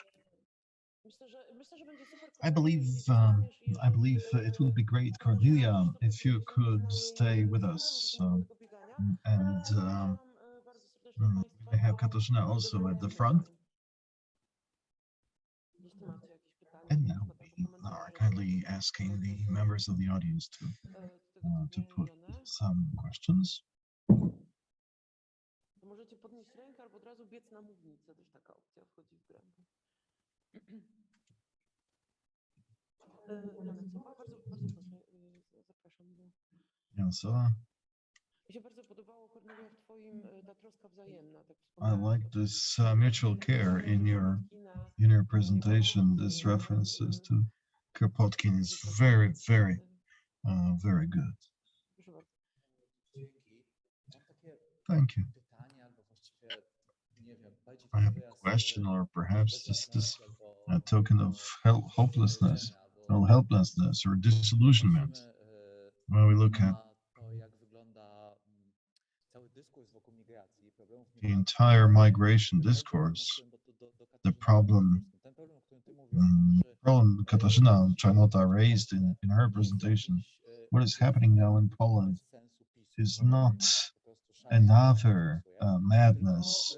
I believe it would be great, Cordelia, if you could stay with us, and we have Katarzyna also at the front. And now we are kindly asking the members of the audience to put some questions. Możecie podnieść rękę albo od razu biec na mównicę, też taka opcja wchodzi w grę. Sowa, bardzo proszę, zapraszam. Yeah, Sowa. Mi się bardzo podobało, Kornelia, w twoim ta troska wzajemna. I like this mutual care in your presentation. This references to Kropotkin is very, very good. Thank you. I have a question, or perhaps this is a token of hopelessness, or helplessness, or disillusionment. When we look at the entire migration discourse, the problem Katarzyna Czarnota raised in her presentation, what is happening now in Poland is not another madness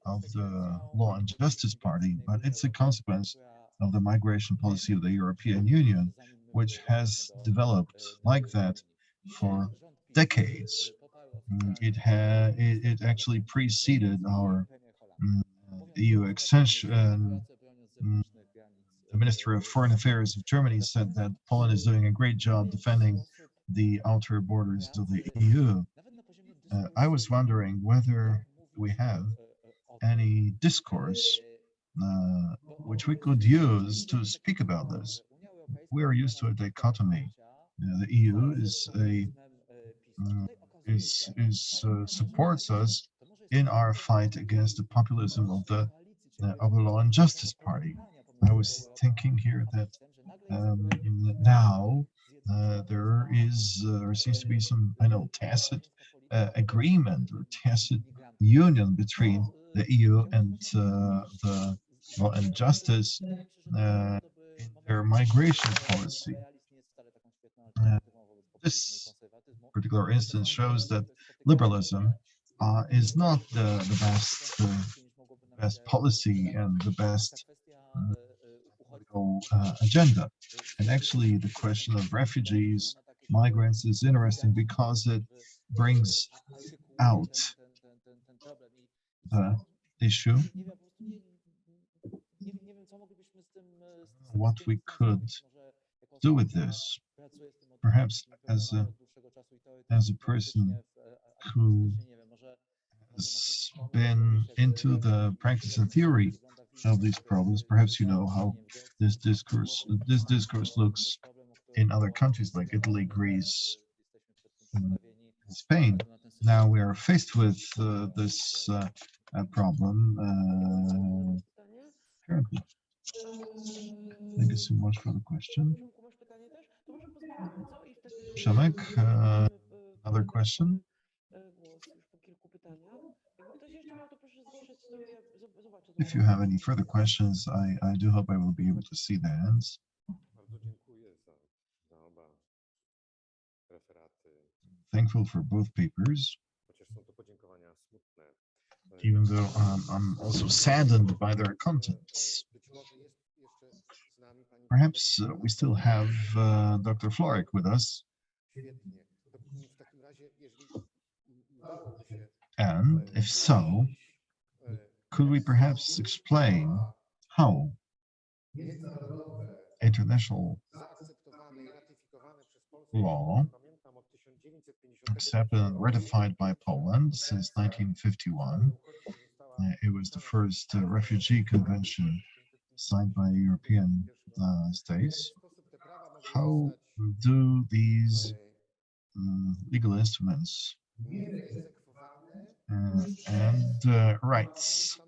of the Law and Justice Party, but it's a consequence of the migration policy of the European Union, which has developed like that for decades. It actually preceded our EU extension. The Minister of Foreign Affairs of Germany said that Poland is doing a great job defending the outer borders of the EU. I was wondering whether we have any discourse which we could use to speak about this. We are used to a dichotomy. The EU supports us in our fight against the populism of the Law and Justice Party. I was thinking here that now there seems to be some tacit agreement or tacit union between the EU and the Law and Justice in their migration policy. This particular instance shows that liberalism is not the best policy and the best political agenda. And actually, the question of refugees, migrants is interesting because it brings out the issue, what we could do with this. Perhaps as a person who has been into the practice and theory of these problems, perhaps you know how this discourse looks in other countries like Italy, Greece, and Spain. Now we are faced with this problem currently. Thank you so much for the question. Przemek, another question? If you have any further questions, I do hope I will be able to see the hands. Thankful for both papers, even though I'm also saddened by their contents. Perhaps we still have Dr. Florek with us. And if so, could we perhaps explain how international law, accepted and ratified by Poland since 1951, it was the first refugee convention signed by European states. How do these legal instruments and rights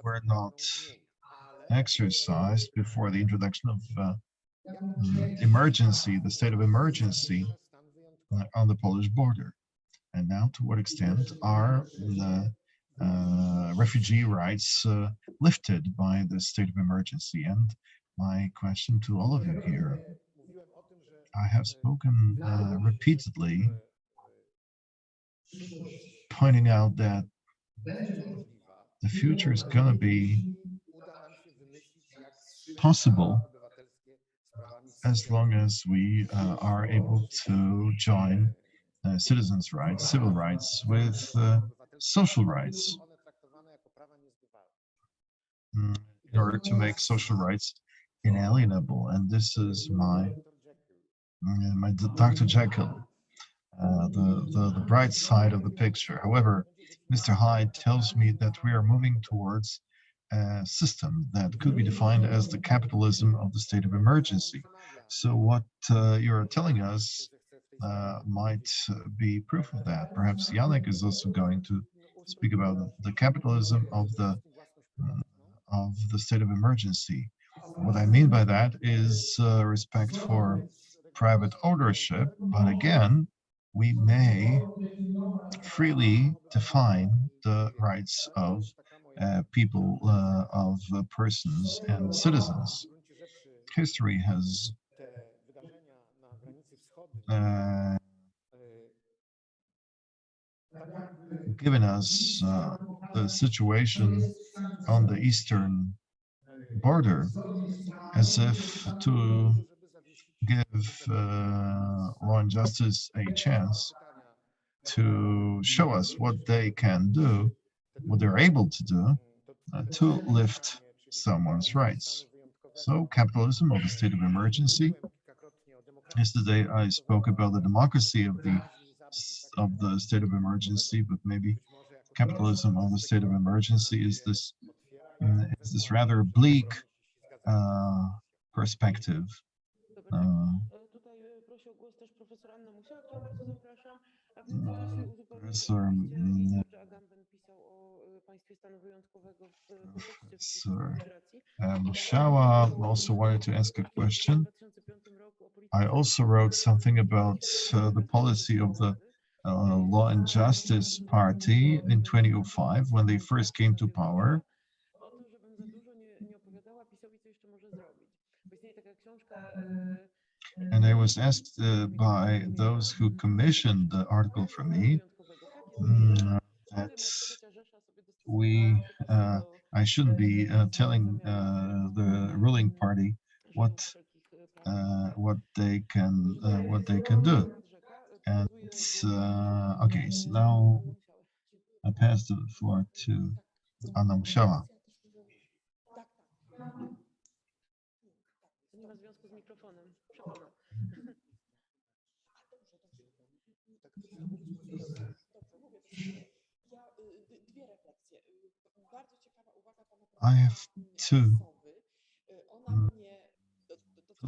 were not exercised before the introduction of emergency, the state of emergency on the Polish border. And now, to what extent are the refugee rights lifted by the state of emergency? And my question to all of you here, I have spoken repeatedly, pointing out that the future is going to be possible as long as we are able to join citizens' rights, civil rights with social rights in order to make social rights inalienable. And this is my Dr. Jekyll, the bright side of the picture. However, Mr. Hyde tells me that we are moving towards a system that could be defined as the capitalism of the state of emergency. So what you're telling us might be proof of that. Perhaps Janek is also going to speak about the capitalism of the state of emergency. What I mean by that is respect for private ownership, but again, we may freely define the rights of people, of persons and citizens. History has given us the situation on the eastern border as if to give law and justice a chance to show us what they can do, what they're able to do to lift someone's rights. So capitalism of the state of emergency. Yesterday I spoke about the democracy of the state of emergency, but maybe capitalism of the state of emergency is this rather bleak perspective. Tutaj proszę o głos też profesor Annę Musiała, którą bardzo zapraszam. A w międzyczasie uzupełnię że Agamben pisał o państwie stanu wyjątkowego w kontekście migracji. Musiała also wanted to ask a question. I also wrote something about the policy of the Law and Justice Party in 2005 when they first came to power. O to, żebym za dużo nie opowiadała, pisowi, co jeszcze może zrobić. Bo istnieje taka książka. And I was asked by those who commissioned the article for me that I shouldn't be telling the ruling party what they can do. And okay, so now I pass the floor to Anna Musiała. Nie ma związku z mikrofonem. Przepona. I have two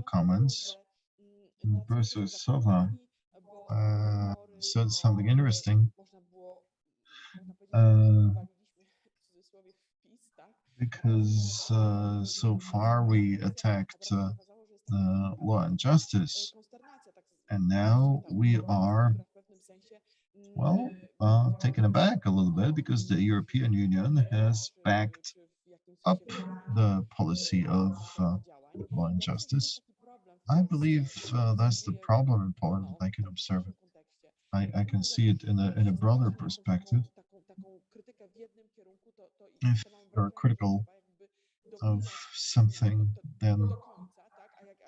comments. Professor Sowa said something interesting. Because so far we attacked law and justice, and now we are, well, taken aback a little bit because the European Union has backed up the policy of law and justice. I believe that's the problem in Poland. I can observe it. I can see it in a broader perspective. If you're critical of something, then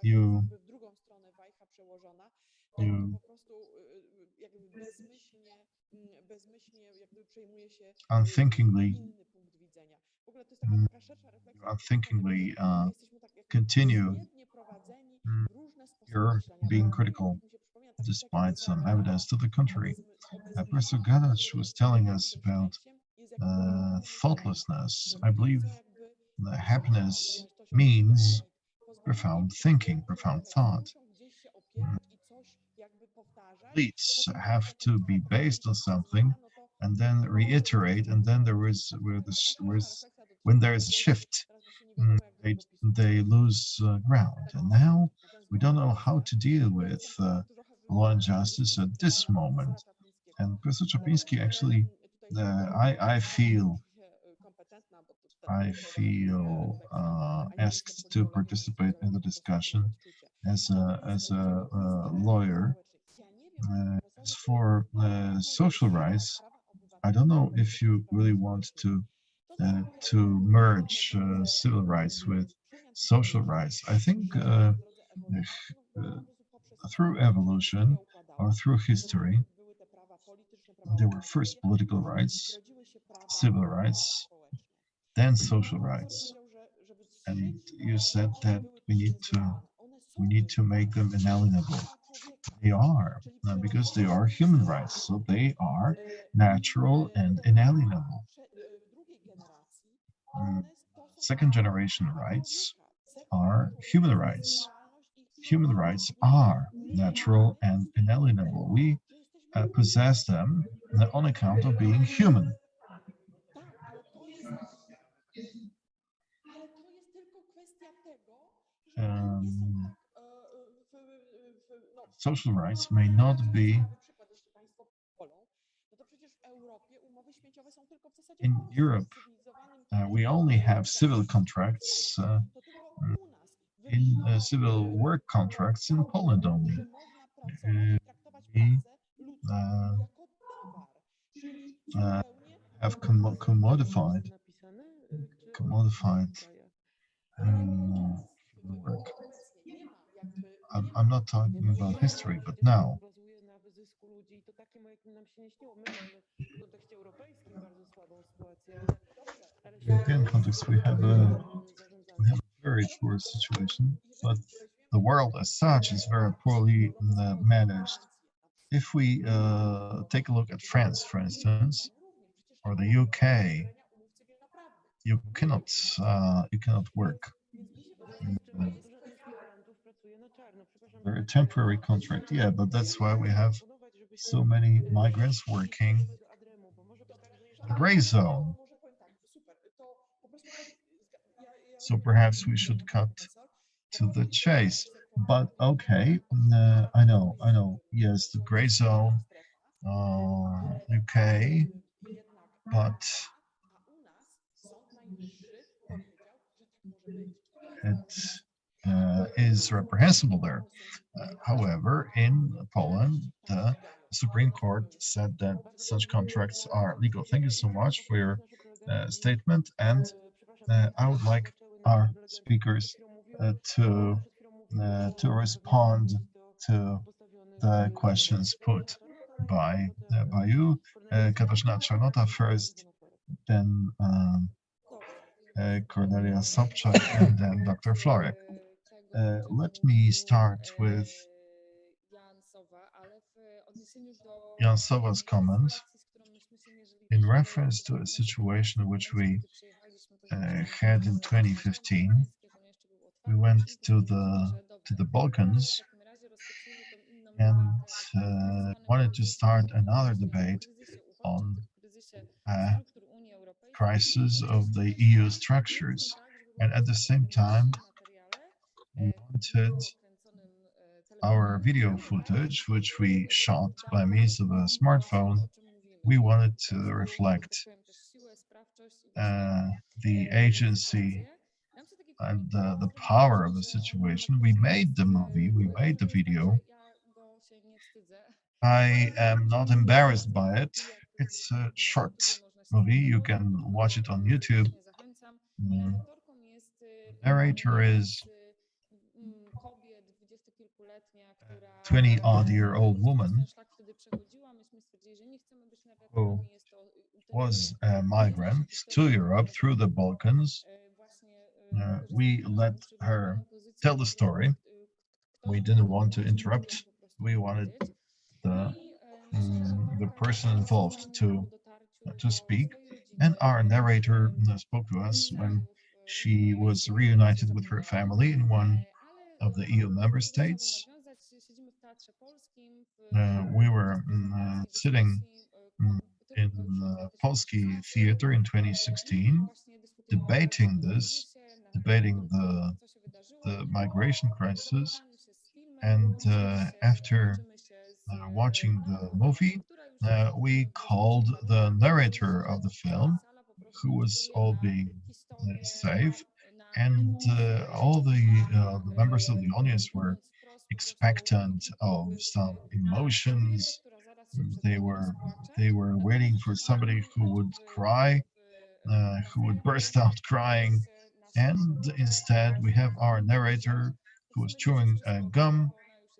you unthinkingly continue your being critical despite some evidence to the contrary. Professor Gadacz was telling us about thoughtlessness. I believe that happiness means profound thinking, profound thought. Beliefs have to be based on something and then reiterate, and then when there is a shift, they lose ground. And now we don't know how to deal with law and justice at this moment. And Professor Czapliński actually, I feel asked to participate in the discussion as a lawyer. As for social rights, I don't know if you really want to merge civil rights with social rights. I think through evolution or through history, there were first political rights, civil rights, then social rights. And you said that we need to make them inalienable. They are, because they are human rights, so they are natural and inalienable. Second generation rights are human rights. Human rights are natural and inalienable. We possess them on account of being human. Social rights may not be in Europe. We only have civil contracts in civil work contracts in Poland only. We have commodified work. I'm not talking about history, but now. In European context, we have a very poor situation, but the world as such is very poorly managed. If we take a look at France, for instance, or the UK, you cannot work. A temporary contract, yeah, but that's why we have so many migrants working in the gray zone. So perhaps we should cut to the chase. But okay, I know. Yes, the gray zone. Okay, but it is reprehensible there. However, in Poland, the Supreme Court said that such contracts are legal. Thank you so much for your statement, and I would like our speakers to respond to the questions put by you. Katarzyna Czarnota first, then Cornelia Sobczak, and then Dr. Florek. Let me start with Jan Sowa's comment in reference to a situation which we had in 2015. We went to the Balkans and wanted to start another debate on crisis of the EU structures, and at the same time we wanted our video footage, which we shot by means of a smartphone. We wanted to reflect the agency and the power of the situation. We made the movie, we made the video. I am not embarrassed by it. It's a short movie. You can watch it on YouTube. The narrator is a 20-odd-year-old woman who was a migrant to Europe through the Balkans. We let her tell the story. We didn't want to interrupt. We wanted the person involved to speak, and our narrator spoke to us when she was reunited with her family in one of the EU member states. We were sitting in the Polski Theater in 2016, debating this debating the migration crisis, and after watching the movie, we called the narrator of the film, who was all being safe, and all the members of the audience were expectant of some emotions. They were waiting for somebody who would cry, who would burst out crying, and instead we have our narrator who was chewing gum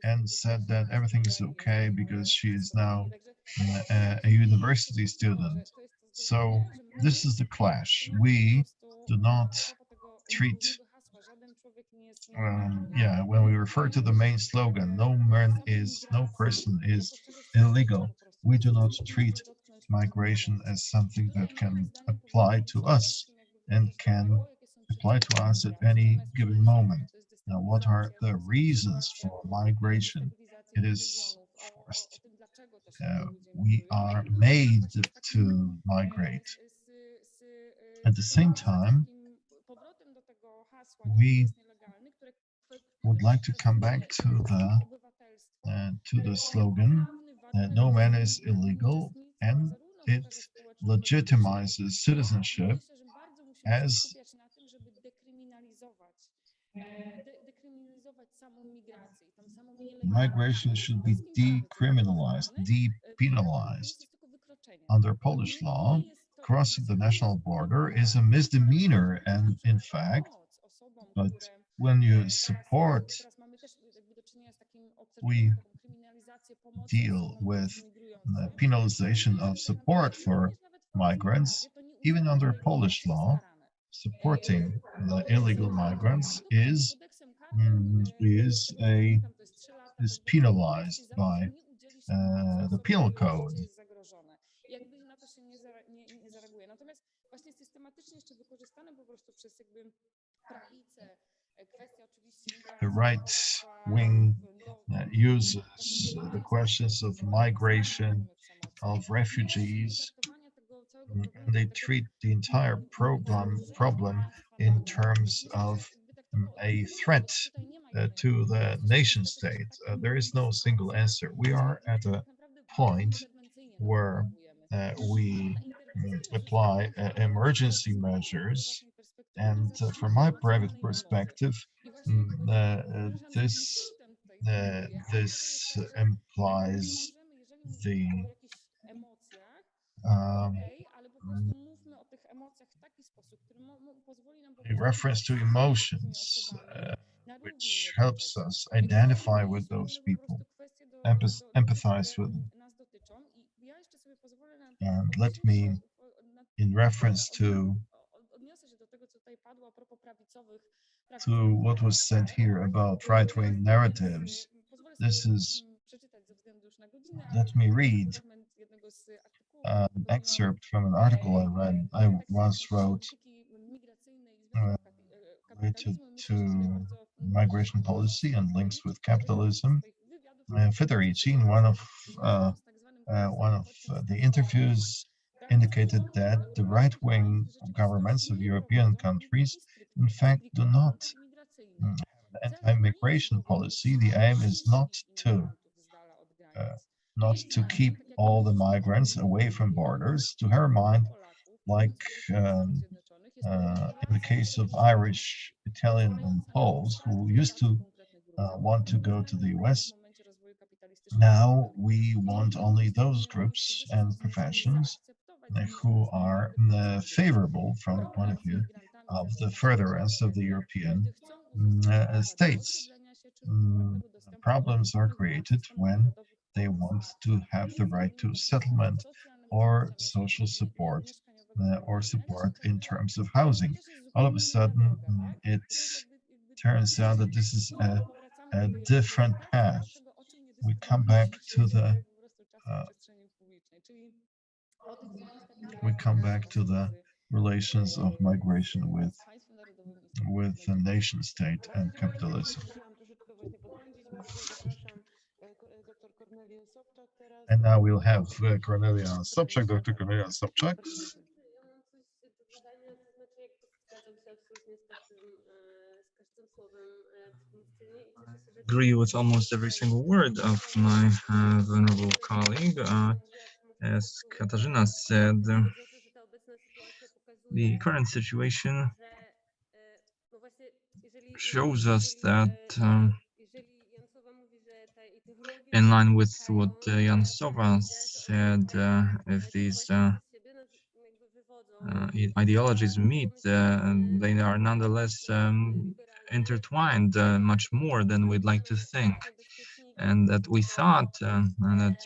and said that everything is okay because she is now a university student. So this is the clash. We do not treat, when we refer to the main slogan, no person is illegal, we do not treat migration as something that can apply to us and can apply to us at any given moment. Now, what are the reasons for migration? It is forced. We are made to migrate. At the same time, we would like to come back to the slogan that no man is illegal, and it legitimizes citizenship as migration should be decriminalized, depenalized. Under Polish law, crossing the national border is a misdemeanor, and in fact, but when you support, we deal with the penalization of support for migrants. Even under Polish law, supporting the illegal migrants is penalized by the penal code. The right wing uses the questions of migration, of refugees, and they treat the entire problem in terms of a threat to the nation state. There is no single answer. We are at a point where we apply emergency measures, and from my private perspective, this implies the um, a reference to emotions, which helps us identify with those people, empathize with them. And let me, in reference to what was said here about right-wing narratives, let me read an excerpt from an article I once wrote related to migration policy and links with capitalism. Federici, in one of the interviews, indicated that the right-wing governments of European countries, in fact, do not have an anti-migration policy. The aim is not to keep all the migrants away from borders. To her mind, like in the case of Irish, Italian, and Poles who used to want to go to the US, now we want only those groups and professions who are favorable from the point of view of the furtherance of the European states. Problems are created when they want to have the right to settlement or social support or support in terms of housing. All of a sudden, it turns out that this is a different path. We come back to the relations of migration with the nation state and capitalism. And now we'll have Kornelia Sobczak, Dr. Kornelia Sobczak. agree with almost every single word of my venerable colleague. As Katarzyna said, the current situation shows us that, in line with what Jan Sowa said, if these ideologies meet, they are nonetheless intertwined much more than we'd like to think. And that we thought that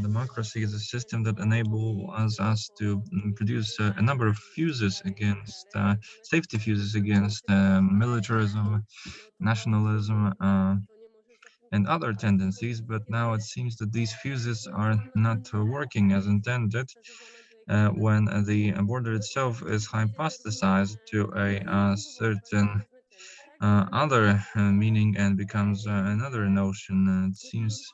democracy is a system that enables us to produce a number of fuses against, safety fuses against militarism, nationalism, and other tendencies, but now it seems that these fuses are not working as intended when the border itself is hypothesized to a certain other meaning and becomes another notion. It seems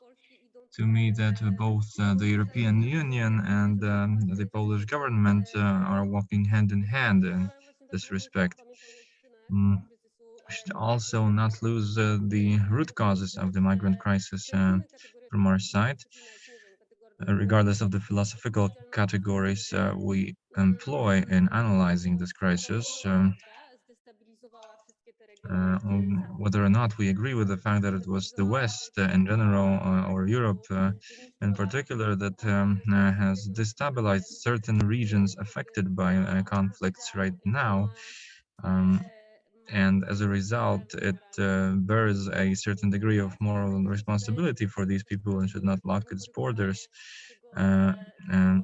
to me that both the European Union and the Polish government are walking hand in hand in this respect. We should also not lose the root causes of the migrant crisis from our side. Regardless of the philosophical categories we employ in analyzing this crisis, whether or not we agree with the fact that it was the West in general or Europe in particular that has destabilized certain regions affected by conflicts right now. And as a result, it bears a certain degree of moral responsibility for these people and should not lock its borders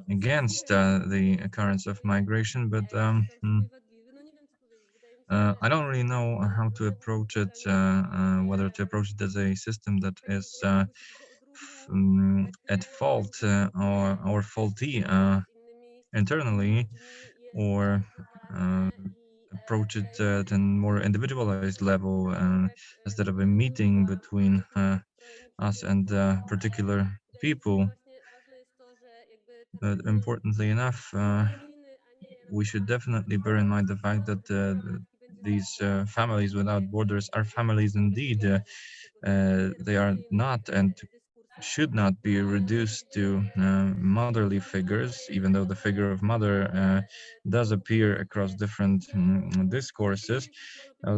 against the occurrence of migration. But I don't really know how to approach it, whether to approach it as a system that is at fault or faulty internally, or approach it at a more individualized level instead of a meeting between us and particular people. But importantly enough, we should definitely bear in mind the fact that these families without borders are families indeed. They are not and should not be reduced to motherly figures, even though the figure of mother does appear across different discourses.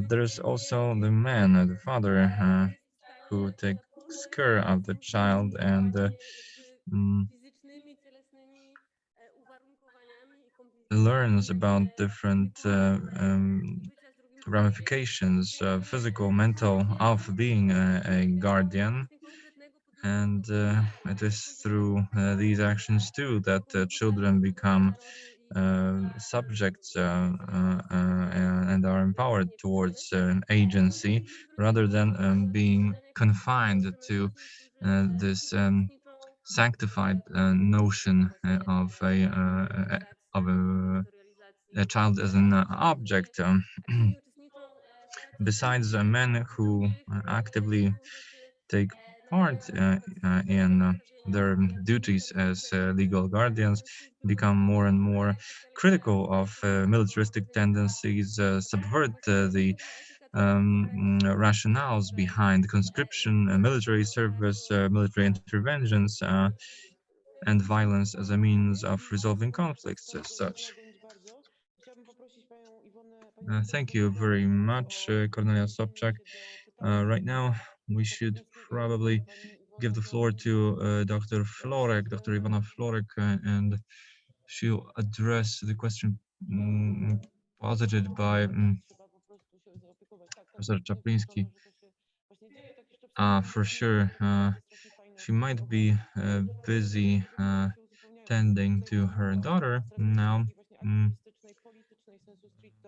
There's also the man, the father, who takes care of the child and learns about different ramifications, physical, mental, of being a guardian. And it is through these actions too that children become subjects and are empowered towards agency, rather than being confined to this sanctified notion of a child as an object. Besides men who actively take part in their duties as legal guardians, become more and more critical of militaristic tendencies, subvert the rationales behind conscription, military service, military interventions, and violence as a means of resolving conflicts as such. Thank you very much, Cornelia Sobczak. Right now, we should probably give the floor to Dr. Florek, Dr. Iwona Florek, and she'll address the question posited by Professor Czapliński. For sure, she might be busy tending to her daughter now.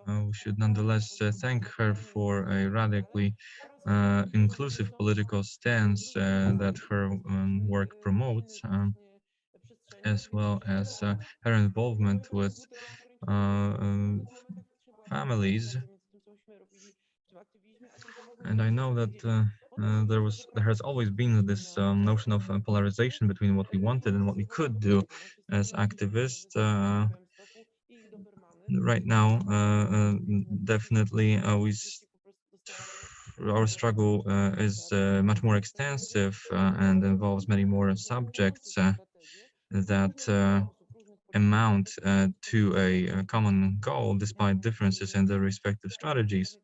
We should nonetheless thank her for a radically inclusive political stance that her work promotes, as well as her involvement with families. And I know that there has always been this notion of polarization between what we wanted and what we could do as activists. right now, definitely our struggle is much more extensive and involves many more subjects that amount to a common goal despite differences in the respective strategies.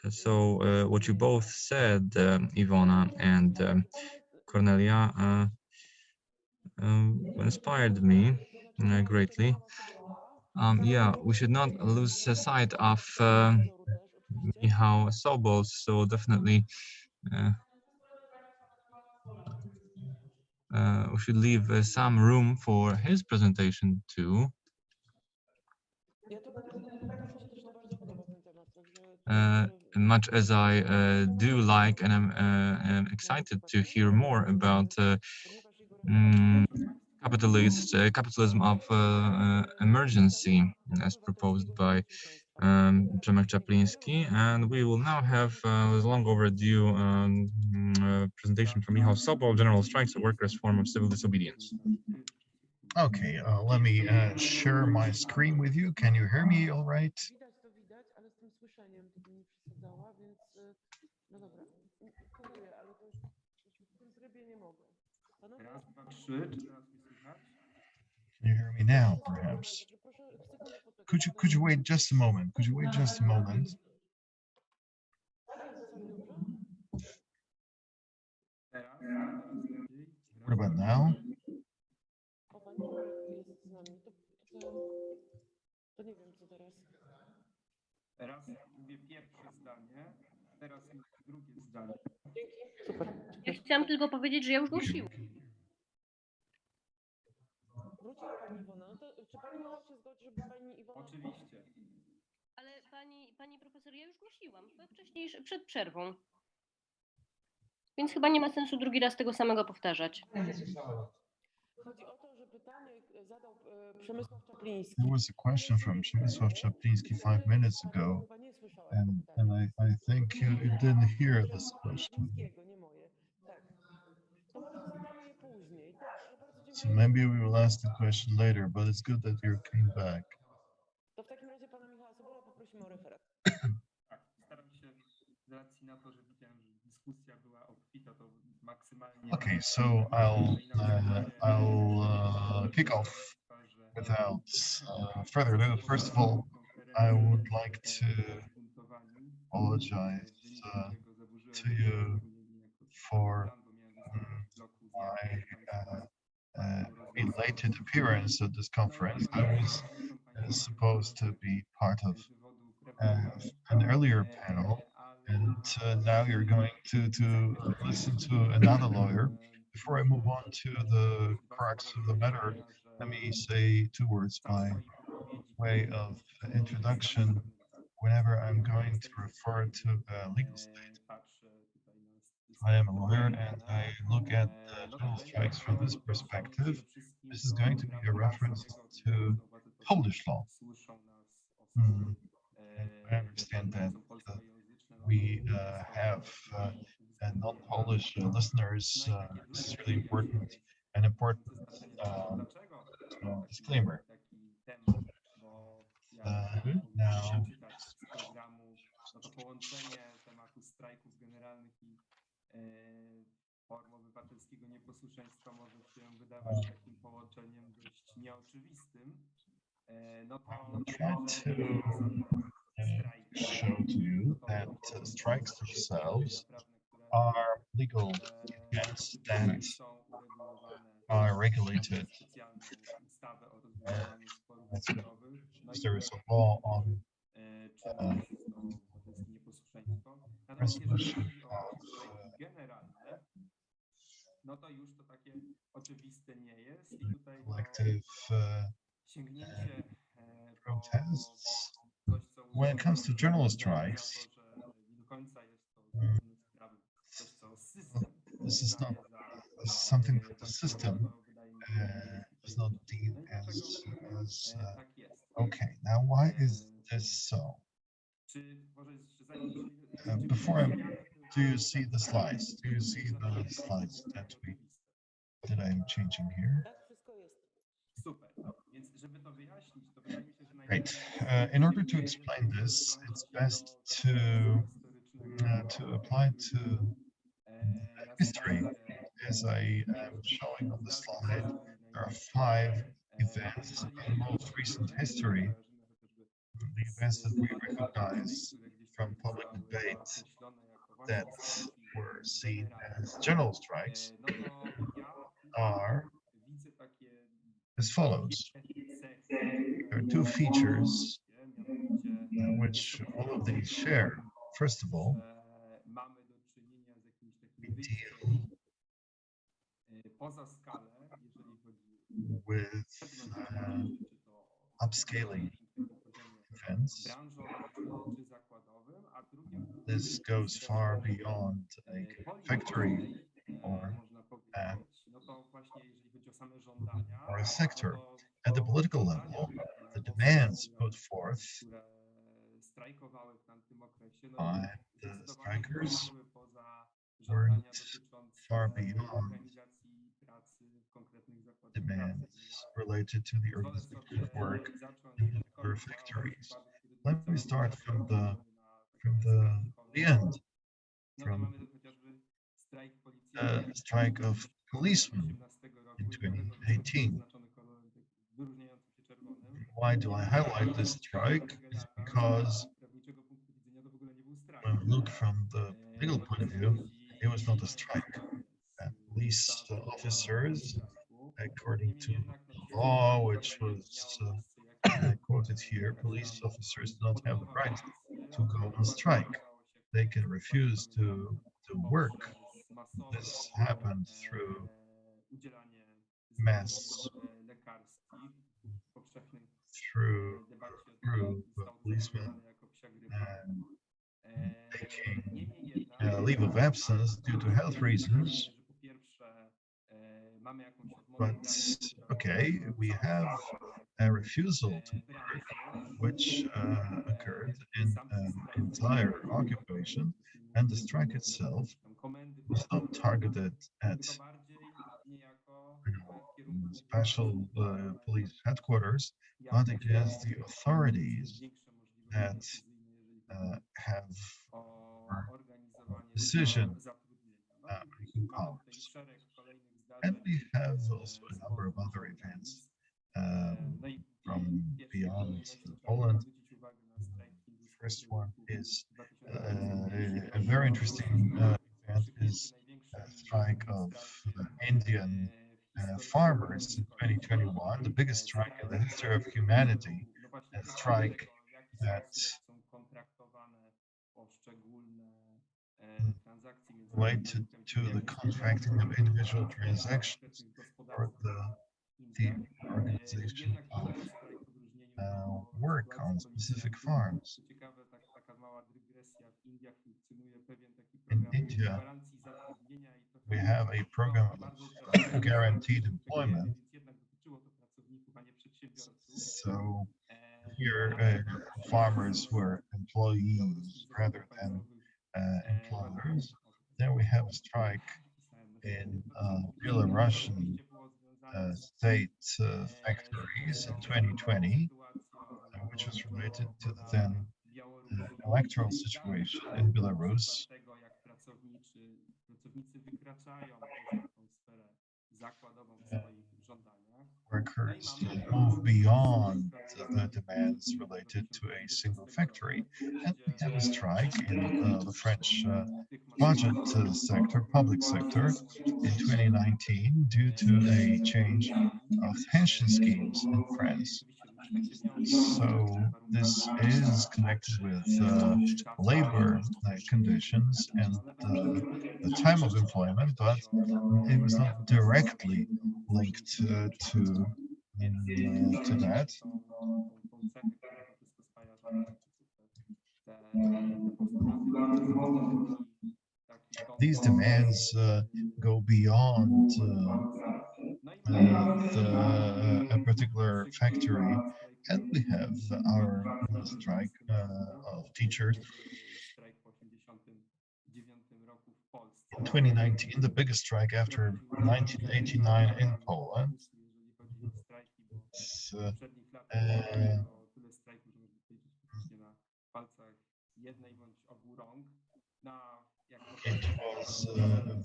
So what you both said, Iwona and Cornelia, inspired me greatly. Yeah, we should not lose sight of Michał Sobol, so definitely we should leave some room for his presentation too. Much as I do like and I'm excited to hear more about capitalism of emergency as proposed by Przemek Czapliński, and we will now have long overdue presentation from Michał Sobol, General Strikes, a workers' form of civil disobedience. Okay, let me share my screen with you. Can you hear me all right? Widać, ale z tym słyszeniem to bym nie przesadzała, więc no dobra, próbuję, ale to już w tym trybie nie mogę. Raz, dwa, trzy, czy teraz mnie słychać? Can you hear me now, perhaps? Could you wait just a moment? Could you wait just a moment? Teraz lepiej. What about now? Jest z nami, to nie wiem co teraz. Raz mówię pierwsze zdanie, teraz mówię drugie zdanie. Super. Ja chciałam tylko powiedzieć, że ja już głosiłam. Wróciła pani Iwona, no to czy pani Michał się zgodzi, żeby pani Iwona... Oczywiście. Ale pani profesor, ja już głosiłam, wcześniej, przed przerwą. Więc chyba nie ma sensu drugi raz tego samego powtarzać. Chodzi o to, że pytanie zadał Przemysław Czapliński. There was a question from Przemysław Czapliński 5 minutes ago, and I think you didn't hear this question. Nie moje. Tak. To może zadamy je później. Dobrze, bardzo So dziękuję. maybe we will ask the question later, but it's good that you came back. To w takim razie pana Michała Sobola poprosimy o referat. Tak, staram się z racji na to, że widziałem, że dyskusja była obfita, to maksymalnie... Okay, so I'll kick off without further ado. First of all, I would like to apologize to you for my belated appearance at this conference. I was supposed to be part of an earlier panel, and now you're going to listen to another lawyer. Before I move on to the crux of the matter, let me say 2 words by way of introduction. Whenever I'm going to refer to a legal state, I am a lawyer and I look at the general strikes from this perspective. This is going to be a reference to Polish law. I understand that we have non-Polish listeners. This is really important, an important disclaimer. Now, to połączenie tematu strajków generalnych i form obywatelskiego nieposłuszeństwa może się wydawać takim połączeniem dość nieoczywistym. No to try to show to you that strikes themselves are legal events that are regulated. There is a law on resolution of no to już to takie oczywiste nie jest i tutaj collective protests. When it comes to general strikes, this is something that the system does not deem as okay. Now, why is this so? Do you see the slides? Do you see the slides that I am changing here? Super. Right. In order to explain this, it's best to apply to history. As I am showing on the slide, there are 5 events in the most recent history, the events that we recognize from public debate that were seen as general strikes are as follows. There are 2 features which all of these share. First of all, we deal with upscaling events. This goes far beyond a factory or a sector. At the political level, the demands put forth by the strikers weren't far beyond demands related to the organization of work in other factories. Let me start from the end, from the strike of policemen in 2018. Why do I highlight this strike? It's because when we look from the legal point of view, it was not a strike. Police officers, according to the law, which was quoted here, police officers do not have the right to go on strike. They can refuse to work. This happened through mass, through policemen taking leave of absence due to health reasons. But okay, we have a refusal to work, which occurred in an entire occupation, and the strike itself was not targeted at special police headquarters, but against the authorities that have decision making powers. And we have also a number of other events from beyond Poland. The first one is a very interesting event is a strike of Indian farmers in 2021, the biggest strike in the history of humanity, a strike that related to the contracting of individual transactions or the organization of work on specific farms. In India, we have a program of guaranteed employment. So here, farmers were employees rather than employers. Then we have a strike in Belarusian state factories in 2020, which was related to the then electoral situation in Belarus. Workers move beyond the demands related to a single factory, and we have a strike in the French budget sector, public sector, in 2019 due to a change of pension schemes in France. So this is connected with labor conditions and the time of employment, but it was not directly linked to that. These demands go beyond a particular factory, and we have our strike of teachers. In 2019, the biggest strike after 1989 in Poland. poprzednich latach było tyle strajków, że można powiedzieć praktycznie na palcach jednej bądź obu rąk. It was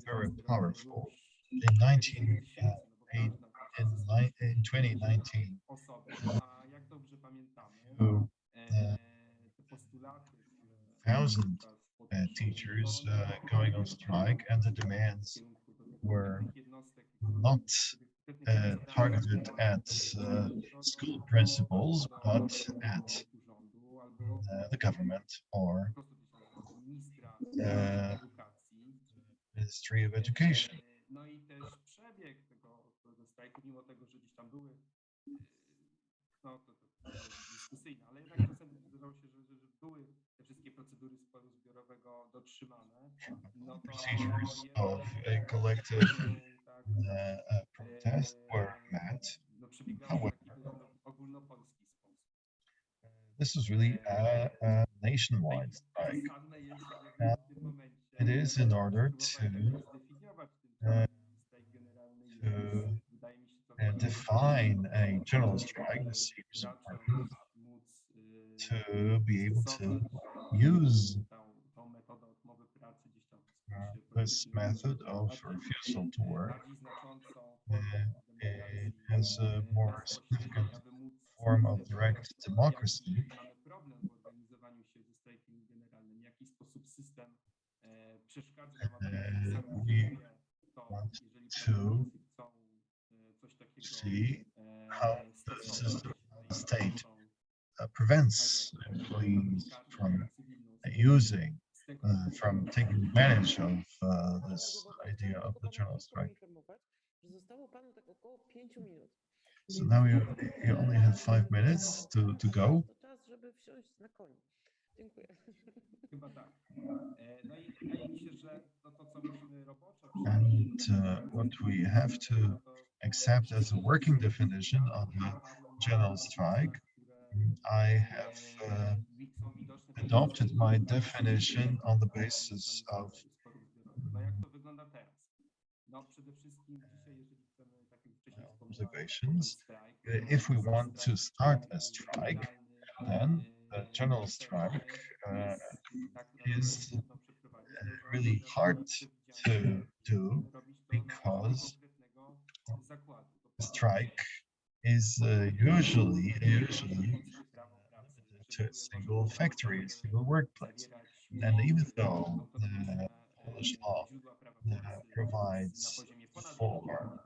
very powerful. In 2019, A jak dobrze pamiętamy, te postulaty, thousand teachers going on strike, and the demands were not targeted at school principals, but at the government or the Ministry of Education. No i też przebieg tego strajku, mimo tego, że gdzieś tam były, no to dyskusyjne, ale jednak czasem zdarzało się, że były te wszystkie procedury sporu zbiorowego dotrzymane. No to Procedures of a collective protest were met. no przebiegało w taki ogólnopolski sposób. This is really a nationwide strike. It is in order to define a general strike. It seems important to be able to use this method of refusal to work. It has a more significant form of direct democracy. We want to see how the system of the state prevents employees from from taking advantage of this idea of the general strike. So now you only have 5 minutes to go. And what we have to accept as a working definition of the general strike, I have adopted my definition on the basis of observations. If we want to start a strike, then the general strike is really hard to do because the strike is usually to a single factory, a single workplace. And even though the Polish law provides for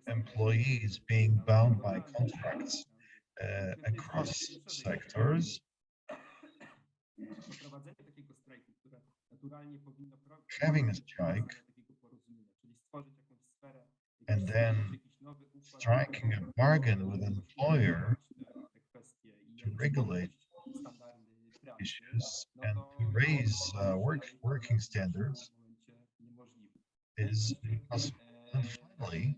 employees being bound by contracts across sectors, having a strike and then striking a bargain with an employer to regulate issues and to raise working standards is impossible. And finally,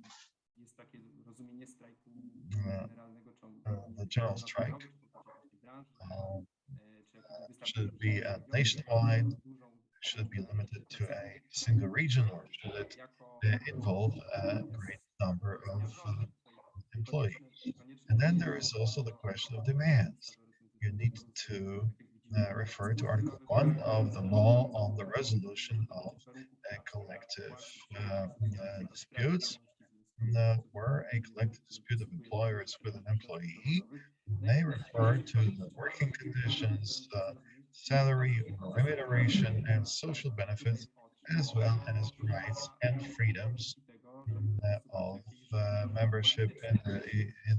the general strike should be nationwide, should be limited to a single region, or should it involve a great number of employees? And then there is also the question of demands. You need to refer to Article 1 of the law on the resolution of collective disputes, where a collective dispute of employers with an employee may refer to the working conditions, salary or remuneration, and social benefits, as well as rights and freedoms of membership in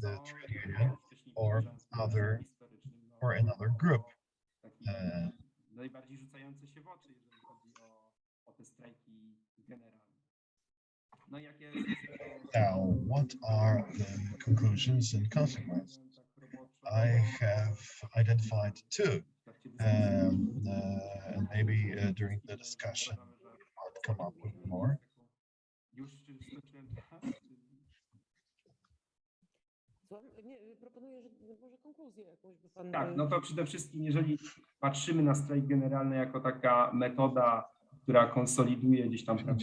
the trade union or another group. Now, what are the conclusions and consequences? I have identified two, and maybe during the discussion I'll come up with more. Tak, no to przede wszystkim, jeżeli patrzymy na strajk generalny jako taka metoda, która konsoliduje gdzieś tam, żeby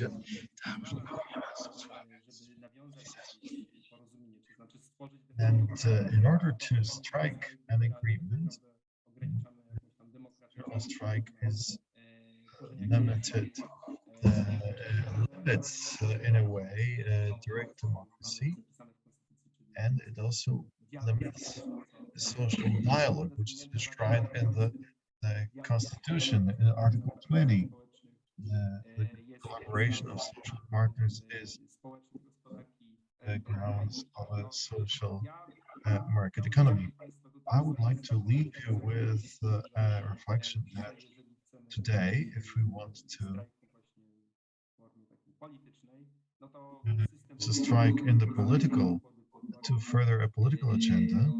And in order to strike an agreement, a strike is limited, limits in a way direct democracy, and it also limits the social dialogue, which is described in the Constitution in Article 20. The collaboration of social partners is the grounds of a social market economy. I would like to leave you with a reflection that today, if we want to strike in the political, to further a political agenda,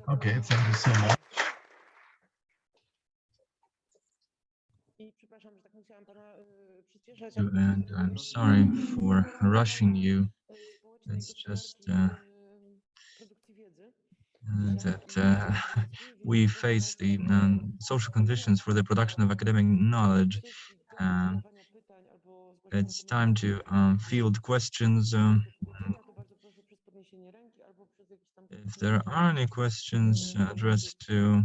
okay, thank you so much. And I'm sorry for rushing you. It's just that we face the social conditions for the production of academic knowledge. It's time to field questions. If there are any questions addressed to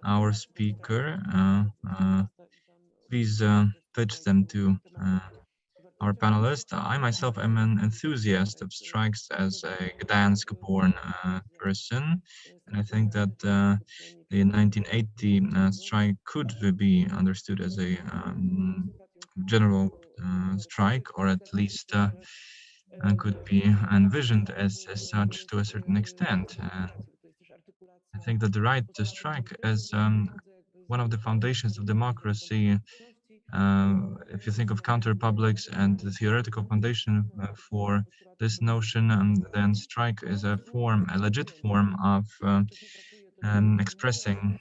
our speaker, please pitch them to our panelists. I myself am an enthusiast of strikes as a Gdansk-born person, and I think that the 1980 strike could be understood as a general strike, or at least could be envisioned as such to a certain extent. I think that the right to strike as one of the foundations of democracy. If you think of counter-republics and the theoretical foundation for this notion, then strike is a form, a legit form of expressing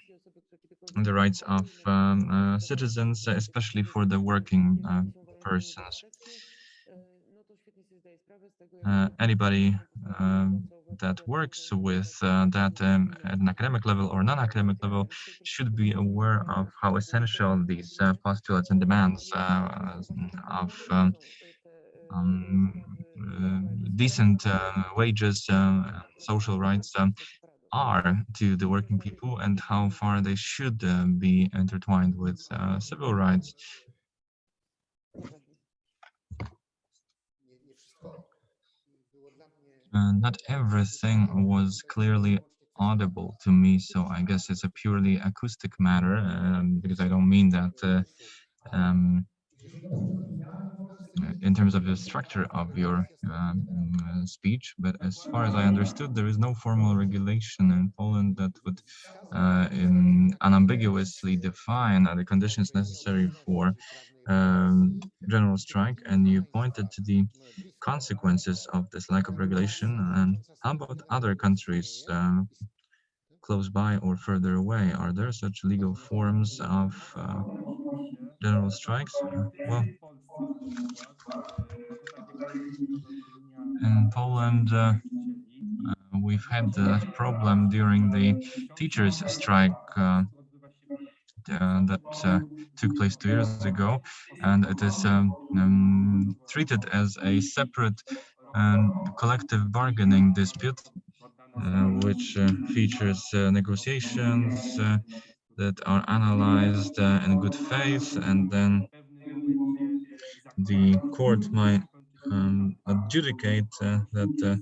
the rights of citizens, especially for the working persons. Anybody that works with that at an academic level or non-academic level should be aware of how essential these postulates and demands of decent wages, social rights are to the working people, and how far they should be intertwined with civil rights. Not everything was clearly audible to me, so I guess it's a purely acoustic matter, because I don't mean that in terms of the structure of your speech, but as far as I understood, there is no formal regulation in Poland that would unambiguously define the conditions necessary for general strike, and you pointed to the consequences of this lack of regulation. And how about other countries close by or further away? Are there such legal forms of general strikes? Well, in Poland, we've had the problem during the teachers' strike that took place 2 years ago, and it is treated as a separate collective bargaining dispute, which features negotiations that are analyzed in good faith, and then the court might adjudicate that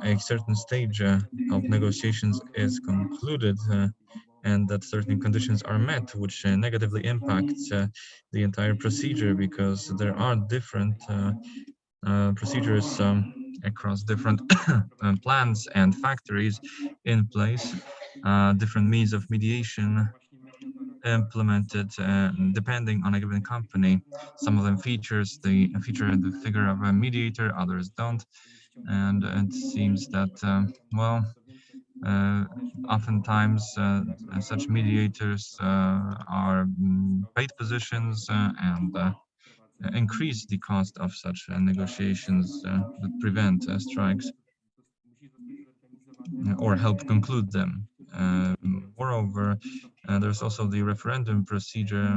a certain stage of negotiations is concluded and that certain conditions are met, which negatively impacts the entire procedure, because there are different procedures across different plants and factories in place, different means of mediation implemented depending on a given company. Some of them feature the figure of a mediator, others don't, and it seems that well, oftentimes such mediators are paid positions and increase the cost of such negotiations that prevent strikes or help conclude them. Moreover, there's also the referendum procedure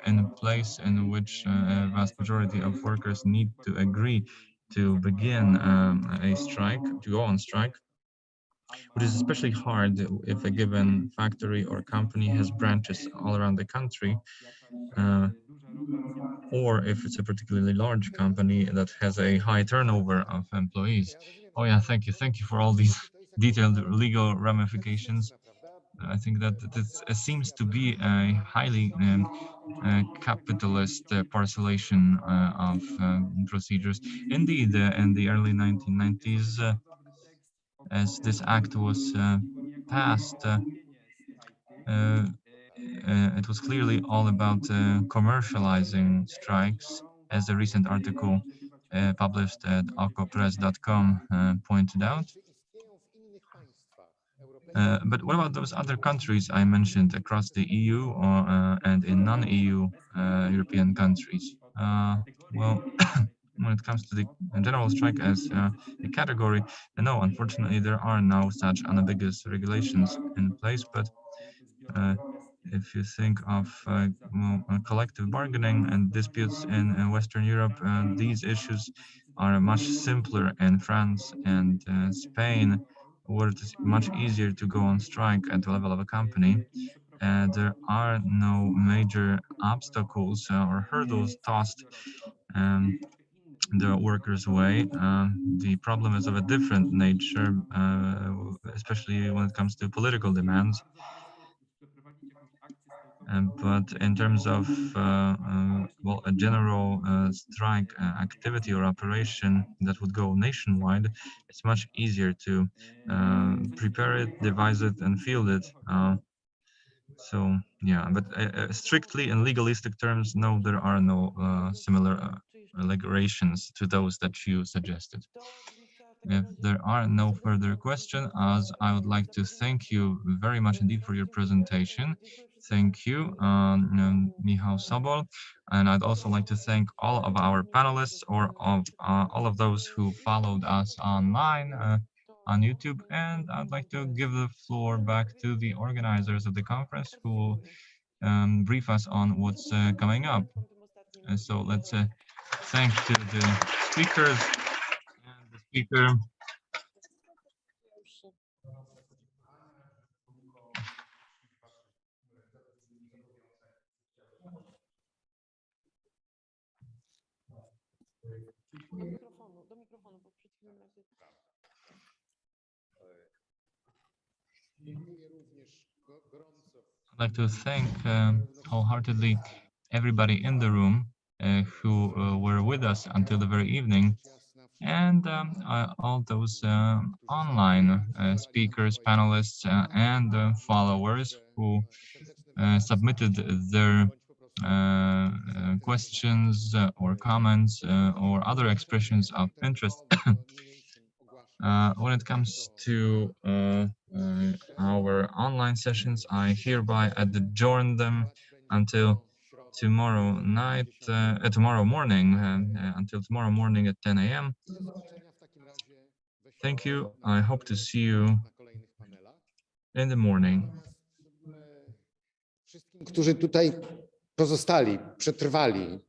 in place in which a vast majority of workers need to agree to begin a strike, to go on strike, which is especially hard if a given factory or company has branches all around the country, or if it's a particularly large company that has a high turnover of employees. Oh yeah, thank you for all these detailed legal ramifications. I think that this seems to be a highly capitalist parcelation of procedures. Indeed, in the early 1990s, as this act was passed, it was clearly all about commercializing strikes, as a recent article published at okopress.com pointed out. But what about those other countries I mentioned across the EU and in non-EU European countries? Well, when it comes to the general strike as a category, no, unfortunately, there are no such unambiguous regulations in place. But if you think of collective bargaining and disputes in Western Europe, these issues are much simpler in France and Spain, where it is much easier to go on strike at the level of a company. There are no major obstacles or hurdles tossed the workers' way. The problem is of a different nature, especially when it comes to political demands. But in terms of well, a general strike activity or operation that would go nationwide, it's much easier to prepare it, devise it, and field it. So yeah, but strictly in legalistic terms, no, there are no similar regulations to those that you suggested. If there are no further questions, as I would like to thank you very much indeed for your presentation. Thank you, Michał Sobol. And I'd also like to thank all of our panelists or of all of those who followed us online on YouTube. And I'd like to give the floor back to the organizers of the conference who will brief us on what's coming up. So let's thank to the speakers and the speaker. Do mikrofonu, bo przed chwilą razy. I'd like to thank wholeheartedly everybody in the room who were with us until the very evening, and all those online speakers, panelists, and followers who submitted their questions or comments or other expressions of interest. When it comes to our online sessions, I hereby adjourn them until tomorrow night, tomorrow morning, until tomorrow morning at 10 a.m. Thank you. I hope to see you in the morning. Wszystkim, którzy tutaj pozostali, przetrwali